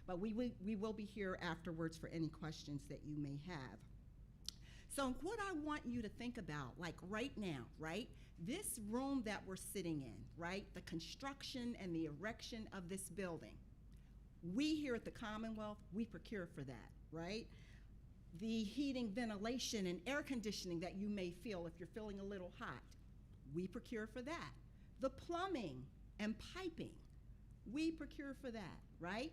but we will be here afterwards for any questions that you may have. So what I want you to think about, like right now, right? This room that we're sitting in, right, the construction and the erection of this building, we here at the Commonwealth, we procure for that, right? The heating, ventilation, and air conditioning that you may feel if you're feeling a little hot, we procure for that. The plumbing and piping, we procure for that, right?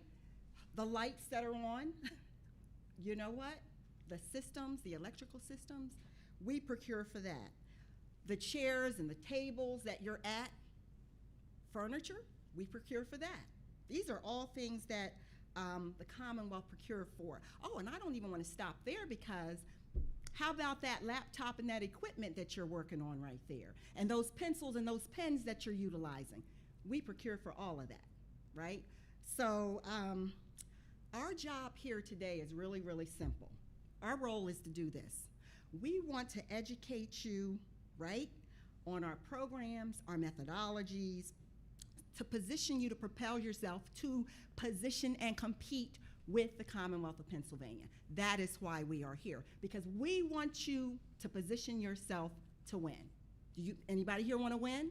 The lights that are on, you know what? The systems, the electrical systems, we procure for that. The chairs and the tables that you're at, furniture, we procure for that. These are all things that the Commonwealth procure for. Oh, and I don't even want to stop there, because how about that laptop and that equipment that you're working on right there? And those pencils and those pens that you're utilizing. We procure for all of that, right? So our job here today is really, really simple. Our role is to do this. We want to educate you, right, on our programs, our methodologies, to position you to propel yourself to position and compete with the Commonwealth of Pennsylvania. That is why we are here, because we want you to position yourself to win. Anybody here want to win?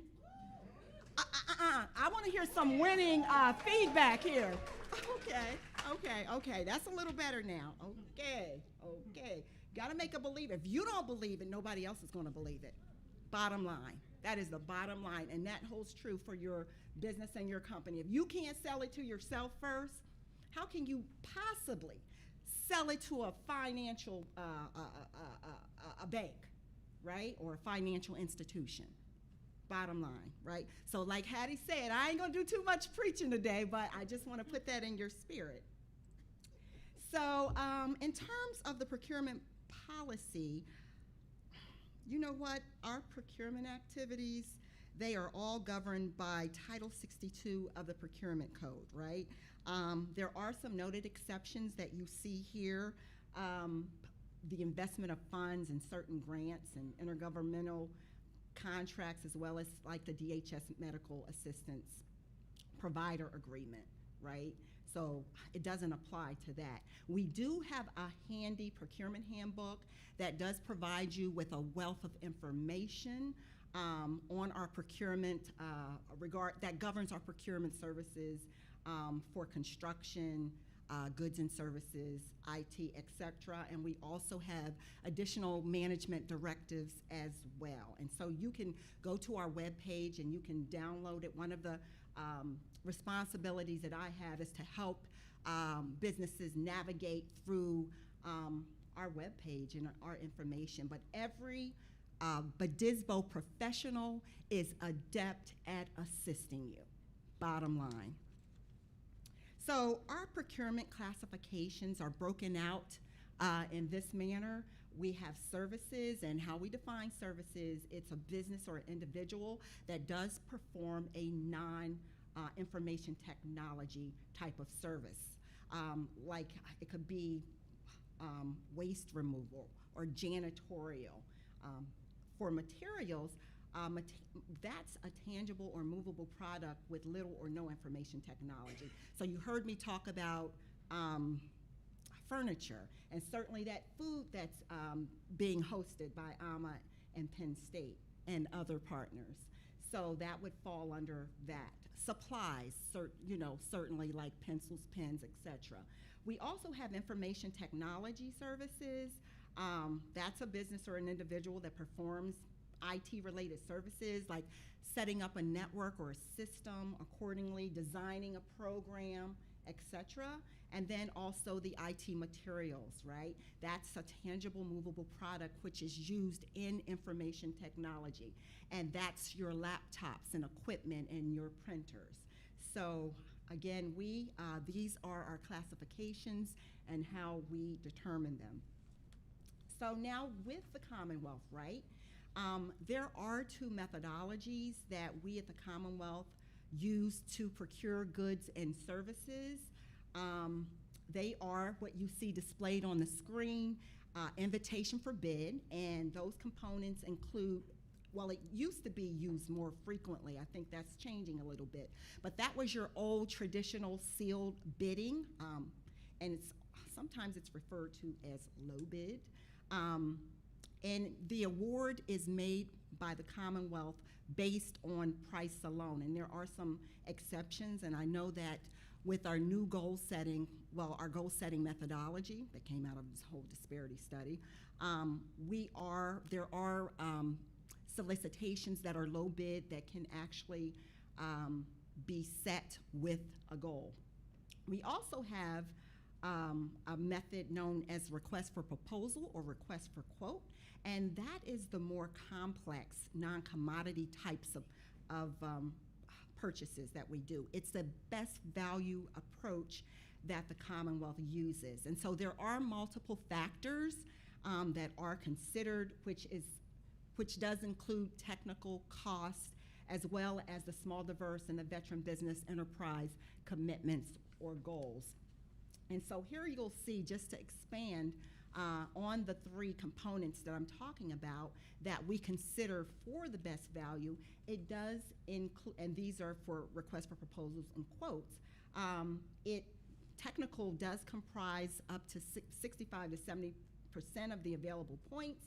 I want to hear some winning feedback here. Okay, that's a little better now. Okay. Got to make a believe. If you don't believe it, nobody else is going to believe it. Bottom line. That is the bottom line, and that holds true for your business and your company. If you can't sell it to yourself first, how can you possibly sell it to a financial a bank, right, or a financial institution? Bottom line, right? So like Hattie said, I ain't gonna do too much preaching today, but I just want to put that in your spirit. So in terms of the procurement policy, you know what? Our procurement activities, they are all governed by Title 62 of the Procurement Code, right? There are some noted exceptions that you see here. The investment of funds in certain grants and intergovernmental contracts, as well as like the DHS Medical Assistance Provider Agreement, right? So it doesn't apply to that. We do have a handy procurement handbook that does provide you with a wealth of information on our procurement that governs our procurement services for construction, goods and services, IT, etc. And we also have additional management directives as well. And so you can go to our webpage and you can download it. One of the responsibilities that I have is to help businesses navigate through our webpage and our information. But every BDSBO professional is adept at assisting you, bottom line. So our procurement classifications are broken out in this manner. We have services, and how we define services, it's a business or individual that does perform a non-information technology type of service. Like it could be waste removal or janitorial. For materials, that's a tangible or movable product with little or no information technology. So you heard me talk about furniture, and certainly that food that's being hosted by AMA and Penn State and other partners. So that would fall under that. Supplies, certainly like pencils, pens, etc. We also have information technology services. That's a business or an individual that performs IT-related services, like setting up a network or a system accordingly, designing a program, etc. And then also the IT materials, right? That's a tangible, movable product which is used in information technology. And that's your laptops and equipment and your printers. So again, these are our classifications and how we determine them. So now with the Commonwealth, right? There are two methodologies that we at the Commonwealth use to procure goods and services. They are what you see displayed on the screen, invitation for bid, and those components include, well, it used to be used more frequently. I think that's changing a little bit. But that was your old traditional sealed bidding, and sometimes it's referred to as low bid. And the award is made by the Commonwealth based on price alone. And there are some exceptions, and I know that with our new goal setting, well, our goal setting methodology that came out of this whole disparity study, there are solicitations that are low bid that can actually be set with a goal. We also have a method known as request for proposal or request for quote, and that is the more complex, non-commodity types of purchases that we do. It's the best value approach that the Commonwealth uses. And so there are multiple factors that are considered, which does include technical costs, as well as the small, diverse, and the veteran business enterprise commitments or goals. And so here you'll see, just to expand on the three components that I'm talking about that we consider for the best value, it does include, and these are for requests for proposals and quotes, technical does comprise up to 65 to 70% of the available points,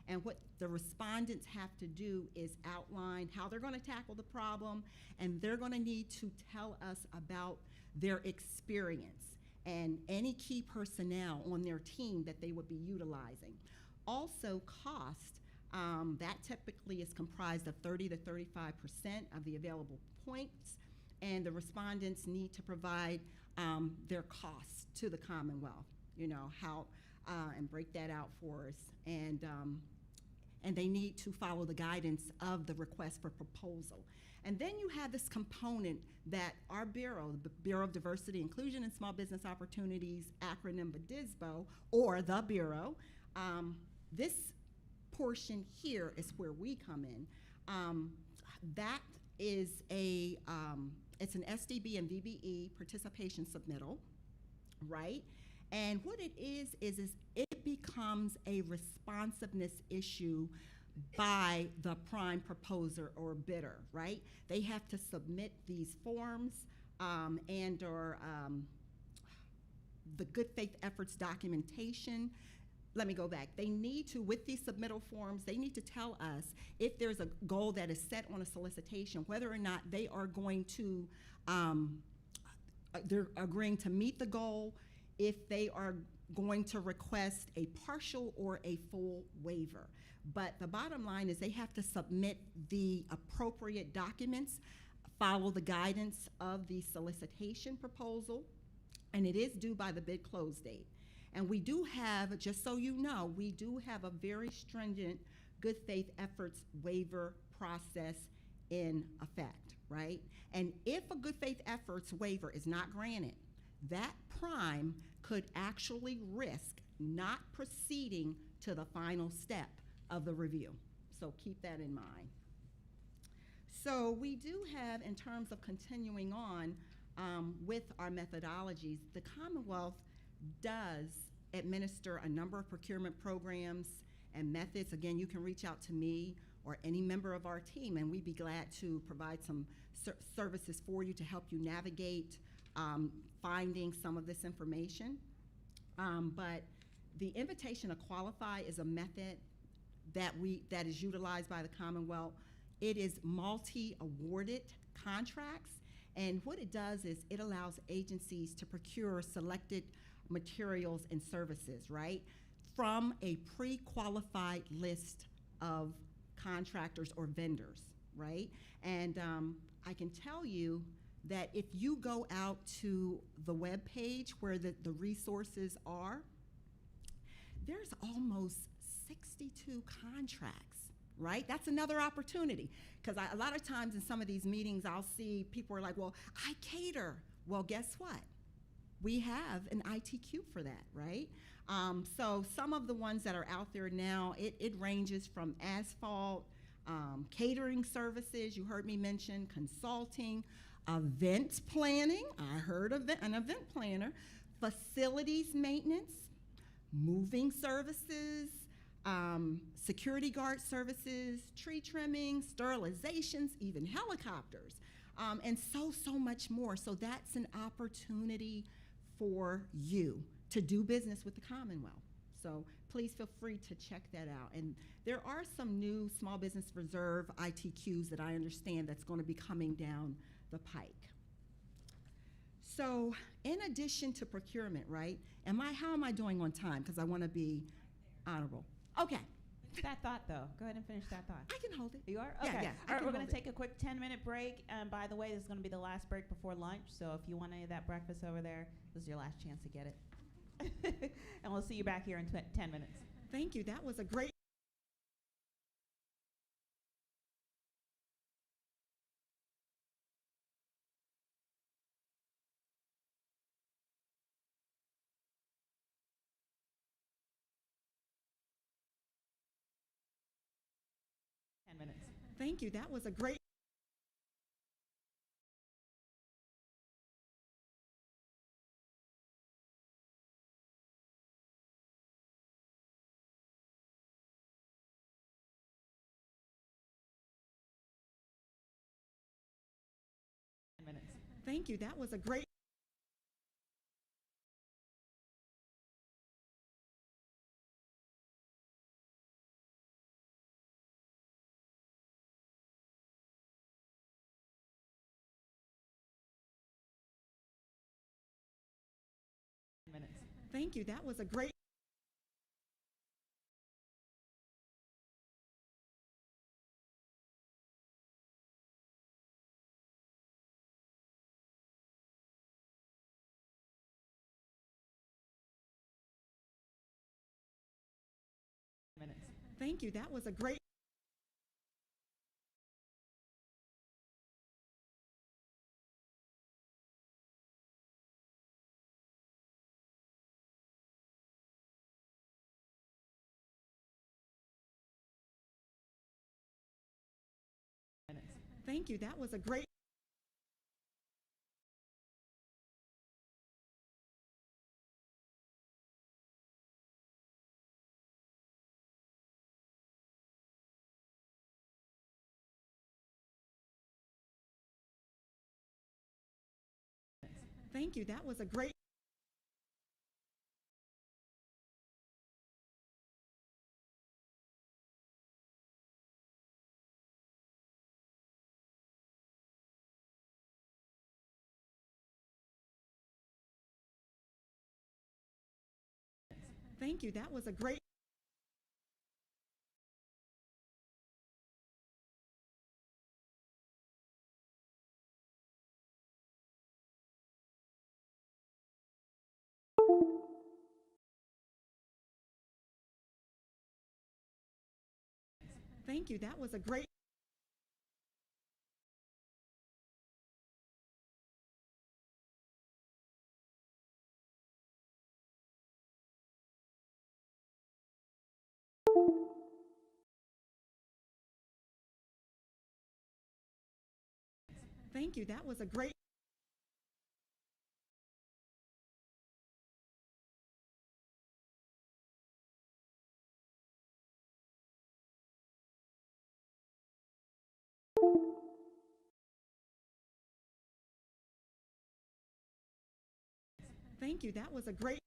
and what the respondents have to do is outline how they're going to tackle the problem, and they're going to need to tell us about their experience and any key personnel on their team that they would be utilizing. Also, cost, that typically is comprised of 30 to 35% of the available points, and the respondents need to provide their costs to the Commonwealth, how, and break that out for us. And they need to follow the guidance of the request for proposal. And then you have this component that our Bureau, the Bureau of Diversity, Inclusion, and Small Business Opportunities, acronym BDISBO, or the Bureau, this portion here is where we come in. That is it's an SDB and VBE participation submittal, right? And what it is it becomes a responsiveness issue by the prime proposer or bidder, right? They have to submit these forms and/or the good faith efforts documentation. Let me go back. They need to, with these submittal forms, they need to tell us if there's a goal that is set on a solicitation, whether or not they are going to, they're agreeing to meet the goal, if they are going to request a partial or a full waiver. But the bottom line is they have to submit the appropriate documents, follow the guidance of the solicitation proposal, and it is due by the bid close date. And we do have, just so you know, we do have a very stringent good faith efforts waiver process in effect, right? And if a good faith efforts waiver is not granted, that prime could actually risk not proceeding to the final step of the review. So keep that in mind. So we do have, in terms of continuing on with our methodologies, the Commonwealth does administer a number of procurement programs and methods. Again, you can reach out to me or any member of our team, and we'd be glad to provide some services for you to help you navigate finding some of this information. But the invitation to qualify is a method that is utilized by the Commonwealth. It is multi-awarded contracts, and what it does is it allows agencies to procure selected materials and services, right, from a pre-qualified list of contractors or vendors, right? And I can tell you that if you go out to the web page where the resources are, there's almost 62 contracts, right? That's another opportunity, because a lot of times in some of these meetings I'll see people are like, well, I cater. Well, guess what? We have an ITQ for that, right? So some of the ones that are out there now, it ranges from asphalt, catering services, you heard me mention, consulting, event planning, I heard of an event planner, facilities maintenance, moving services, security guard services, tree trimming, sterilizations, even helicopters, and so much more. So that's an opportunity for you to do business with the Commonwealth. So please feel free to check that out. And there are some new Small Business Reserve ITQs that I understand that's going to be coming down the pike. So in addition to procurement, right, how am I doing on time? Because I want to be honorable. Okay. Finish that thought, though. Go ahead and finish that thought. I can hold it. You are? Yeah, Okay. yeah, I All right, can we're going hold to it. take a quick 10-minute break. And by the way, this is going to be the last break before lunch. So if you want any of that breakfast over there, this is your last chance to get it. And we'll see you back here in 10 minutes. Thank you. That was a great. Minutes. Thank you. That was a great. Minutes. Thank you. That was a great. Minutes. Thank you. That was a great. Minutes. Thank you. That was a great. Minutes. Thank you. That was a great. Thank you. That was a great. Thank you. That was a great. Thank you. That was a great. Thank you. That was a great. Thank you. That was a great.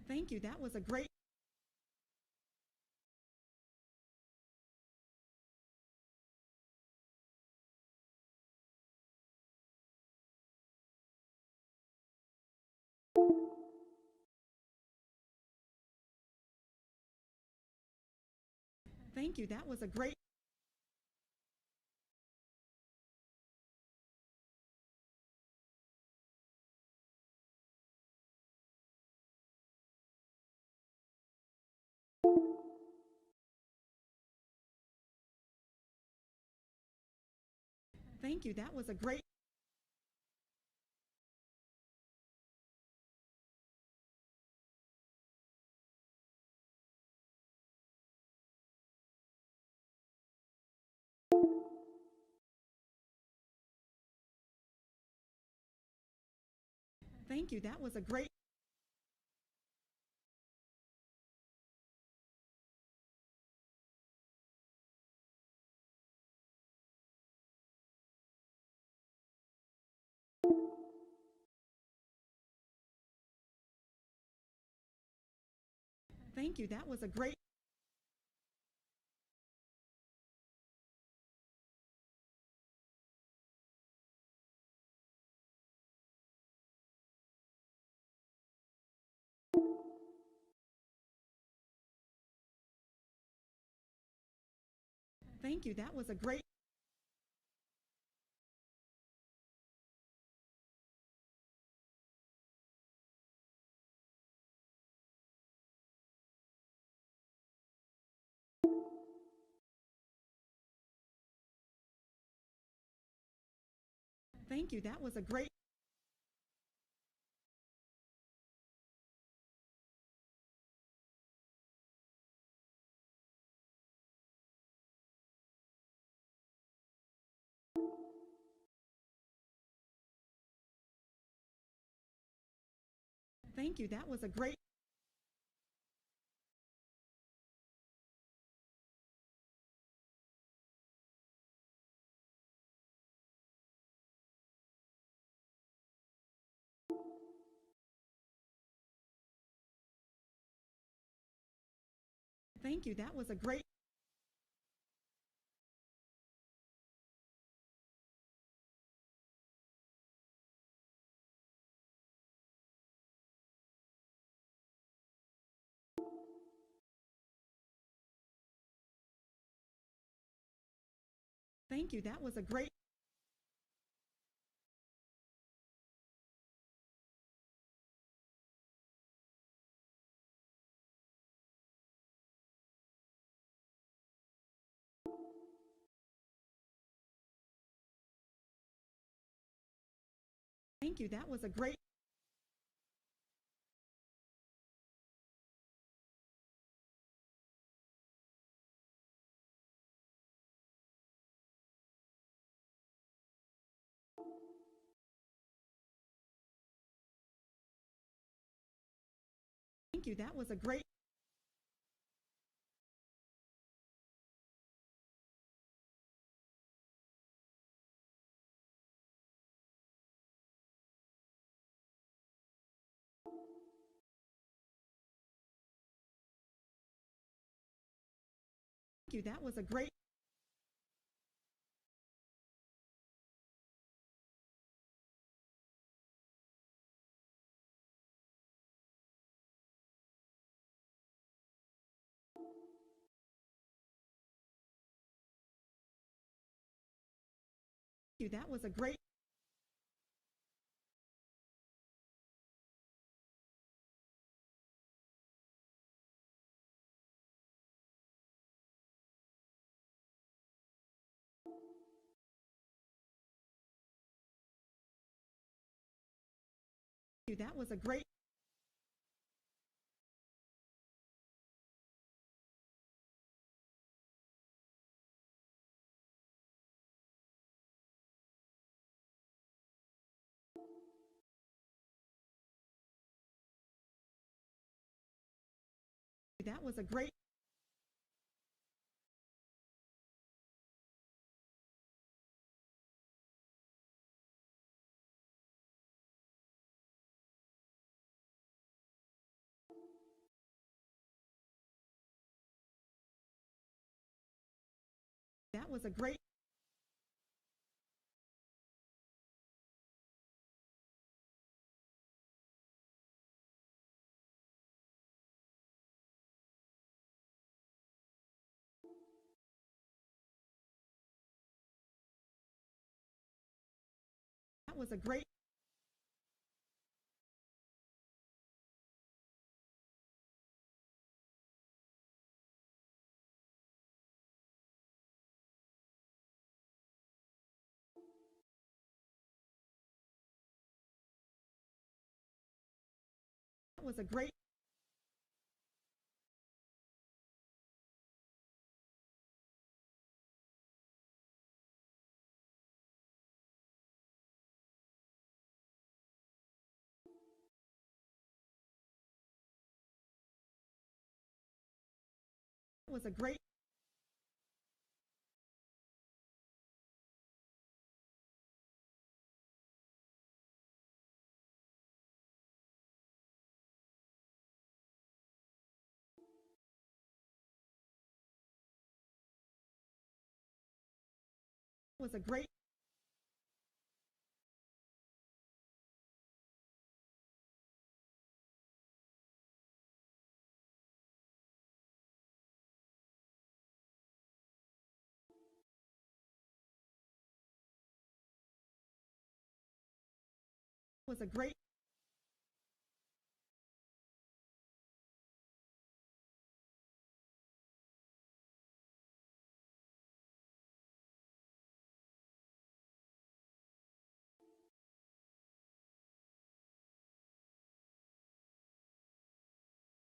Thank you. That was a great. Thank you. That was a great. Thank you. That was a great. Thank you. That was a great. Thank you. That was a great. Thank you. That was a great. Thank you. That was a great. Thank you. That was a great. Thank you. That was a great. Thank you. That was a great. Thank you. That was a great. Thank you. That was a great. Thank you. That was a great. Thank you. That was a great. Thank you. That was a great. That was a great. That was a great. That was a great. That was a great. That was a great. Was a great was a great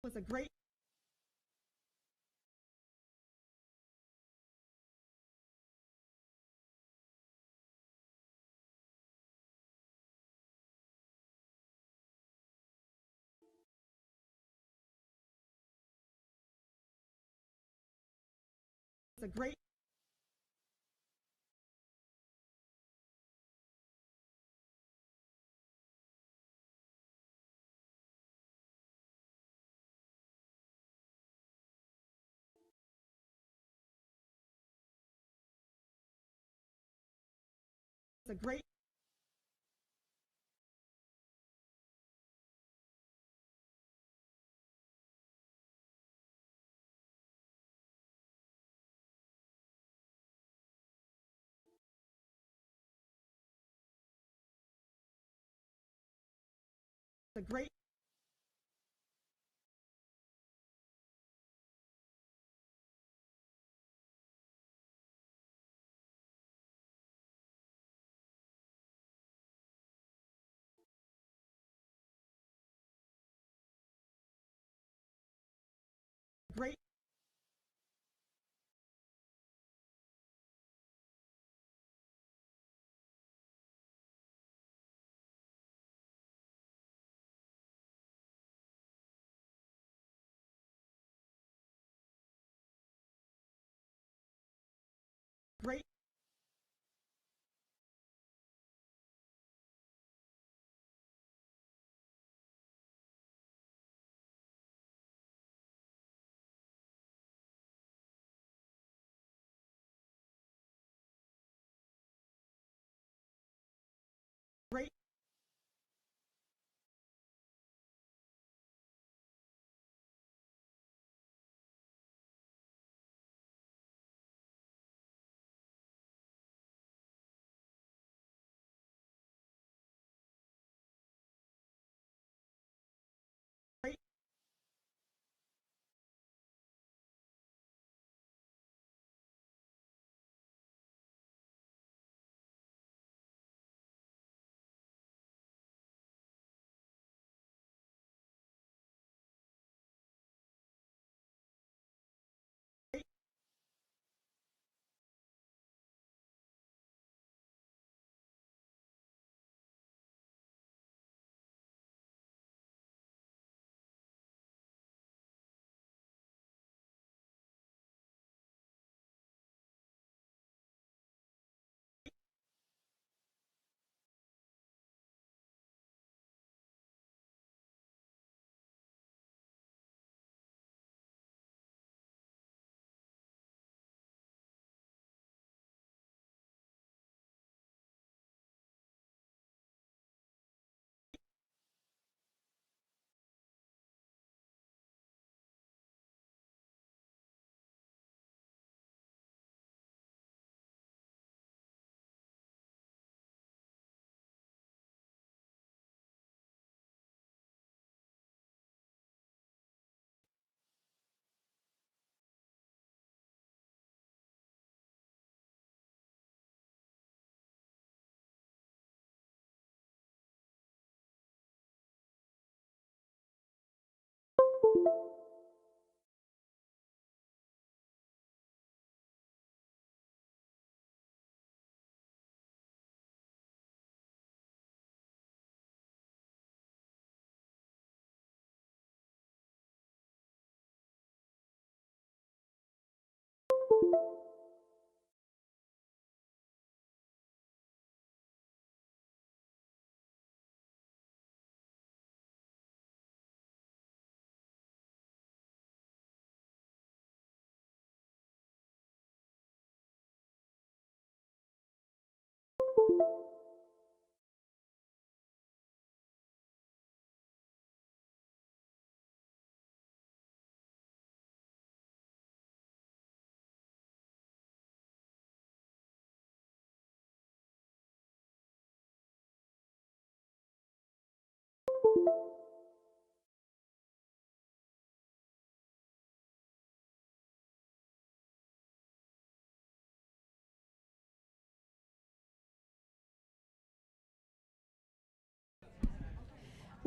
was a great was a great was a great was a great great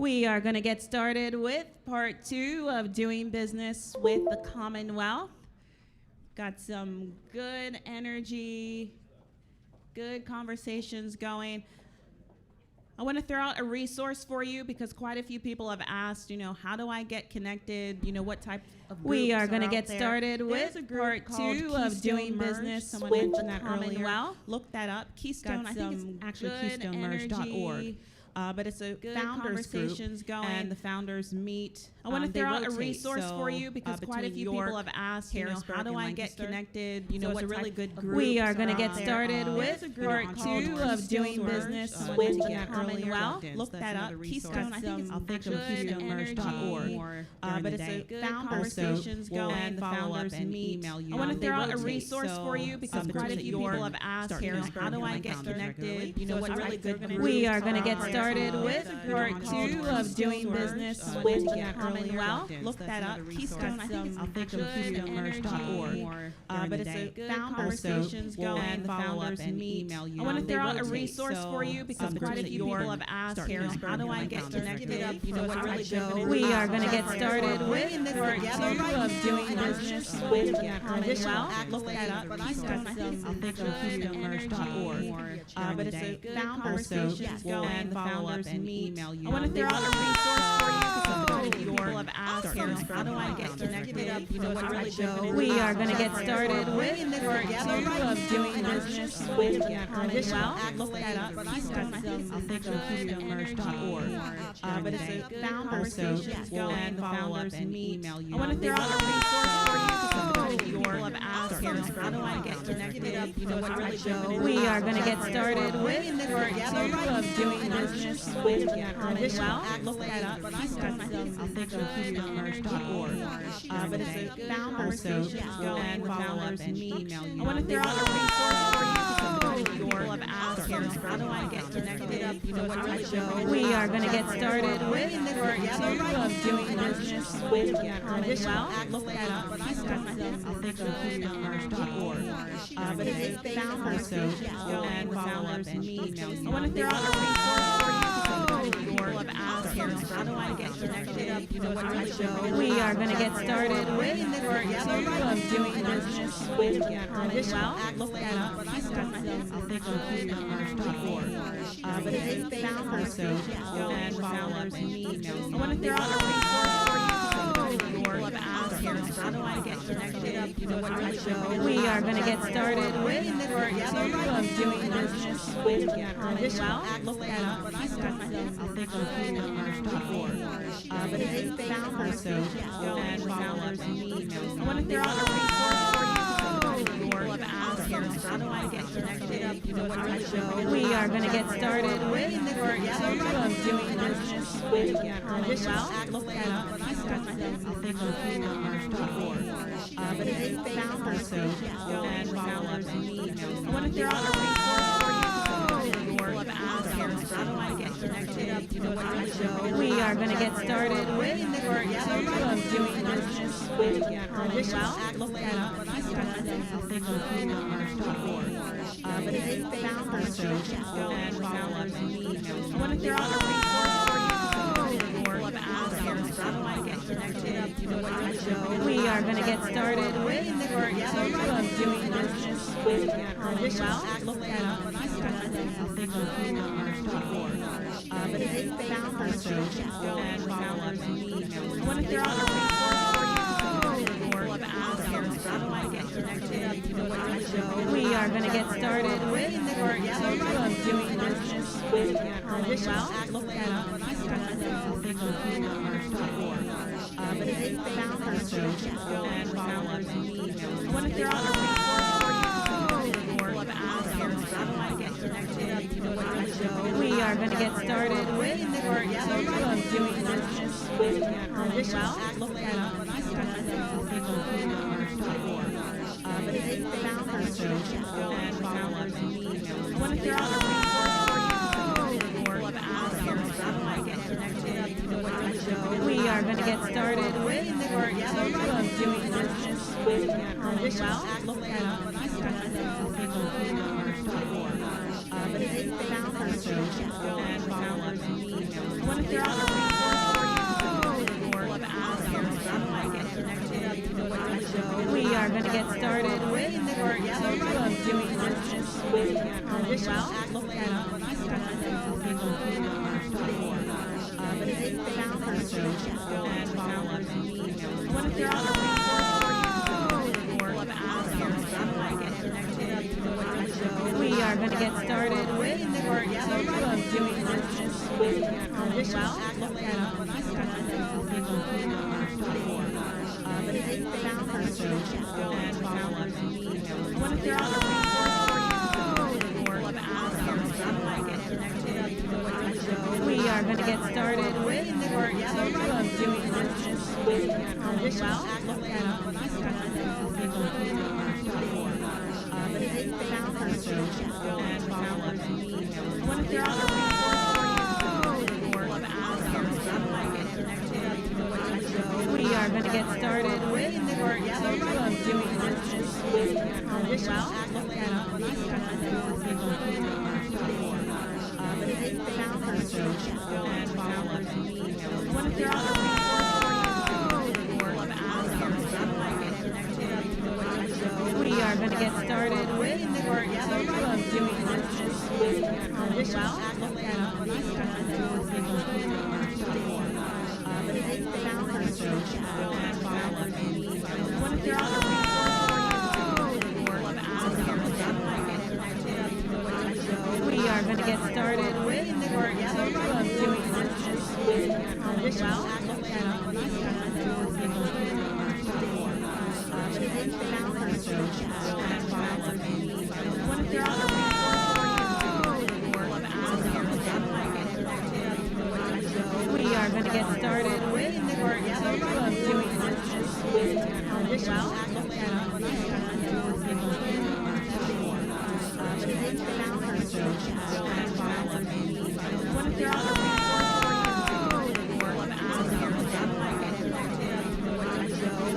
We are going to get started with part 2 of doing business with the Commonwealth. Got some good energy, good conversations going. I want to throw out a resource for you because quite a few people have asked, how do I get connected? What type of groups We are going to out get there? started There's with a group part called 2 of Keystone doing Merge. business Someone with mentioned the that earlier. Commonwealth. Look that up. Keystone, Got I think some it's actually good KeystoneMerge.org. energy, but it's a Good founders conversations group, going. and the founders meet. I want want to to throw throw out a resource for you because quite a few people have asked, Harrisburg, how do and I get Lancaster. connected? So What it's a really type good of group. We are going to So, get started there's with a group part on 2 called of doing Keystone business Merge. with Mentioned the that earlier. Commonwealth. That's Look that another up. resource. Keystone, I think it's I'll think of good KeystoneMerge.org energy, more but during it's the a day. good Also, conversations we'll going, and the follow up founders and meet. email you I want to on throw out a rotate. resource for you So, because the quite a groups that few you people can have asked, start how do I on get calendars connected? regularly. What So it's a really type good of group. We are going to get Part started two. with It's a part group 2 called of doing Keystone business Merge. with the Mentioned that earlier. Commonwealth. That's Look that up. another resource. Keystone, I think it's I'll think of good KeystoneMerge.org energy, more but during it's the a day. good Also, conversations we'll going, and the follow up founders and meet. email you I want to on throw out a rotate. resource So, for you because the quite a groups that few you people can have asked, start how do I get calendars connected? regularly. What Really type of good. We are going to get We're started with bringing this part together 2 right of now, doing and I'm business sure with the additional Commonwealth. Look that accolades, up. but I Keystone, I got think it's some good KeystoneMerge.org energy, more but during it's the a day. good Also, conversations we'll going, and the follow up founders and meet. email you I want to on throw out a rotate. resource for you because So, quite a few people have asked, how do I get connected? What type of We are going to get started with part 2 of doing business with the Commonwealth. Look that up. Keystone, I think it's good KeystoneMerge.org energy, but it's a good conversations going, and the follow up founders and meet. email you I want to on throw out a resource for you because So, quite a few people have asked, how do I get connected? What type of We are going to get started with part 2 of doing business with the Commonwealth. Look that up. Keystone, I think it's good KeystoneMerge.org but it's a good conversations going, and the founders meet. email you I want to on throw out a resource for you because quite a few Your people have asked, how do I get connected? What type of We are going to get started with part 2 of doing business with the Commonwealth. Look that up. Keystone, I think it's good KeystoneMerge.org but it's a good conversations going, and the founders meet. email you I want to on throw out a resource for you because quite a few people have asked, how do I get connected? What type of We are going to get started with part 2 of doing business with the Commonwealth. Look that up. Keystone, I think it's good KeystoneMerge.org but it's a good conversations going, and the founders meet. I want to throw out a resource for you because quite a few people have asked, how do I get connected? What type of We are going to get started with part 2 of doing business with the Commonwealth. Look that up. Keystone, I think it's good KeystoneMerge.org but it's a good conversations going, and the founders meet. I want to throw out a resource for you because quite a few people have asked, how do I get connected? What type of We are going to get started with part 2 of doing business with the Commonwealth. Look that up. Keystone, I think it's good KeystoneMerge.org but it's a good conversations going, and the founders meet. I want to throw out a resource for you because quite a few people have asked, how do I get connected? What type of We are going to get started with part 2 of doing business with the Commonwealth. Look that up. Keystone, I think it's good KeystoneMerge.org but it's a good conversations going, and the founders meet. I want to throw out a resource for you because quite a few people have asked, how do I get connected? What type of We are going to get started with part 2 of doing business with the Commonwealth. Look that up. Keystone, I think it's good KeystoneMerge.org but it's a good conversations going, and the founders meet. I want to throw out a resource for you because quite a few people have asked, how do I get connected? What type of We are going to get started with part 2 of doing business with the Commonwealth. Look that up. Keystone, I think it's good KeystoneMerge.org but it's a good conversations going, and the founders meet. I want to throw out a resource for you because quite a few people have asked, how do I get connected? What type of We are going to get started with part 2 of doing business with the Commonwealth. Look that up. Keystone, I think it's good KeystoneMerge.org but it's a good conversations going, and the founders meet. I want to throw out a resource for you because quite a few people have asked, how do I get connected? What type of We are going to get started with part 2 of doing business with the Commonwealth. Look that up. Keystone, I think it's good KeystoneMerge.org but it's a good conversations going, and the founders meet. I want to throw out a resource to get started with or capable of doing business with well, look that up. But if they found her, so go and follow up and meet. What if they're on the we are going to get started with or capable of doing business with well, look that up. But if they found her, so go and follow up and meet. What if they're on the we are going to get started with or capable of doing business with well, look that up. But if they found her, so go and follow up and meet. What if they're on the we are going to get started with or capable of doing business with well, look that up. But if they found her, so go and follow up and meet. What if they're on the we are going to get started with or capable of doing business with well, look that up. But if they found her, so go and follow up and meet. What if they're on the we are going to get started with or capable of doing business with well, look that up. But if they found her, so go and follow up and meet. What if they're on the we are going to get started with or capable of doing business with well, look that up. But if they found her, so go and follow up and meet. What if they're on the we are going to get started with or capable of doing business with well, look that up. But if they found her, so go and follow up and meet. What if they're on the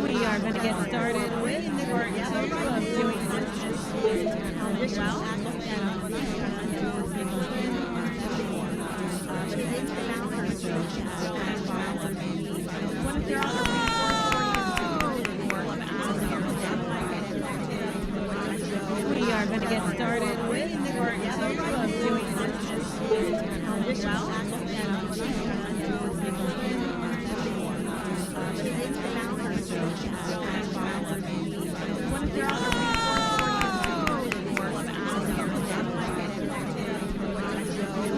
we are going to get started with or capable of doing business with well, look that up. But if they found her, so go and follow up and meet. What if they're on the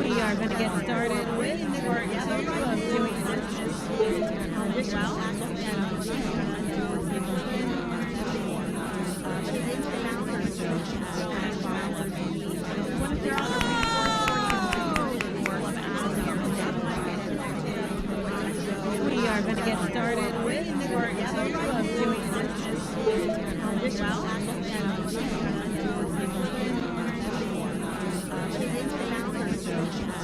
we are going to get started with or capable of doing business with well, look that up. But if they found her, so go and follow up and meet. What if they're on the we are going to get started with or capable of doing business with well, look that up. But if they found her, so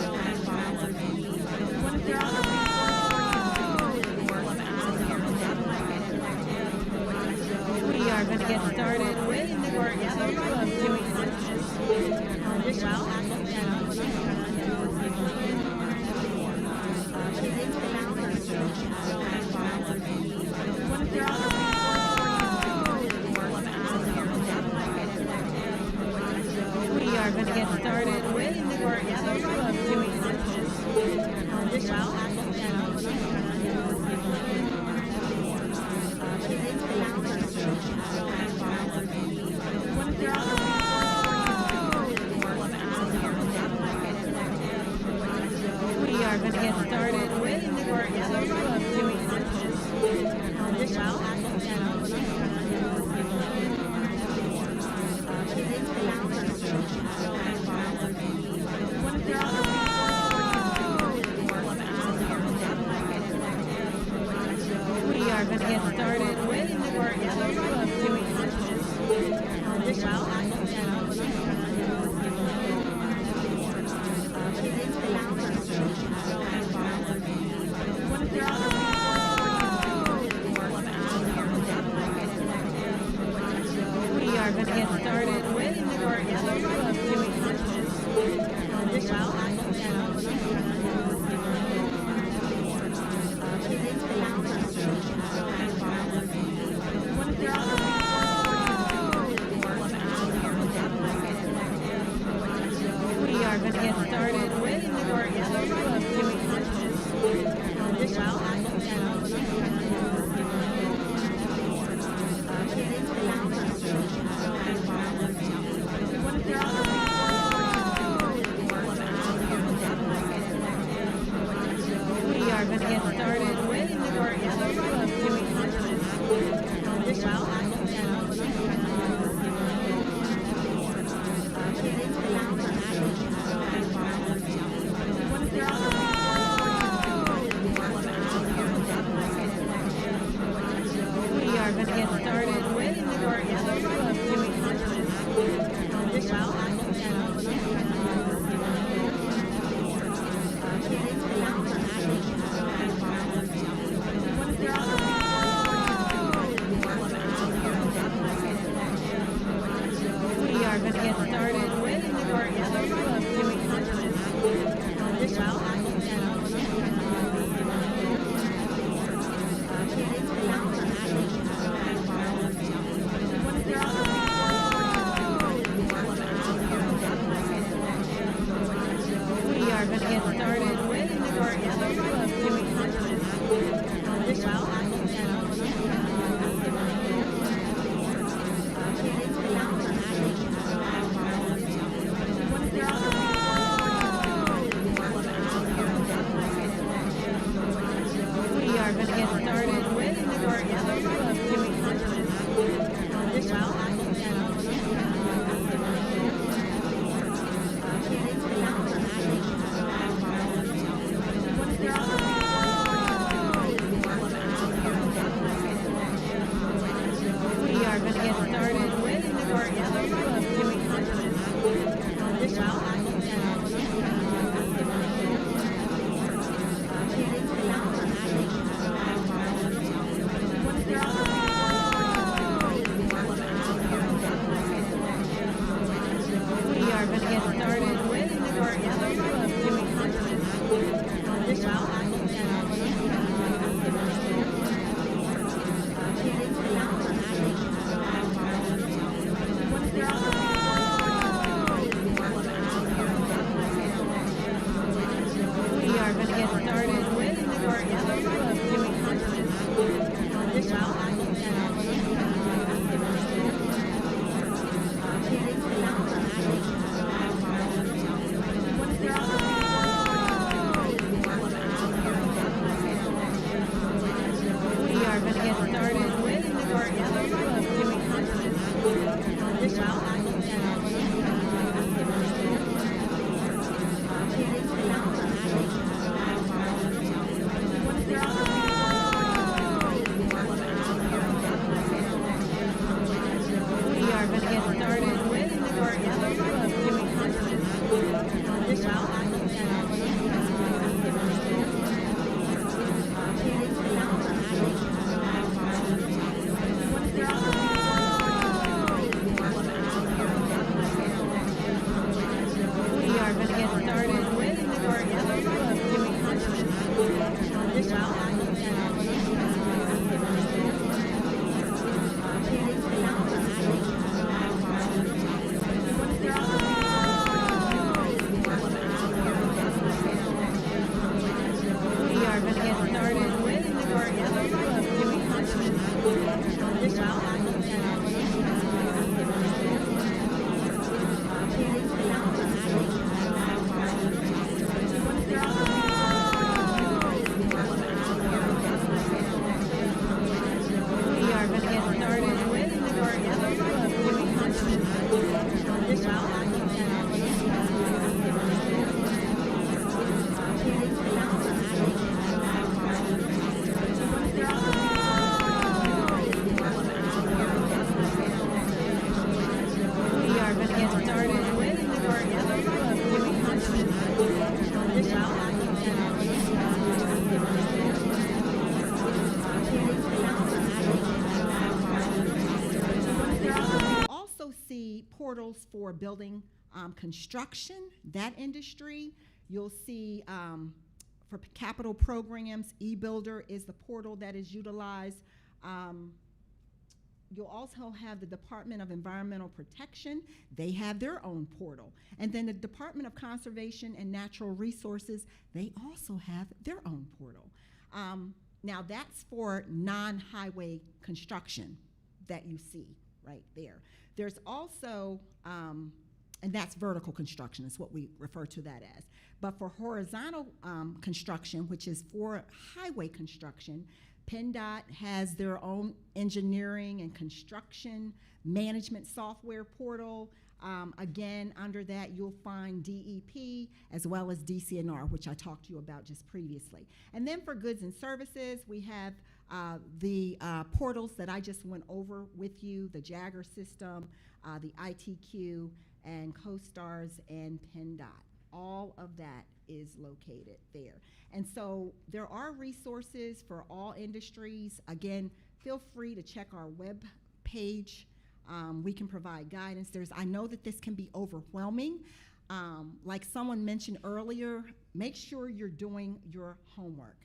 go and follow up and meet. What if they're on the we are going to get started with or capable of doing business with well, look that up. But if they found her, so go and follow up and meet. What if they're on the we are going to get started with or capable of doing business with well, look that up. But if they found her, so go and follow up and meet. What if they're on the we are going to get started with or capable of doing business with well, look that up. But if they found her, so go and follow up and meet. What if they're on the we are going to get started with or capable of doing business with well, look that up. But if they found her, so go and follow up and meet. What if they're on the we are going to get started with or capable of doing business with well, look that up. But if they found her, so go and follow up and meet. What if they're on the are going to get started with our yellow of doing this we are going to get started with our yellow of doing this we are going to get started with our yellow of doing this we are going to get started with our yellow of doing this we are going to get started with our yellow of doing this we are going to get started with our yellow of doing this we are going to get started with our yellow of doing this we are going to get started with our yellow of doing this we are going to get started with our yellow of doing this we are going to get started with our yellow of doing this Also see portals for building construction, that industry. You'll see for capital programs, eBuilder is the portal that is utilized. You'll also have the Department of Environmental Protection. They have their own portal. And then the Department of Conservation and Natural Resources, they also have their own portal. Now that's for non-highway construction that you see right there. There's also, and that's vertical construction is what we refer to that as. But for horizontal construction, which is for highway construction, PennDOT has their own engineering and construction management software portal. Again, under that, you'll find DEP as well as DCNR, which I talked to you about just previously. And then for goods and services, we have the portals that I just went over with you, the Jagger system, the ITQ, and CoStars and PennDOT. All of that is located there. And so there are resources for all industries. Again, feel free to check our web page. We can provide guidance. I know that this can be overwhelming. Like someone mentioned earlier, make sure you're doing your homework.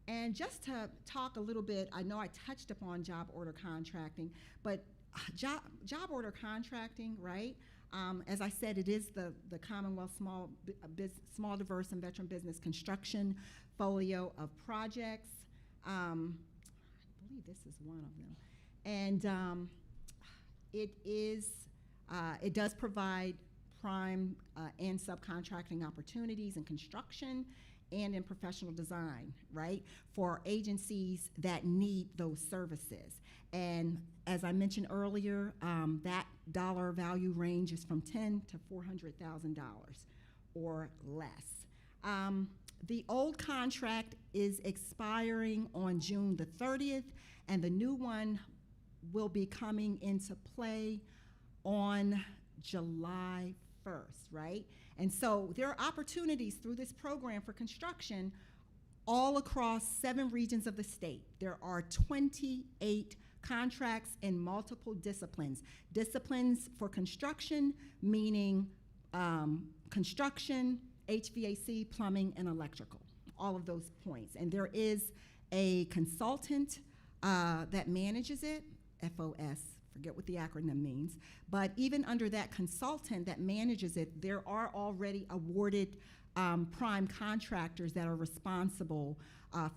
And just to talk a little bit, I know I touched upon job order contracting, but job order contracting, right? As I said, it is the Commonwealth Small Diverse and Veteran Business Construction Folio of projects. I believe this is one of them. And it does provide prime and subcontracting opportunities in construction and in professional design, right, for agencies that need those services. And as I mentioned earlier, that dollar value range is from $10,000 to $400,000 or less. The old contract is expiring on June the 30th, and the new one will be coming into play on July 1st, right? And so there are opportunities through this program for construction all across 7 regions of the state. There are 28 contracts in multiple disciplines. Disciplines for construction, meaning construction, HVAC, plumbing, and electrical, all of those points. And there is a consultant that manages it, FOS, forget what the acronym means, but even under that consultant that manages it, there are already awarded prime contractors that are responsible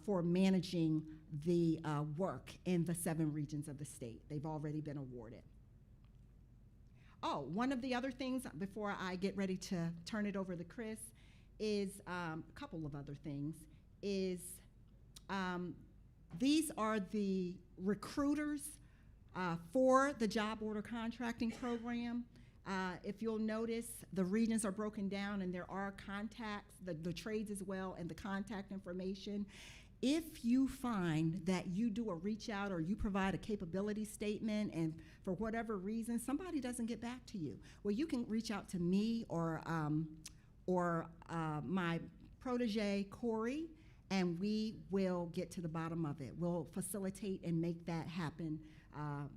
for managing the work in the 7 regions of the state. They've already been awarded. Oh, one of the other things before I get ready to turn it over to Chris is a couple of other things, is these are the recruiters for the job order contracting program. If you'll notice, the regions are broken down and there are contacts, the trades as well, and the contact information. If you find that you do a reach out or you provide a capability statement and for whatever reason somebody doesn't get back to you, well, you can reach out to me or my protege, Corey, and we will get to the bottom of it. We'll facilitate and make that happen,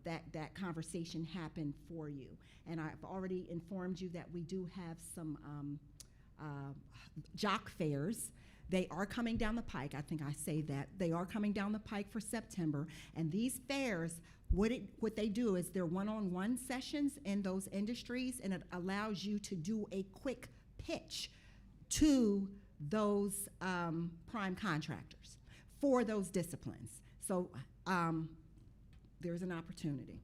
that conversation happen for you. And I've already informed you that we do have some jock fairs. They are coming down the pike. I think I say that. They are coming down the pike for September. And these fairs, what they do is they're one-on-one sessions in those industries, and it allows you to do a quick pitch to those prime contractors for those disciplines. So there's an opportunity.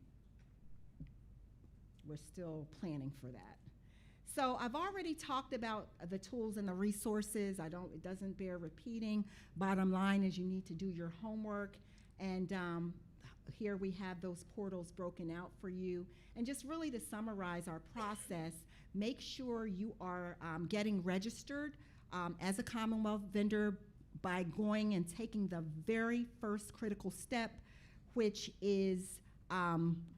We're still planning for that. So I've already talked about the tools and the resources. It doesn't bear repeating. Bottom line is you need to do your homework. And here we have those portals broken out for you. And just really to summarize our process, make sure you are getting registered as a Commonwealth vendor by going and taking the very first critical step, which is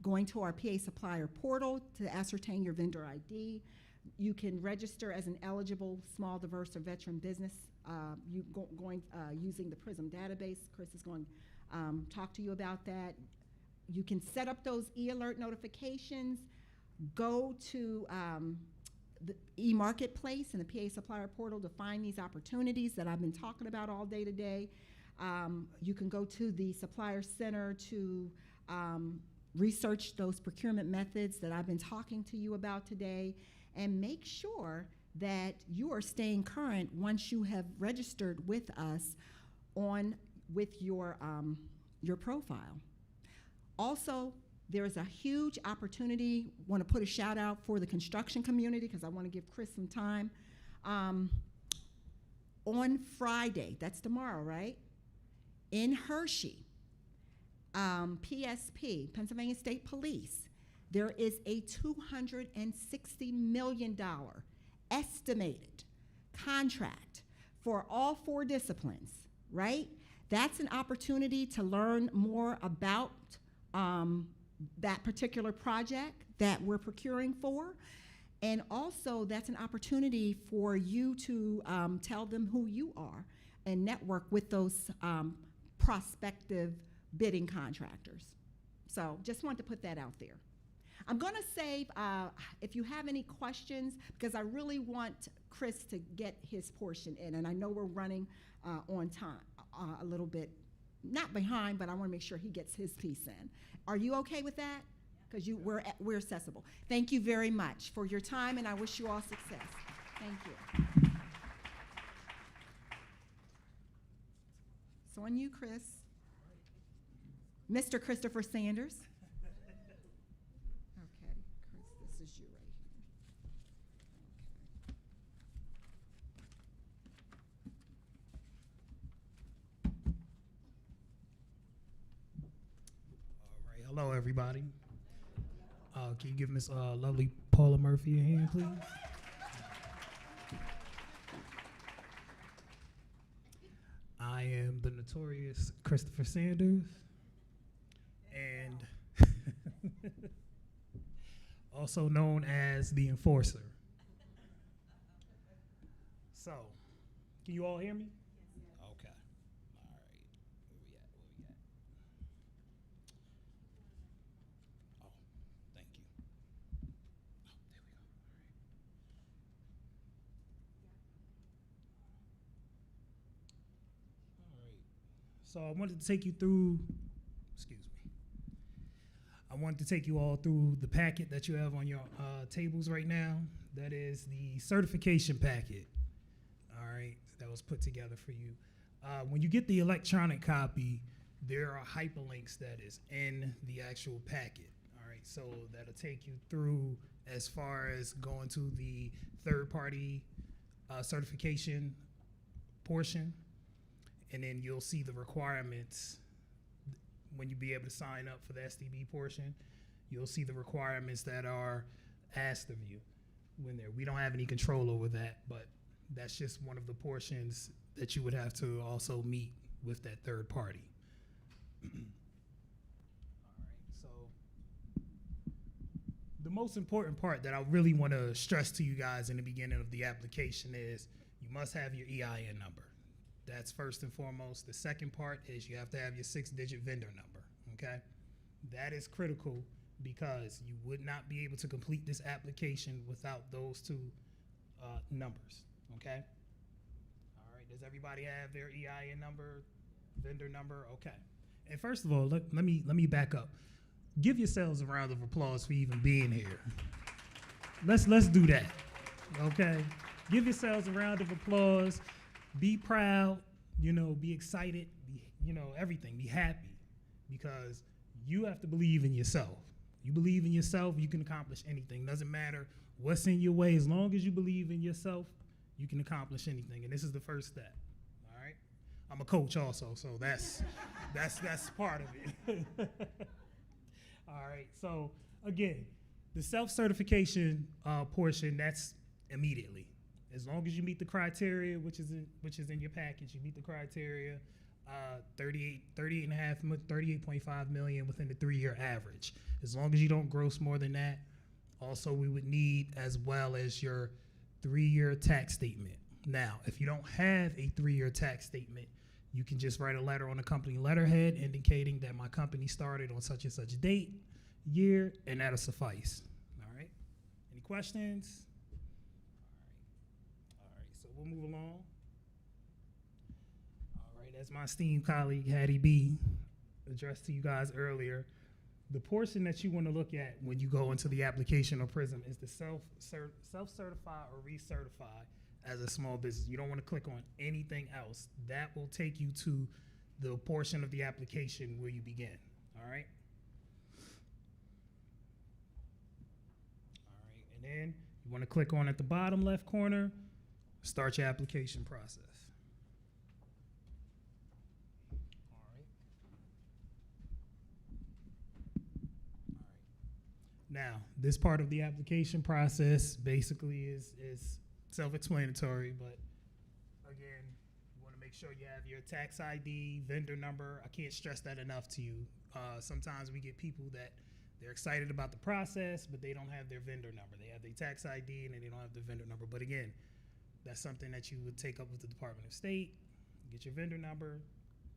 going to our PA Supplier portal to ascertain your vendor ID. You can register as an eligible small, diverse, or veteran business using the PRISM database. Chris is going to talk to you about that. You can set up those e-alert notifications. Go to the e-marketplace and the PA Supplier portal to find these opportunities that I've been talking about all day today. You can go to the Supplier Center to research those procurement methods that I've been talking to you about today, and make sure that you are staying current once you have registered with us with your profile. Also, there is a huge opportunity. Want to put a shout out for the construction community because I want to give Chris some time. On Friday, that's tomorrow, right? In Hershey, PSP, Pennsylvania State Police, there is a $260 million estimated contract for all 4 disciplines, right? That's an opportunity to learn more about that particular project that we're procuring for. And also, that's an opportunity for you to tell them who you are and network with those prospective bidding contractors. So just want to put that out there. I'm going to save, if you have any questions, because I really want Chris to get his portion in, and I know we're running on time a little bit, not behind, but I want to make sure he gets his piece in. Are you okay with that? Because we're accessible. Thank you very much for your time, and I wish you all success. Thank you. It's on you, Chris. Mr. Christopher Sanders. Okay, Chris, this is you right here. Hello, everybody. Can you give Miss lovely Paula Murphy a hand, please? I am the notorious Christopher Sanders, and also known as the Enforcer. So, can you all hear me? Okay. All right. Where we at? Oh, thank you. Oh, there we go. All right. So I wanted to take you through, excuse me. I wanted to take you all through the packet that you have on your tables right now. That is the certification packet. All right, that was put together for you. When you get the electronic copy, there are hyperlinks that is in the actual packet. All right, so that'll take you through as far as going to the third-party certification portion, and then you'll see the requirements when you be able to sign up for the SDB portion. You'll see the requirements that are asked of you when there. We don't have any control over that, but that's just one of the portions that you would have to also meet with that third party. All right, so the most important part that I really want to stress to you guys in the beginning of the application is you must have your EIN number. That's first and foremost. The second part is you have to have your 6-digit vendor number, okay? That is critical because you would not be able to complete this application without those two numbers, okay? All right, does everybody have their EIN number, vendor number? Okay. And first of all, let me back up. Give yourselves a round of applause for even being here. Let's do that, okay? Give yourselves a round of applause. Be proud, be excited, everything. Be happy because you have to believe in yourself. You believe in yourself, you can accomplish anything. Doesn't matter what's in your way. As long as you believe in yourself, you can accomplish anything. And this is the first step. All right. I'm a coach also, so that's part of it. All right. So again, the self-certification portion, that's immediately. As long as you meet the criteria, which is in your package, you meet the criteria, 38.5 million within the 3-year average. As long as you don't gross more than that. Also, we would need as well as your 3-year tax statement. Now, if you don't have a 3-year tax statement, you can just write a letter on the company letterhead indicating that my company started on such and such date, year, and that'll suffice. All right. Any questions? So we'll move along. All right, as my esteemed colleague Hattie B addressed to you guys earlier, the portion that you want to look at when you go into the application or PRISM is the self-certify or recertify as a small business. You don't want to click on anything else. That will take you to the portion of the application where you begin. All right. All right, and then you want to click on at the bottom left corner. Start your application process. All right. Now, this part of the application process basically is self-explanatory, but again, you want to make sure you have your tax ID, vendor number. I can't stress that enough to you. Sometimes we get people that they're excited about the process, but they don't have their vendor number. They have their tax ID and then they don't have the vendor number. But again, that's something that you would take up with the Department of State. Get your vendor number.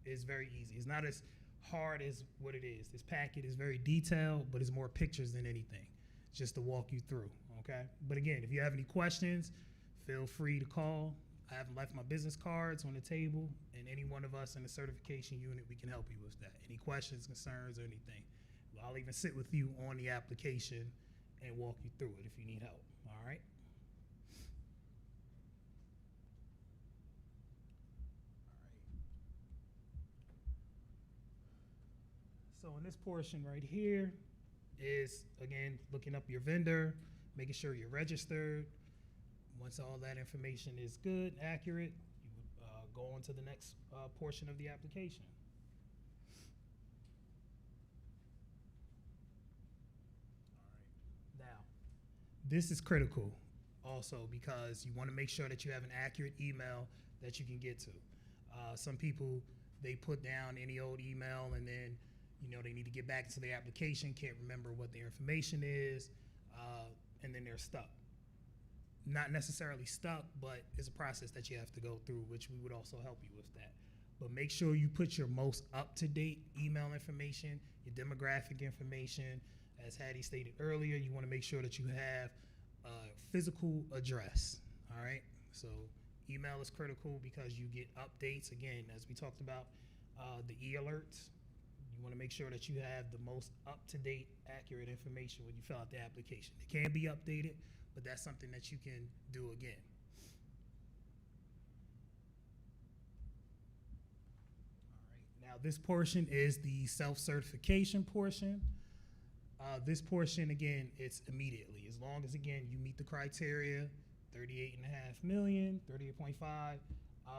It's very easy. It's not as hard as what it is. This packet is very detailed, but it's more pictures than anything, just to walk you through, okay? But again, if you have any questions, feel free to call. I have left my business cards on the table, and any one of us in the certification unit, we can help you with that. Any questions, concerns, or anything. I'll even sit with you on the application and walk you through it if you need help, all right? So in this portion right here is, again, looking up your vendor, making sure you're registered. Once all that information is good, accurate, you would go on to the next portion of the application. This is critical also because you want to make sure that you have an accurate email that you can get to. Some people, they put down any old email and then, they need to get back to their application, can't remember what their information is, and then they're stuck. Not necessarily stuck, but it's a process that you have to go through, which we would also help you with that. But make sure you put your most up-to-date email information, your demographic information. As Hattie stated earlier, you want to make sure that you have a physical address, all right? So email is critical because you get updates. Again, as we talked about, the e-alerts. You want to make sure that you have the most up-to-date, accurate information when you fill out the application. It can be updated, but that's something that you can do again. All right, now this portion is the self-certification portion. This portion, again, it's immediately. As long as, again, you meet the criteria, 38.5 million, 38.5,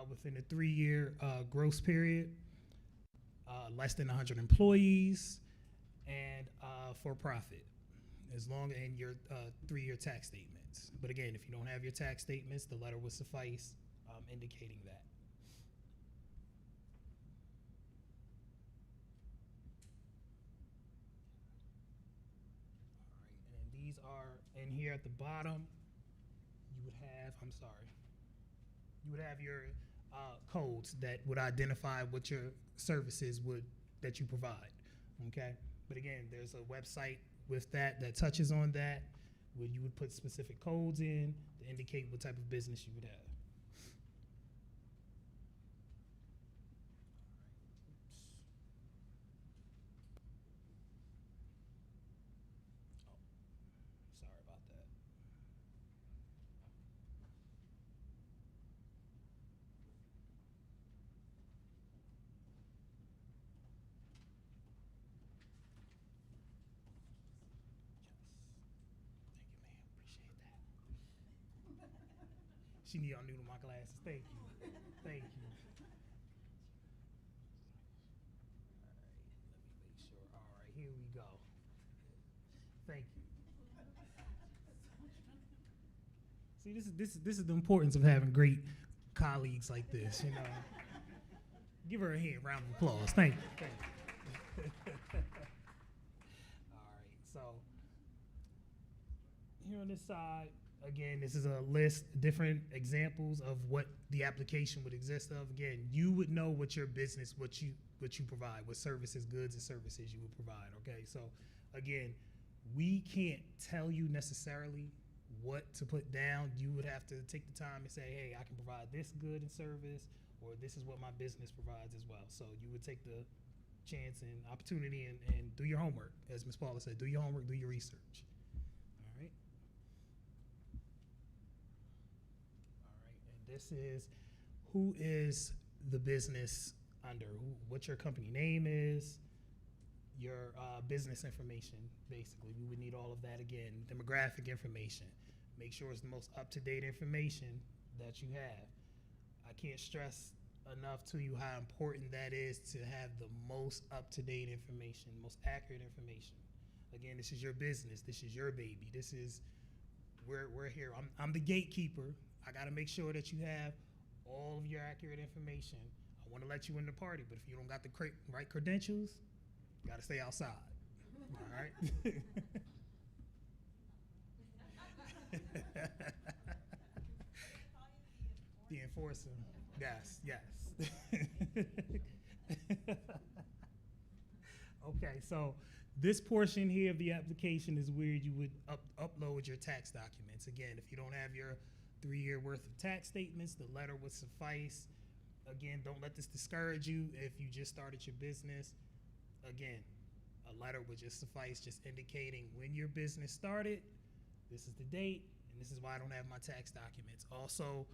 within a 3-year gross period, less than 100 employees, and for profit, as long as in your 3-year tax statements. But again, if you don't have your tax statements, the letter will suffice indicating that. All right, and these are in here at the bottom. You would have, you would have your codes that would identify what your services that you provide, okay? But again, there's a website with that touches on that, where you would put specific codes in to indicate what type of business you would have. Sorry about that. She need all new to my glasses. Thank you. Thank you. All right, let me make sure. All right, here we go. Thank you. See, this is the importance of having great colleagues like this, Give her a hand, round of applause. Thank you. Thank you. All right, so here on this side, again, this is a list, different examples of what the application would exist of. Again, you would know what your business, what you provide, what services, goods and services you would provide, okay? So again, we can't tell you necessarily what to put down. You would have to take the time and say, hey, I can provide this good and service, or this is what my business provides as well. So you would take the chance and opportunity and do your homework. As Ms. Paula said, do your homework, do your research. All right. And this is who is the business under, what your company name is, your business information, basically. We would need all of that again. Demographic information. Make sure it's the most up-to-date information that you have. I can't stress enough to you how important that is to have the most up-to-date information, most accurate information. Again, this is your business. This is your baby. This is, we're here. I'm the gatekeeper. I got to make sure that you have all of your accurate information. I want to let you in the party, but if you don't got the right credentials, you got to stay outside. All right? The enforcer. Yes, yes. Okay, so this portion here of the application is where you would upload your tax documents. Again, if you don't have your 3-year worth of tax statements, the letter would suffice. Again, don't let this discourage you if you just started your business. Again, a letter would just suffice, just indicating when your business started, this is the date, and this is why I don't have my tax documents. Also,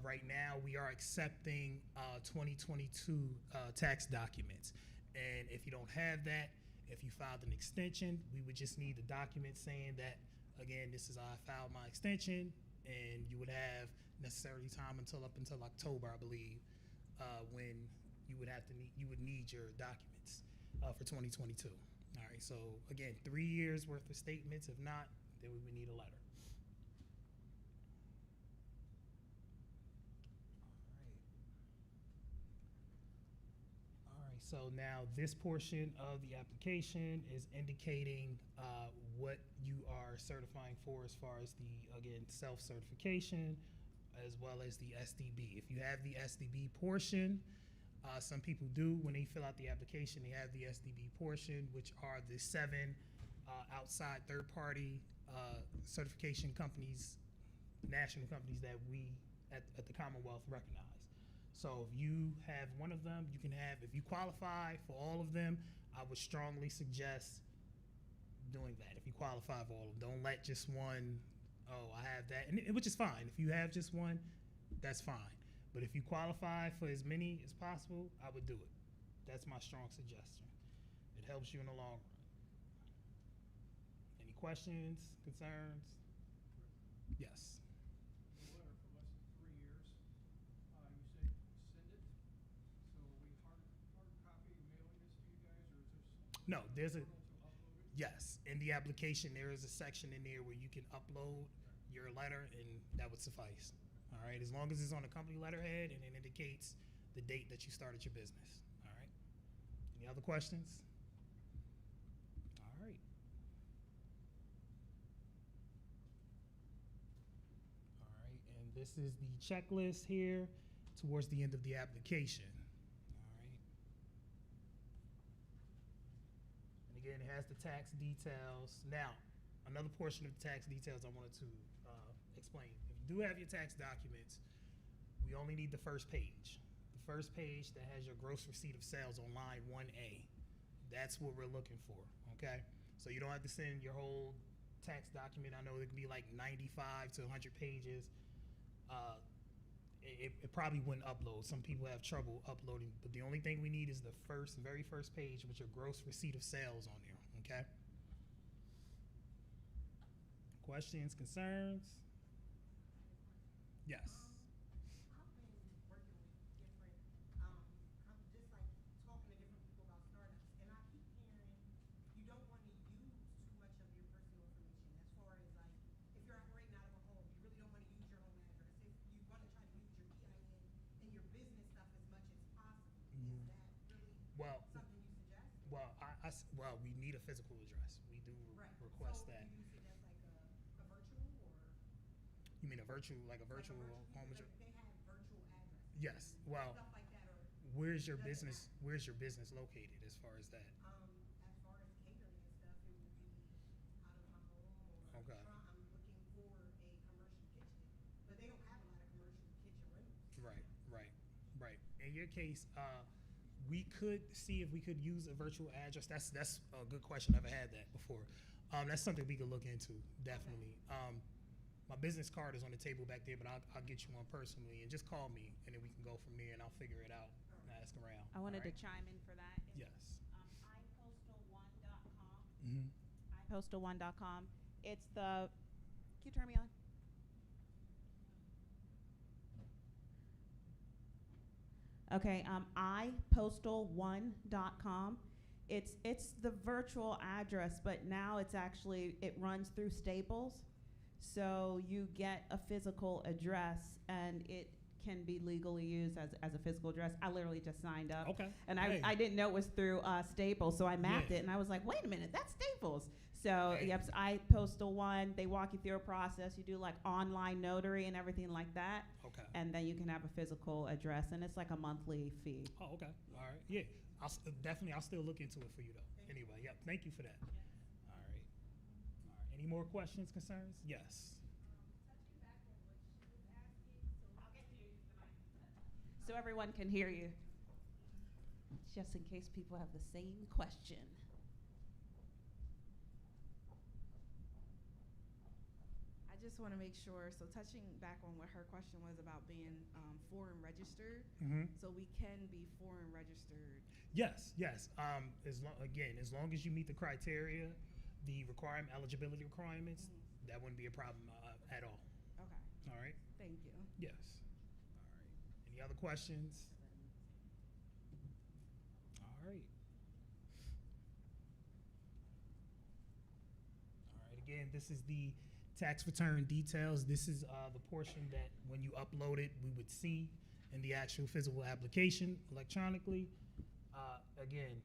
right now, we are accepting 2022 tax documents. And if you don't have that, if you filed an extension, we would just need the document saying that, again, this is how I filed my extension, and you would have necessarily time up until October, I believe, when you would need your documents for 2022. All right, so again, 3 years worth of statements. If not, then we would need a letter. All right, so now this portion of the application is indicating what you are certifying for as far as the, again, self-certification, as well as the SDB. If you have the SDB portion, some people do, when they fill out the application, they have the SDB portion, which are the 7 outside third-party certification companies, national companies that we at the Commonwealth recognize. So if you have one of them, you can have, if you qualify for all of them, I would strongly suggest doing that. If you qualify for all of them, don't let just one, oh, I have that, and which is fine. If you have just one, that's fine. But if you qualify for as many as possible, I would do it. That's my strong suggestion. It helps you in the long run. Any questions, concerns? Yes. No, there's a, yes, in the application, there is a section in there where you can upload your letter, and that would suffice. All right, as long as it's on a company letterhead and it indicates the date that you started your business. All right. Any other questions? All right. All right, and this is the checklist here towards the end of the application. Again, it has the tax details. Now, another portion of the tax details I wanted to explain. If you do have your tax documents, we only need the first page. The first page that has your gross receipt of sales on line 1A. That's what we're looking for, okay? So you don't have to send your whole tax document. I know it could be like 95 to 100 pages. It probably wouldn't upload. Some people have trouble uploading, but the only thing we need is the very first page with your gross receipt of sales on there, okay? Questions, concerns? Yes. Well, we need a physical address. We do request that. You suggest like a virtual or? You mean a virtual, like a virtual home address? They have virtual addresses. Yes. Well, stuff like that, or where's your business? Where's your business located as far as that? As far as catering and stuff, it would be out of my home or Okay. I'm looking for a commercial kitchen, but they don't have a lot of commercial kitchen rentals. Right. In your case, we could see if we could use a virtual address. That's a good question. I've never had that before. That's something we could look into, definitely. My business card is on the table back there, but I'll get you one personally, and just call me, and then we can go from there, and I'll figure it out and ask around. I wanted to chime in for that. Yes. iPostal1.com. iPostal1.com. It's the, can you turn me on? Okay, iPostal1.com. It's the virtual address, but now it runs through Staples. So you get a physical address, and it can be legally used as a physical address. I literally just signed up. Okay. And Hey. I didn't know it was through Staples, so I mapped Yeah. it, and I was like, wait a minute, that's Staples. So, Hey. yep, so iPostal One, they walk you through a process. You do like online notary and everything like that. Okay. And then you can have a physical address, and it's like a monthly fee. Oh, okay. All right. Yeah. I'll still look into it for you though. Anyway, yep. Thank you for that. All right. Any more questions, concerns? Yes. So everyone can hear you, just in case people have the same question. I just want to make sure, so touching back on what her question was about being foreign registered, so we can be foreign registered. Yes. As long as you meet the criteria, the eligibility requirements, that wouldn't be a problem at all. Okay. All right. Thank you. Yes. All right. Any other questions? All right. again, this is the tax return details. This is the portion that when you upload it, we would see in the actual physical application electronically. Again,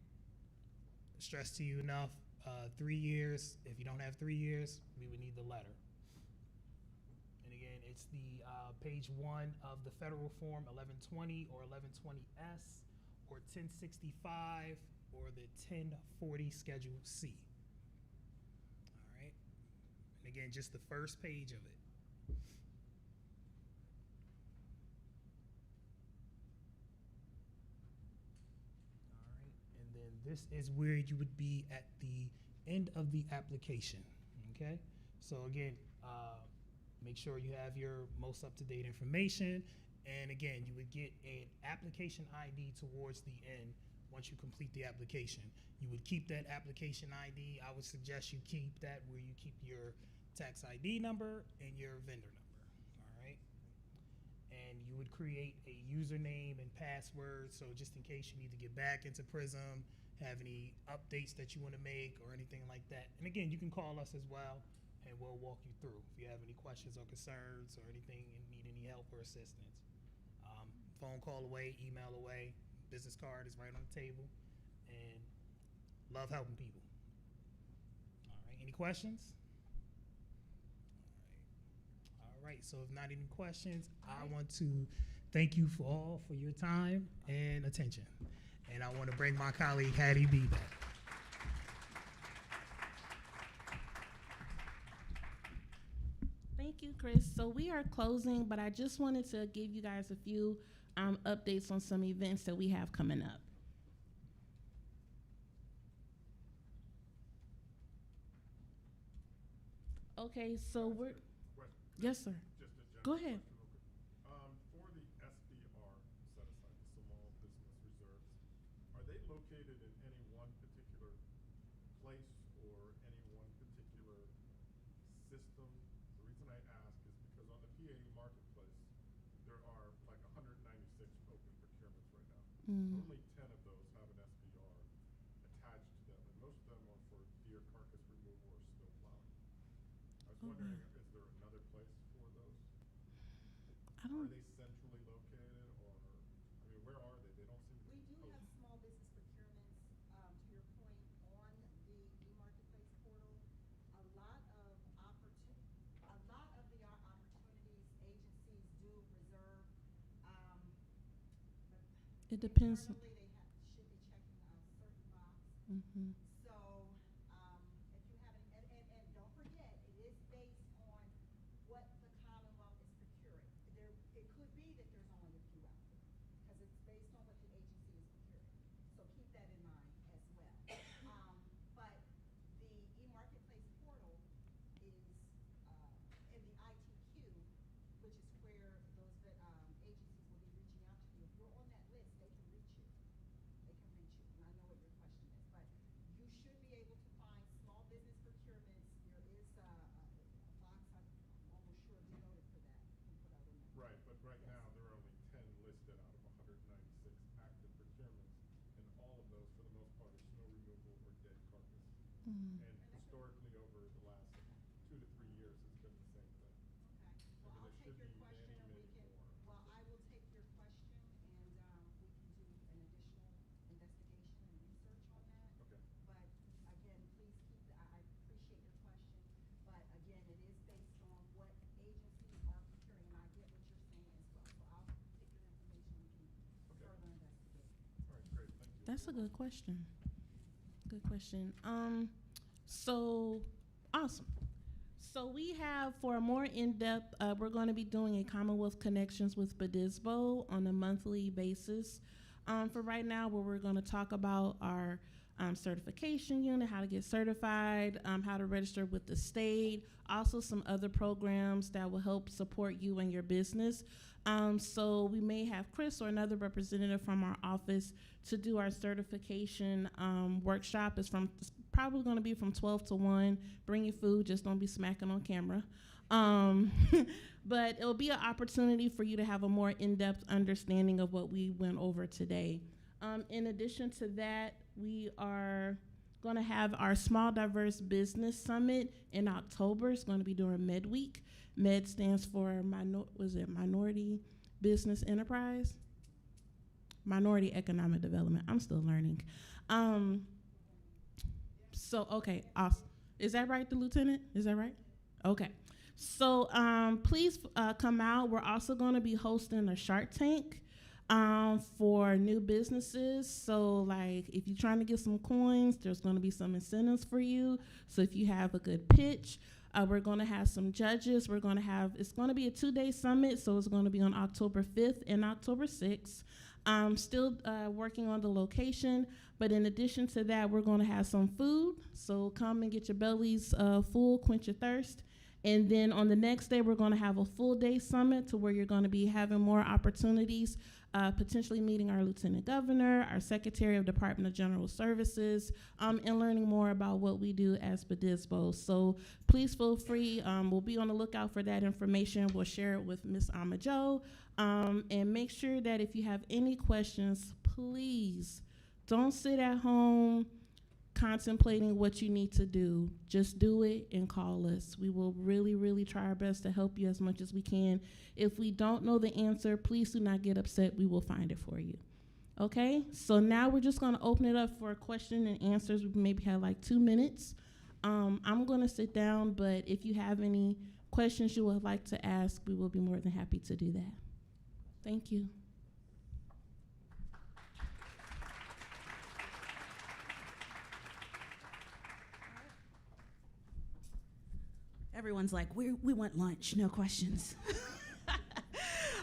stress to you enough, 3 years. If you don't have 3 years, we would need the letter. And again, it's the page 1 of the federal form 1120 or 1120S or 1065 or the 1040 Schedule C. All right. And again, just the first page of it. This is where you would be at the end of the application, okay? So again, make sure you have your most up-to-date information, and again, you would get an application ID towards the end once you complete the application. You would keep that application ID. I would suggest you keep that where you keep your tax ID number and your vendor number, all right? And you would create a username and password, so just in case you need to get back into Prism, have any updates that you want to make or anything like that. And again, you can call us as well, and we'll walk you through if you have any questions or concerns or anything and need any help or assistance. Phone call away, email away, business card is right on the table, and love helping people. All right, any questions? All right, so if not any questions, I want to thank you all for your time and attention. And I want to bring my colleague Hattie B back. Thank you, Chris. So we are closing, but I just wanted to give you guys a few updates on some events that we have coming up. Okay, so we're, yes, sir. Go ahead. For the SBR set aside, the Small Business Reserves, are they located in any one particular place or any one particular system? The reason I ask is because on the PAU marketplace, there are like 196 open procurements right now. Only 10 of those have an SBR attached to them, and most of them are for deer carcass removal or snow plowing. I was wondering, is there another place for those? Are they centrally located, or, I mean, where are they? They don't seem to be. We do have small business procurements, to your point, on the e-marketplace portal. A lot of the opportunities agencies do reserve, but It depends. internally they should be checking a certain box. Mm-hmm. So, if you have, and don't forget, it is based on what the Commonwealth is procuring. It could be that there's only a few out there, because it's based on what the agency is procuring. So keep that in mind as well. But the e-marketplace portal is, in the ITQ, which is where those agencies will be reaching out to you. If you're on that list, they can reach you. They can reach you, and I know what your question is, but you should be able to find small business procurements. There is a box, I'm almost sure denoted for that, you can put out on that. Right, but right now, there are only 10 listed out of 196 active procurements, and all of those, for the most part, are snow removal or dead carcass. And historically, over the last 2 to 3 years, it's been the same thing. Okay, well, I'll take your question and we can, well, I will take your question and, we can do an additional investigation and research on that. Okay. But again, please keep, I appreciate your question, but again, it is based on what agencies are procuring, and I get what you're saying as well. So I'll take your information and we can further investigate. All right, great, thank you. That's a good question. Good question. So awesome. So we have, for a more in-depth, we're going to be doing a Commonwealth Connections with BDSBO on a monthly basis. For right now, where we're going to talk about our certification unit, how to get certified, how to register with the state, also some other programs that will help support you and your business. So we may have Chris or another representative from our office to do our certification workshop. It's probably going to be from 12 to 1. Bring your food, just don't be smacking on camera. But it'll be an opportunity for you to have a more in-depth understanding of what we went over today. In addition to that, we are Going to have our Small Diverse Business Summit in October. It's going to be during Med-Week. Med stands for Minority Business Enterprise? Minority Economic Development. I'm still learning. Okay, awesome. Is that right, the lieutenant? Is that right? Okay. So please come out. We're also going to be hosting a Shark Tank for new businesses. So like if you're trying to get some coins, there's going to be some incentives for you. So if you have a good pitch, we're going to have some judges. It's going to be a 2-day summit. So it's going to be on October 5th and October 6th. Still working on the location, but in addition to that, we're going to have some food. So come and get your bellies full, quench your thirst. And then on the next day, we're going to have a full day summit to where you're going to be having more opportunities, potentially meeting our Lieutenant Governor, our Secretary of Department of General Services, and learning more about what we do as BDSBO. So please feel free. We'll be on the lookout for that information. We'll share it with Ms. Amajo. And make sure that if you have any questions, please don't sit at home contemplating what you need to do. Just do it and call us. We will really, really try our best to help you as much as we can. If we don't know the answer, please do not get upset. We will find it for you. Okay? So now we're just going to open it up for question and answers. We maybe have like 2 minutes. I'm going to sit down, but if you have any questions you would like to ask, we will be more than happy to do that. Thank you. Everyone's like, we want lunch, no questions.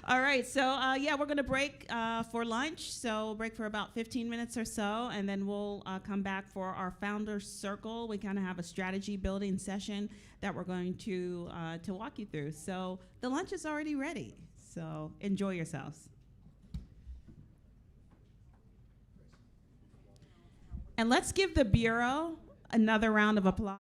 All right, so yeah, we're gonna break for lunch. So we'll break for about 15 minutes or so, and then we'll come back for our Founders Circle. We kind of have a strategy building session that we're going to walk you through. So the lunch is already ready, so enjoy yourselves. And let's give the Bureau another round of applause.